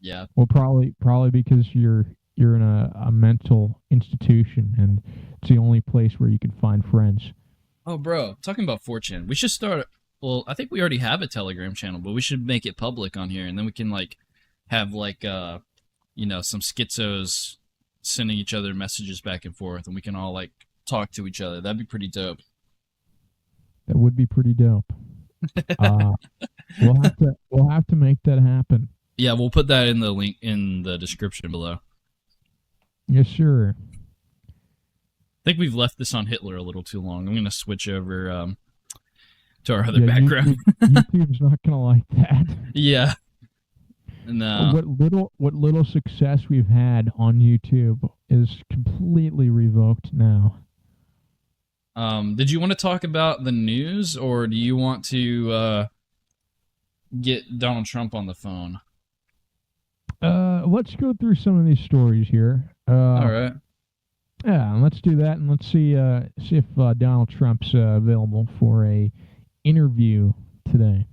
Yeah. Well, probably because you're in a mental institution and it's the only place where you can find friends. Oh, bro, talking about 4chan, we should start. Well, I think we already have a Telegram channel, but we should make it public on here, and then we can have some schizos sending each other messages back and forth, and we can all talk to each other. That'd be pretty dope. That would be pretty dope. We'll have to make that happen. Yeah, we'll put that in the link in the description below. Yes, sure. I think we've left this on Hitler a little too long. I'm going to switch over to our other background. YouTube's not going to like that. Yeah. No. What little success we've had on YouTube is completely revoked now. Did you want to talk about the news, or do you want to get Donald Trump on the phone? Let's go through some of these stories here. All right. Yeah, let's do that, and let's see if Donald Trump's available for a interview today.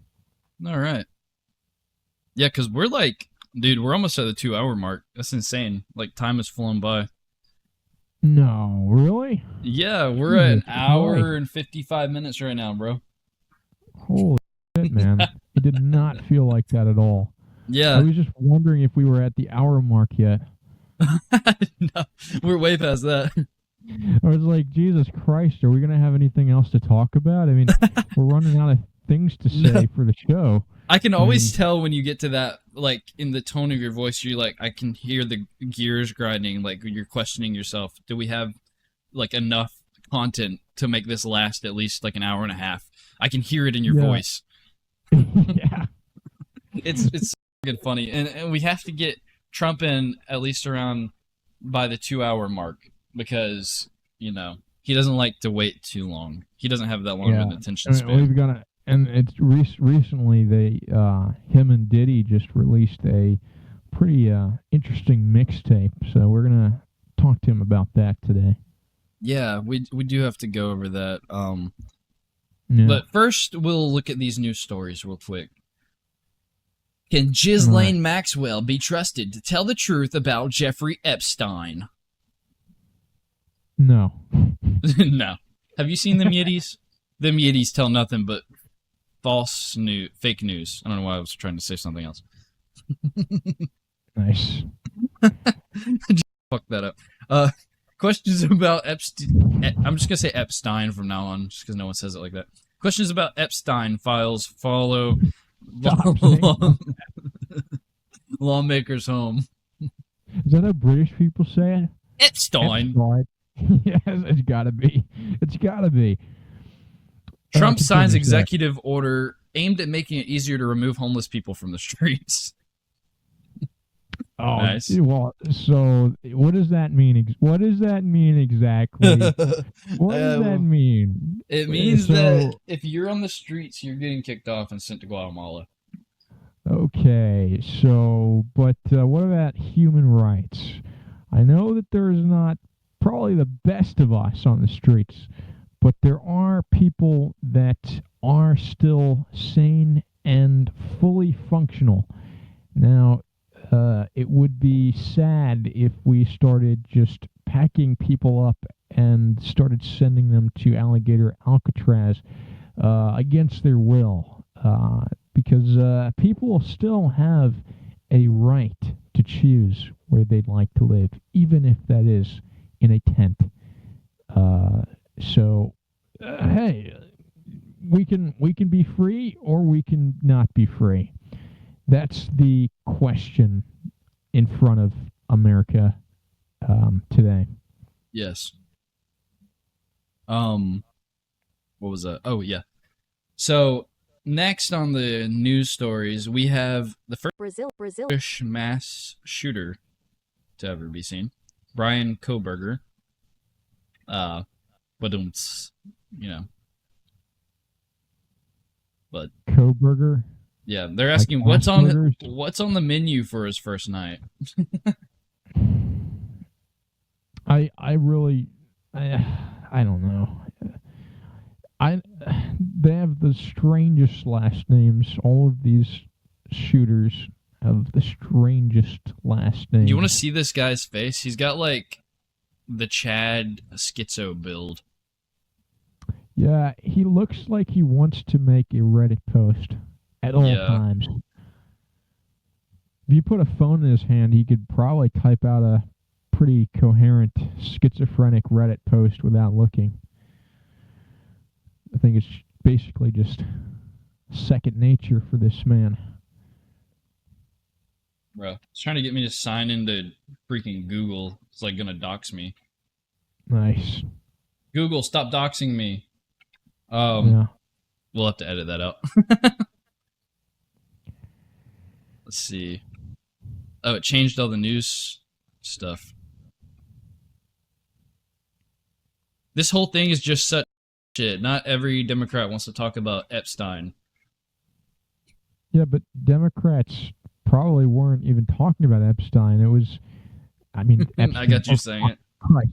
All right. Yeah, because we're we're almost at the 2-hour mark. That's insane. Time has flown by. No, really? Yeah, we're at an hour and 55 minutes right now, bro. Holy shit, man. It did not feel like that at all. Yeah. I was just wondering if we were at the hour mark yet. No, we're way past that. I was like, Jesus Christ, are we going to have anything else to talk about? I mean, we're running out of things to say for the show. I can always tell when you get to that, like, in the tone of your voice, you're like, I can hear the gears grinding, like, you're questioning yourself. Do we have, like, enough content to make this last at least, like, an hour and a half? I can hear it in your voice. Yeah. It's so fucking funny. And we have to get Trump in at least around by the 2-hour mark because, you know, he doesn't like to wait too long. He doesn't have that long of an attention span. We've got to... And it's recently him and Diddy just released a pretty interesting mixtape, so we're gonna talk to him about that today. Yeah, we do have to go over that. But first, we'll look at these news stories real quick. Can Ghislaine Maxwell be trusted to tell the truth about Jeffrey Epstein? No. No. Have you seen them Yiddies? Them Yiddies tell nothing but fake news. I don't know why I was trying to say something else. Nice. Fuck that up. Questions about Epstein. I'm just gonna say Epstein from now on, just because no one says it like that. Questions about Epstein files follow lawmakers home. Is that how British people say it? Epstein. Yes, it's gotta be. It's gotta be. Trump signs executive order aimed at making it easier to remove homeless people from the streets. Oh, nice. Well, so what does that mean? What does that mean exactly? What does that mean? It means that if you're on the streets, you're getting kicked off and sent to Guatemala. Okay, so, but what about human rights? I know that there is not probably the best of us on the streets, but there are people that are still sane and fully functional. Now, it would be sad if we started just packing people up and started sending them to Alligator Alcatraz against their will, because people still have a right to choose where they'd like to live, even if that is in a tent. So, hey, we can be free or we can not be free. That's the question in front of America today. Yes. What was that? Oh, yeah. So, next on the news stories, we have the first British mass shooter to ever be seen, Brian Koberger. But Koberger. Yeah, they're asking what's on the menu for his first night. I don't know. They have the strangest last names. All of these shooters have the strangest last names. Do you want to see this guy's face? He's got like the Chad schizo build. Yeah, he looks like he wants to make a Reddit post at all times. If you put a phone in his hand, he could probably type out a pretty coherent schizophrenic Reddit post without looking. I think it's basically just second nature for this man. Bro, he's trying to get me to sign into freaking Google. It's like gonna dox me. Nice. Google, stop doxing me. Yeah. We'll have to edit that out. Let's see. Oh, it changed all the news stuff. This whole thing is just such shit. Not every Democrat wants to talk about Epstein. Yeah, but Democrats probably weren't even talking about Epstein. It was, I mean, Epstein, I got you saying it. Right.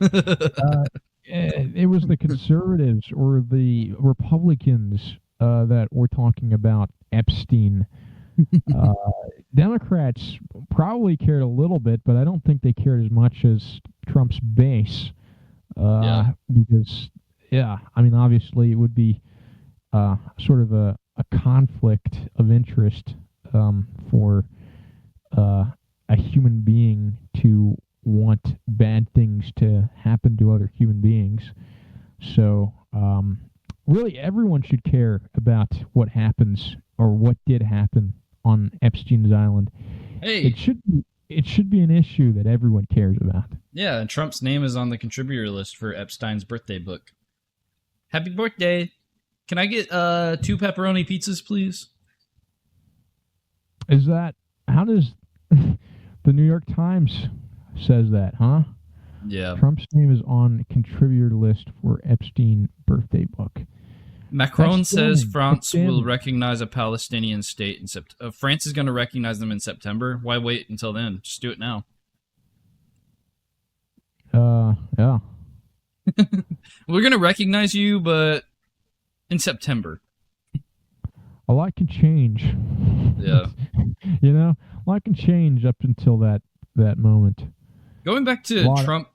It was the conservatives or the Republicans that were talking about Epstein. Democrats probably cared a little bit, but I don't think they cared as much as Trump's base. Because, I mean, obviously it would be sort of a conflict of interest for a human being to want bad things to happen to other human beings. So, really everyone should care about what happens or what did happen on Epstein's Island. Hey. It should be an issue that everyone cares about. Yeah, and Trump's name is on the contributor list for Epstein's birthday book. Happy birthday! Can I get 2 pepperoni pizzas, please? Is that how does the New York Times says that, huh? Yeah. Trump's name is on contributor list for Epstein birthday book. Macron That's says damning. France That's damning. will recognize a Palestinian state in September. France is going to recognize them in September. Why wait until then? Just do it now. Yeah. We're going to recognize you, but in September. A lot can change. Yeah. You know, a lot can change up until that moment. Going back to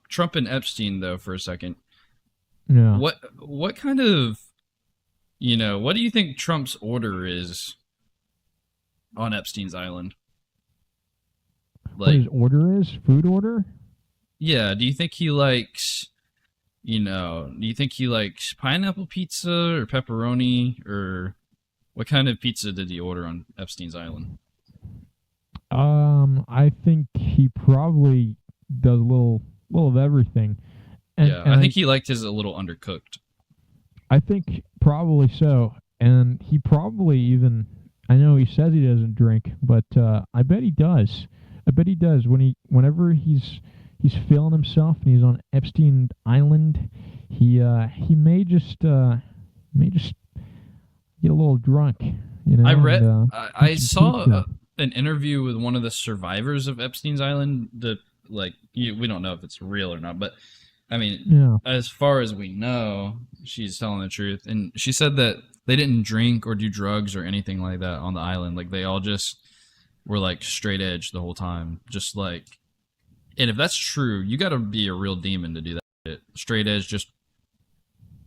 Trump and Epstein though for a second. Yeah. What kind of, what do you think Trump's order is on Epstein's Island? What his order is? Food order? Yeah, do you think he likes pineapple pizza or pepperoni, or what kind of pizza did he order on Epstein's Island? I think he probably does a little of everything. And I think he liked his a little undercooked. I think probably so. And he probably even, I know he says he doesn't drink, but I bet he does. I bet he does whenever he's feeling himself and he's on Epstein Island, he may just get a little drunk, I saw an interview with one of the survivors of Epstein's Island that, we don't know if it's real or not, but I mean, as far as we know, she's telling the truth. And she said that they didn't drink or do drugs or anything like that on the island. Like, they all just were, straight edge the whole time. Just, and if that's true, you gotta be a real demon to do that shit. Straight edge, just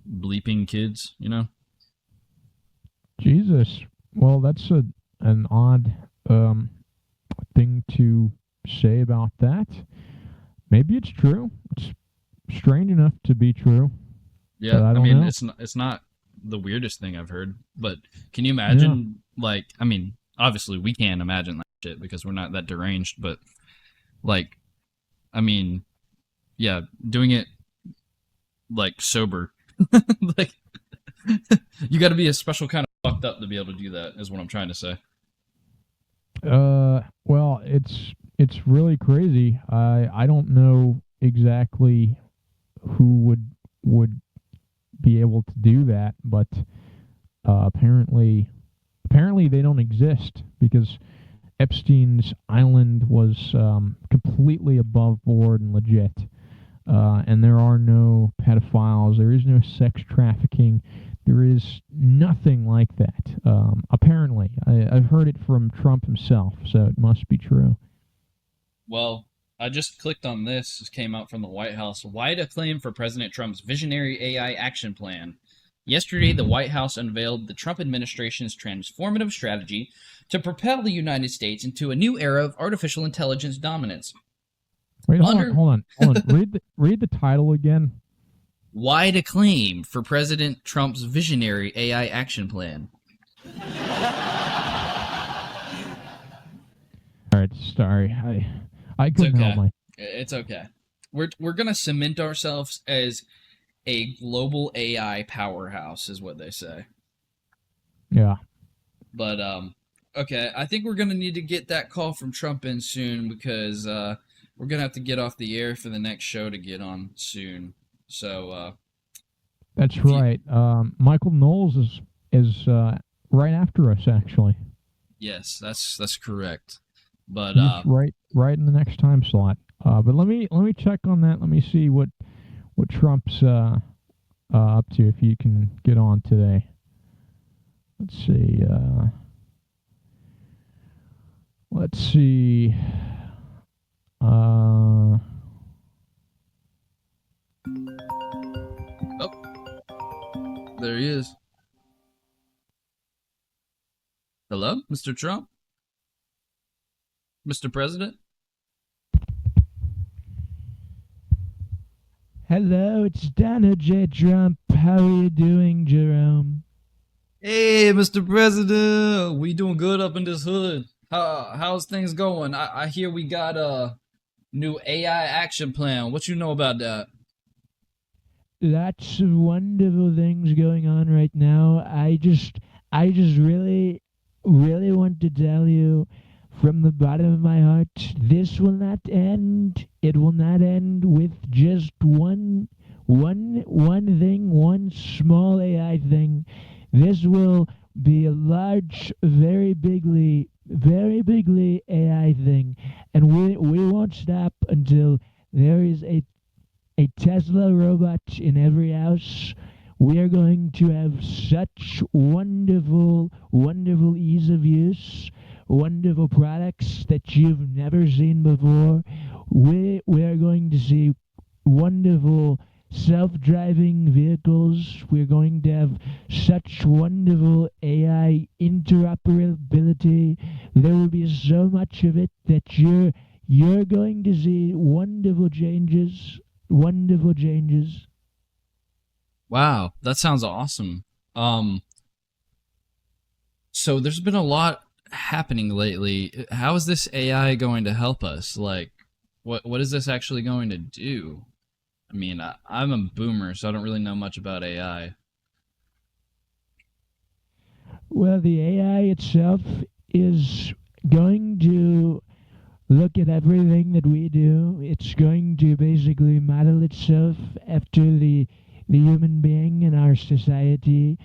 bleeping kids, Jesus. Well, that's an odd thing to say about that. Maybe it's true. It's strange enough to be true. Yeah, I mean, it's not the weirdest thing I've heard, but can you imagine, obviously we can't imagine that shit because we're not that deranged, but, doing it, sober. You gotta be a special kind of fucked up to be able to do that, is what I'm trying to say. Well, it's really crazy. I don't know exactly who would be able to do that, but apparently they don't exist because Epstein's Island was completely above board and legit, and there are no pedophiles. There is no sex trafficking. There is nothing like that. Apparently, I've heard it from Trump himself, so it must be true. Well, I just clicked on this. This came out from the White House. Wide acclaim for President Trump's visionary AI action plan. Yesterday, the White House unveiled the Trump administration's transformative strategy to propel the United States into a new era of artificial intelligence dominance. Wait, hold on. Read the title again. Wide acclaim for President Trump's visionary AI action plan. All right, sorry. I couldn't help my... It's okay. We're gonna cement ourselves as a global AI powerhouse, is what they say. Yeah. But okay, I think we're gonna need to get that call from Trump in soon because we're gonna have to get off the air for the next show to get on soon. So that's right. Michael Knowles is right after us, actually. Yes, that's correct. But he's right in the next time slot. But let me check on that. Let me see what Trump's up to, if you can get on today. Let's see. Oh, there he is. Hello, Mr. Trump? Mr. President? Hello, it's Donald J. Trump. How are you doing, Jerome? Hey, Mr. President, we doing good up in this hood. How's things going? I hear we got a new AI action plan. What you know about that? Lots of wonderful things going on right now. I just really want to tell you from the bottom of my heart, this will not end. It will not end with just one thing, one small AI thing. This will be a large, very bigly AI thing, and we won't stop until there is a Tesla robot in every house. We are going to have such wonderful ease of use, wonderful products that you've never seen before. We are going to see wonderful self-driving vehicles. We're going to have such wonderful AI interoperability. There will be so much of it that you're going to see wonderful changes. Wonderful changes. Wow, that sounds awesome. So there's been a lot happening lately. How is this AI going to help us? Like, what is this actually going to do? I mean, I'm a boomer, so I don't really know much about AI. Well, the AI itself is going to look at everything that we do. It's going to basically model itself after the human being in our society.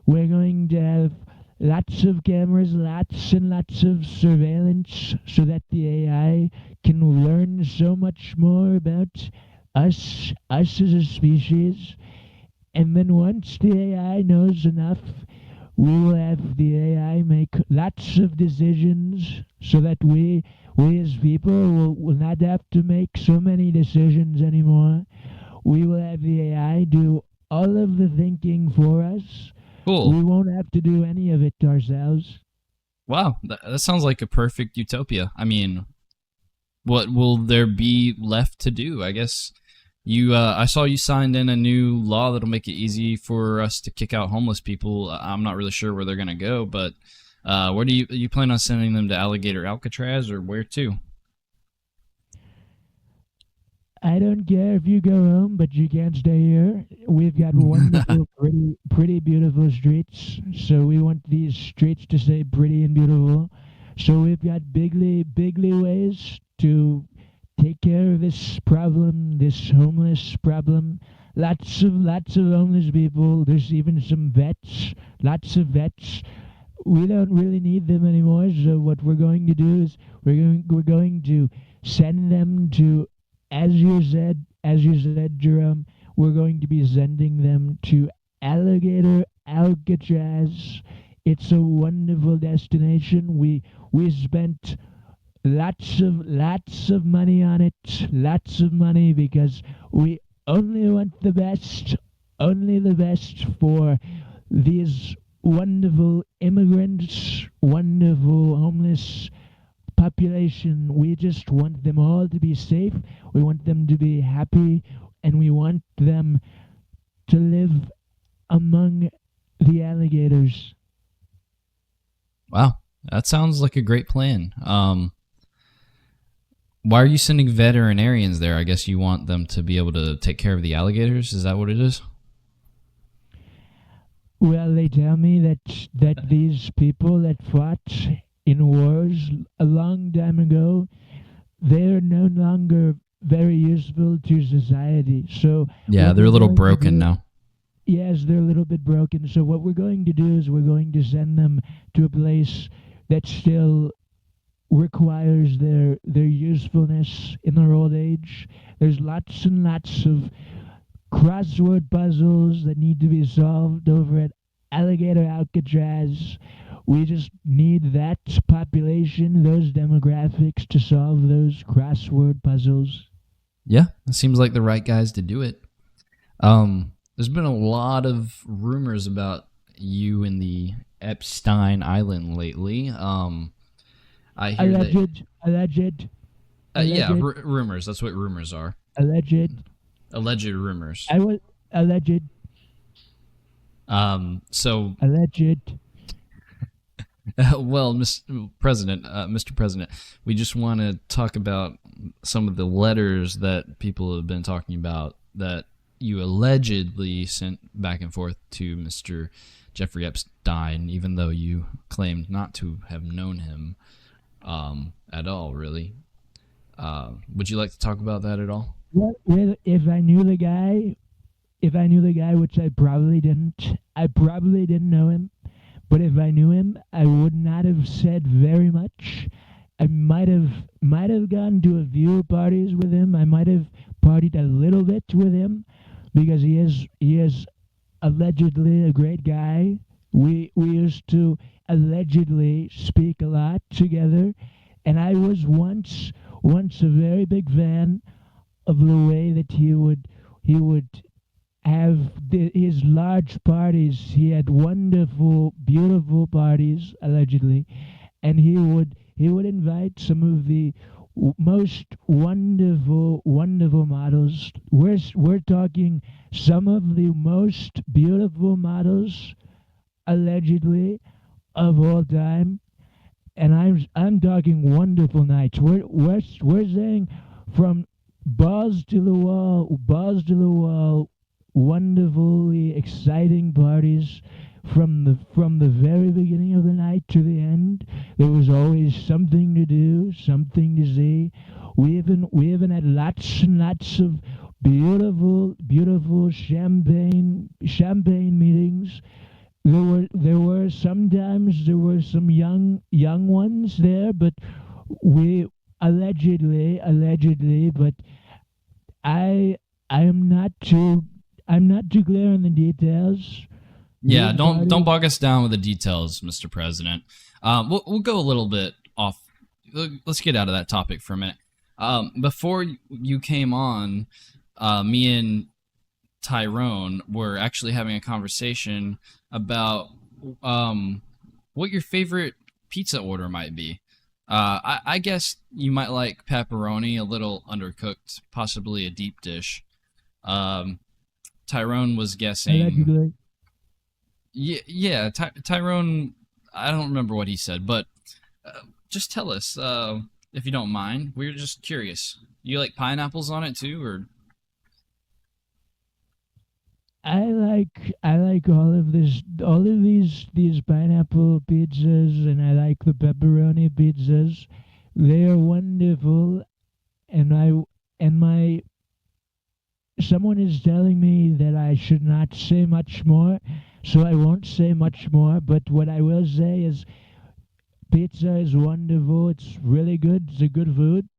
We're going to have lots of cameras, lots and lots of surveillance, so that the AI can learn so much more about us as a species. And then once the AI knows enough, we will have the AI make lots of decisions, so that we as people will not have to make so many decisions anymore. We will have the AI do all of the thinking for us. Cool. We won't have to do any of it ourselves. Wow, that sounds like a perfect utopia. I mean, what will there be left to do? I guess I saw you signed in a new law that'll make it easy for us to kick out homeless people. I'm not really sure where they're gonna go, but where do you plan on sending them to Alligator Alcatraz, or where to? I don't care if you go home, but you can't stay here. We've got wonderful, pretty beautiful streets. So we want these streets to stay pretty and beautiful. So we've got bigly ways to take care of this problem, this homeless problem. Lots of homeless people. There's even some vets. Lots of vets. We don't really need them anymore. So what we're going to do is we're going to send them to, as you said, Jerome, we're going to be sending them to Alligator Alcatraz. It's a wonderful destination. We spent lots of money on it, lots of money, because we only want the best for these wonderful immigrants, wonderful homeless population. We just want them all to be safe. We want them to be happy, and we want them to live among the alligators. Wow, that sounds like a great plan. Why are you sending veterinarians there? I guess you want them to be able to take care of the alligators. Is that what it is? Well, they tell me that these people that fought in wars a long time ago, they're no longer very useful to society. So yeah, they're a little broken now. Yes, they're a little bit broken. So what we're going to do is we're going to send them to a place that still requires their usefulness in their old age. There's lots and lots of crossword puzzles that need to be solved over at Alligator Alcatraz. We just need that population, those demographics, to solve those crossword puzzles. Yeah, it seems like the right guys to do it. There's been a lot of rumors about you in the Epstein Island lately. I hear Alleged. Yeah, rumors. That's what rumors are. Alleged rumors. I was alleged. So alleged. Well, Mr. President, we just want to talk about some of the letters that people have been talking about that you allegedly sent back and forth to Mr. Jeffrey Epstein, even though you claimed not to have known him at all, really. Would you like to talk about that at all? Well, if I knew the guy, which I probably didn't know him. But if I knew him, I would not have said very much. I might have gone to a few parties with him. I might have partied a little bit with him, because he is allegedly a great guy. We used to allegedly speak a lot together, and I was once a very big fan of the way that he would have his large parties. He had wonderful, beautiful parties, allegedly, and he would invite some of the most wonderful models. We're talking some of the most beautiful models, allegedly, of all time, and I'm talking wonderful nights. We're saying from balls to the wall, wonderfully exciting parties from the very beginning of the night to the end. There was always something to do, something to see. We even had lots and lots of beautiful champagne meetings. There were sometimes some young ones there, but we allegedly, but I'm not too clear on the details. Yeah, don't bog us down with the details, Mr. President. We'll go a little bit off. Let's get out of that topic for a minute. Before you came on, me and Tyrone were actually having a conversation about what your favorite pizza order might be. I guess you might like pepperoni, a little undercooked, possibly a deep dish. Tyrone was guessing. Allegedly. Yeah. Tyrone, I don't remember what he said, but just tell us if you don't mind. We're just curious. You like pineapples on it too, or? I like all of these pineapple pizzas, and I like the pepperoni pizzas. They are wonderful, and someone is telling me that I should not say much more, so I won't say much more. But what I will say is, pizza is wonderful. It's really good. It's a good food,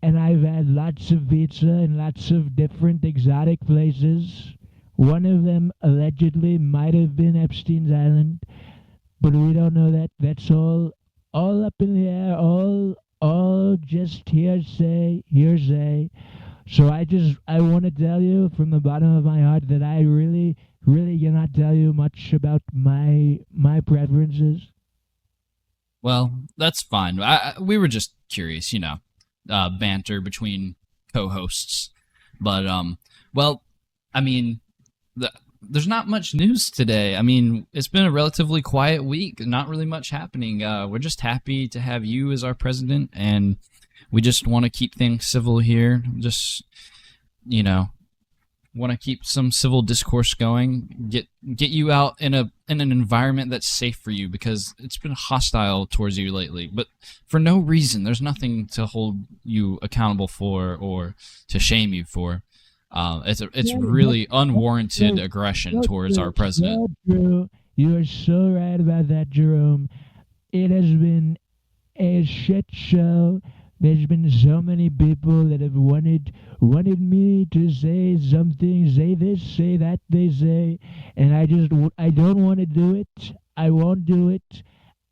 and I've had lots of pizza in lots of different exotic places. One of them allegedly might have been Epstein's Island, but we don't know that. That's all up in the air, all just hearsay. So I want to tell you from the bottom of my heart that I really cannot tell you much about my preferences. Well, that's fine. We were just curious, banter between co-hosts. But, well, I mean, there's not much news today. I mean, it's been a relatively quiet week. Not really much happening. We're just happy to have you as our president, and we just want to keep things civil here. Just, want to keep some civil discourse going. Get you out in an environment that's safe for you, because it's been hostile towards you lately, but for no reason. There's nothing to hold you accountable for or to shame you for. It's really unwarranted aggression towards our president. True. You are so right about that, Jerome. It has been a shit show. There's been so many people that have wanted me to say something, say this, say that, they say, and I don't want to do it. I won't do it.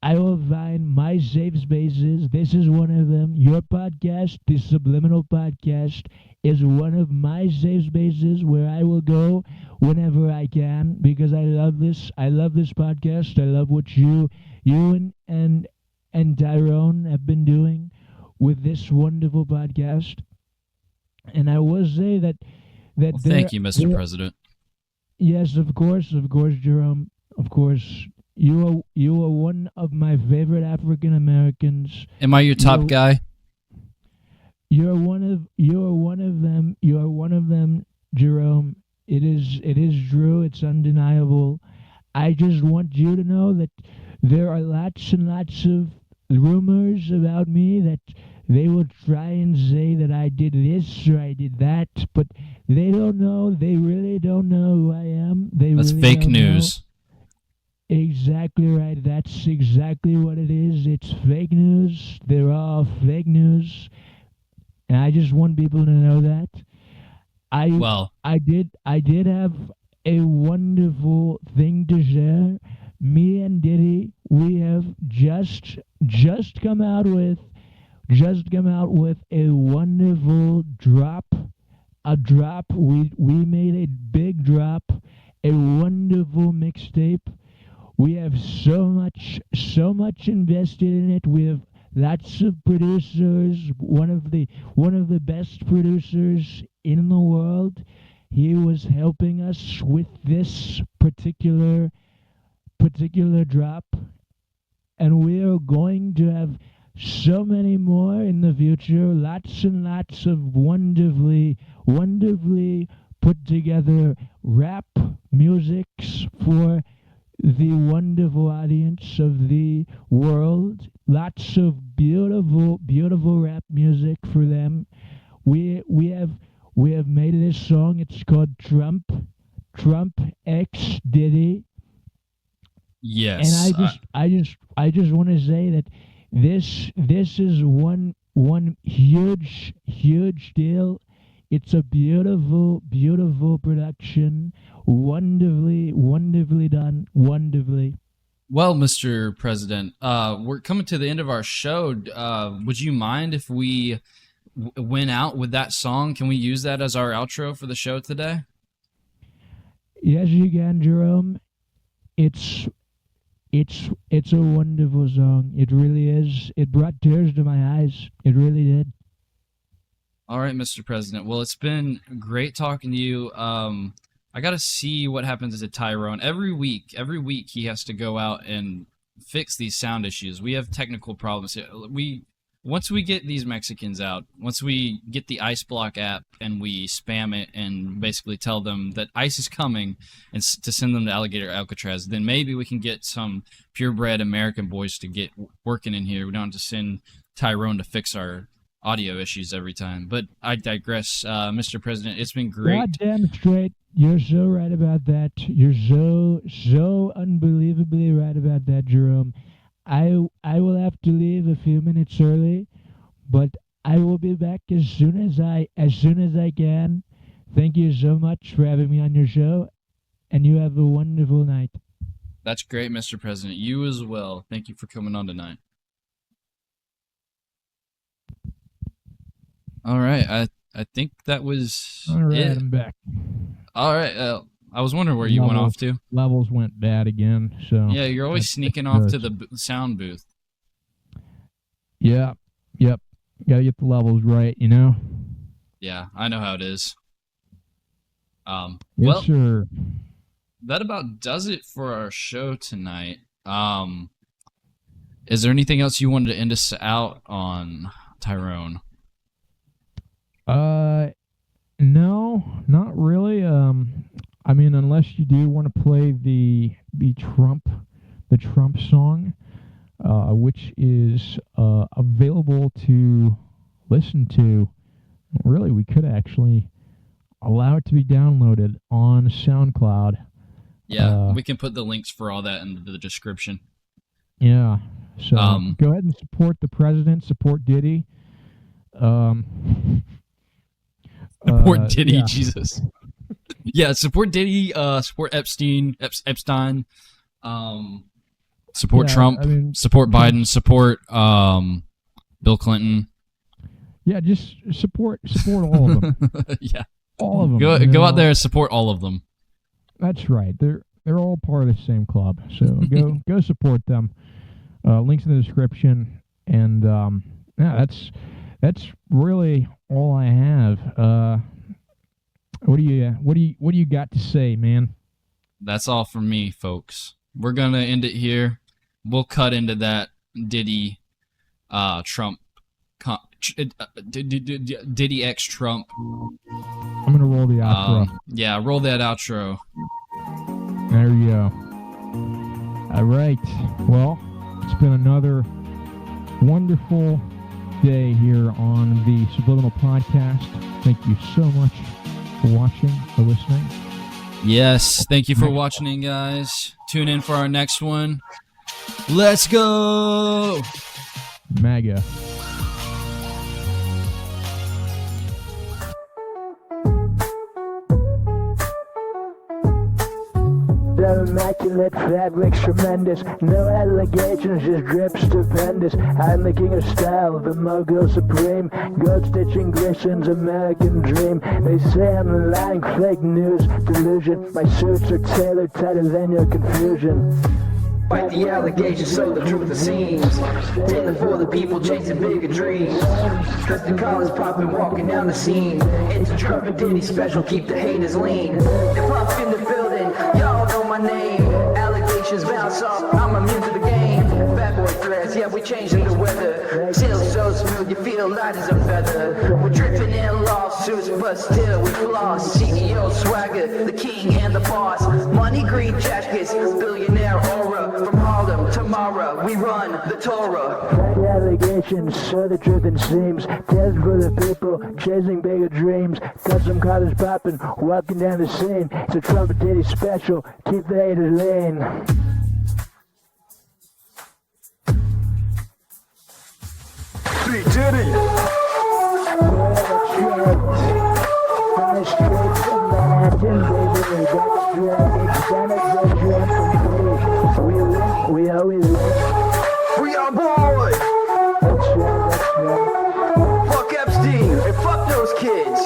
I will find my safe spaces. This is one of them. Your podcast, the Subliminal Podcast, is one of my safe spaces where I will go whenever I can, because I love this. I love this podcast. I love what you and Tyrone have been doing with this wonderful podcast. And I will say that Well, thank you, Mr. President. Yes, of course, Jerome. Of course, you are one of my favorite African Americans. Am I your top guy? You are one of them. You are one of them, Jerome. It is true. It's undeniable. I just want you to know that there are lots and lots of rumors about me that they will try and say that I did this or I did that, but they don't know. They really don't know who I am. That's really fake don't news. know. Exactly right. That's exactly what it is. It's fake news. They're all fake news. And I just want people to know that. I did have a wonderful thing to share. Me and Diddy, we have just come out with a wonderful drop. A drop. We made a big drop, a wonderful mixtape. We have so much invested in it. We have lots of producers. One of the best producers in the world. He was helping us with this particular drop, and we are going to have so many more in the future. Lots and lots of wonderfully put together rap musics for the wonderful audience of the world. Lots of beautiful rap music for them. We have made this song. It's called Trump X Diddy. Yes. And I just want to say that this is one huge deal. It's a beautiful production. Wonderfully done. Wonderfully. Well, Mr. President, we're coming to the end of our show. Would you mind if we went out with that song? Can we use that as our outro for the show today? Yes, you can, Jerome. It's a wonderful song. It really is. It brought tears to my eyes. It really did. All right, Mr. President. Well, it's been great talking to you. I got to see what happens to Tyrone. Every week he has to go out and fix these sound issues. We have technical problems. Once we get these Mexicans out, once we get the Ice Block app and we spam it and basically tell them that ICE is coming and to send them to Alligator Alcatraz, then maybe we can get some purebred American boys to get working in here. We don't have to send Tyrone to fix our audio issues every time. But I digress, Mr. President. It's been great. Goddamn straight. You're so right about that. You're so unbelievably right about that, Jerome. I will have to leave a few minutes early, but I will be back as soon as I can. Thank you so much for having me on your show, and you have a wonderful night. That's great, Mr. President. You as well. Thank you for coming on tonight. All right, I think that was all right. it. I'm back. All right, I was wondering where you went off to. Levels went bad again, so yeah, you're always sneaking off to the sound booth. Yeah, yep. Gotta get the levels right, you know. Yeah, I know how it is. Yes, well, sir. That about does it for our show tonight. Is there anything else you wanted to end us out on, Tyrone? No, not really. I mean, unless you do want to play the Trump song, which is available to listen to. Really, we could actually allow it to be downloaded on SoundCloud. Yeah, we can put the links for all that in the description. Yeah, so go ahead and support the president. Support Diddy. Support Diddy, yeah. Jesus. Yeah, support Diddy, support Epstein, support Trump, I mean, support Biden, support Bill Clinton. Yeah, just support all of them. Yeah. All of them. Go out there and support all of them. That's right. They're all part of the same club. So go support them. Links in the description. And yeah, that's really all I have. What do you got to say, man? That's all from me, folks. We're gonna end it here. We'll cut into that Diddy, Trump, Diddy X Trump. I'm gonna roll the outro. Yeah, roll that outro. There you go. All right. Well, it's been another wonderful day here on the Subliminal Podcast. Thank you so much for watching or listening. Yes, thank you for watching, guys. Tune in for our next one. Let's go! MAGA. The immaculate fabric's tremendous. No allegations, just drip stupendous. I'm the king of style, the mogul supreme. Gold stitching glistens, American dream. They say I'm lying, fake news, delusion. My suits are tailored tighter than your confusion. Fight the allegations so the truth seems. Tailored for the people chasing bigger dreams. Cause the collar's popping, walking down the scene. It's a Trump and Diddy special, keep the haters lean. If I'm in the building, y'all know my name. Allegations bounce off, I'm immune to the game. Bad boy threats, yeah, we changing the weather. Sails so smooth, you feel light as a feather. We're drifting in lawsuits, but still we floss. CEO swagger, the king and the boss. Money, greed, jackets, billionaire aura. From Harlem to Mara, we run the Torah. Fight allegations, so the truth it seems. Test for the people, chasing bigger dreams. Got some collars popping, walking down the scene. It's a Trump and Diddy special, keep the haters lean. Free Diddy! From the streets of Manhattan, baby, that's we win, we always win. We are boy! That's right. Fuck Epstein and fuck those kids!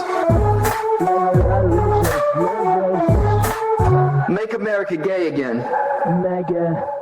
Make America gay again. MAGA.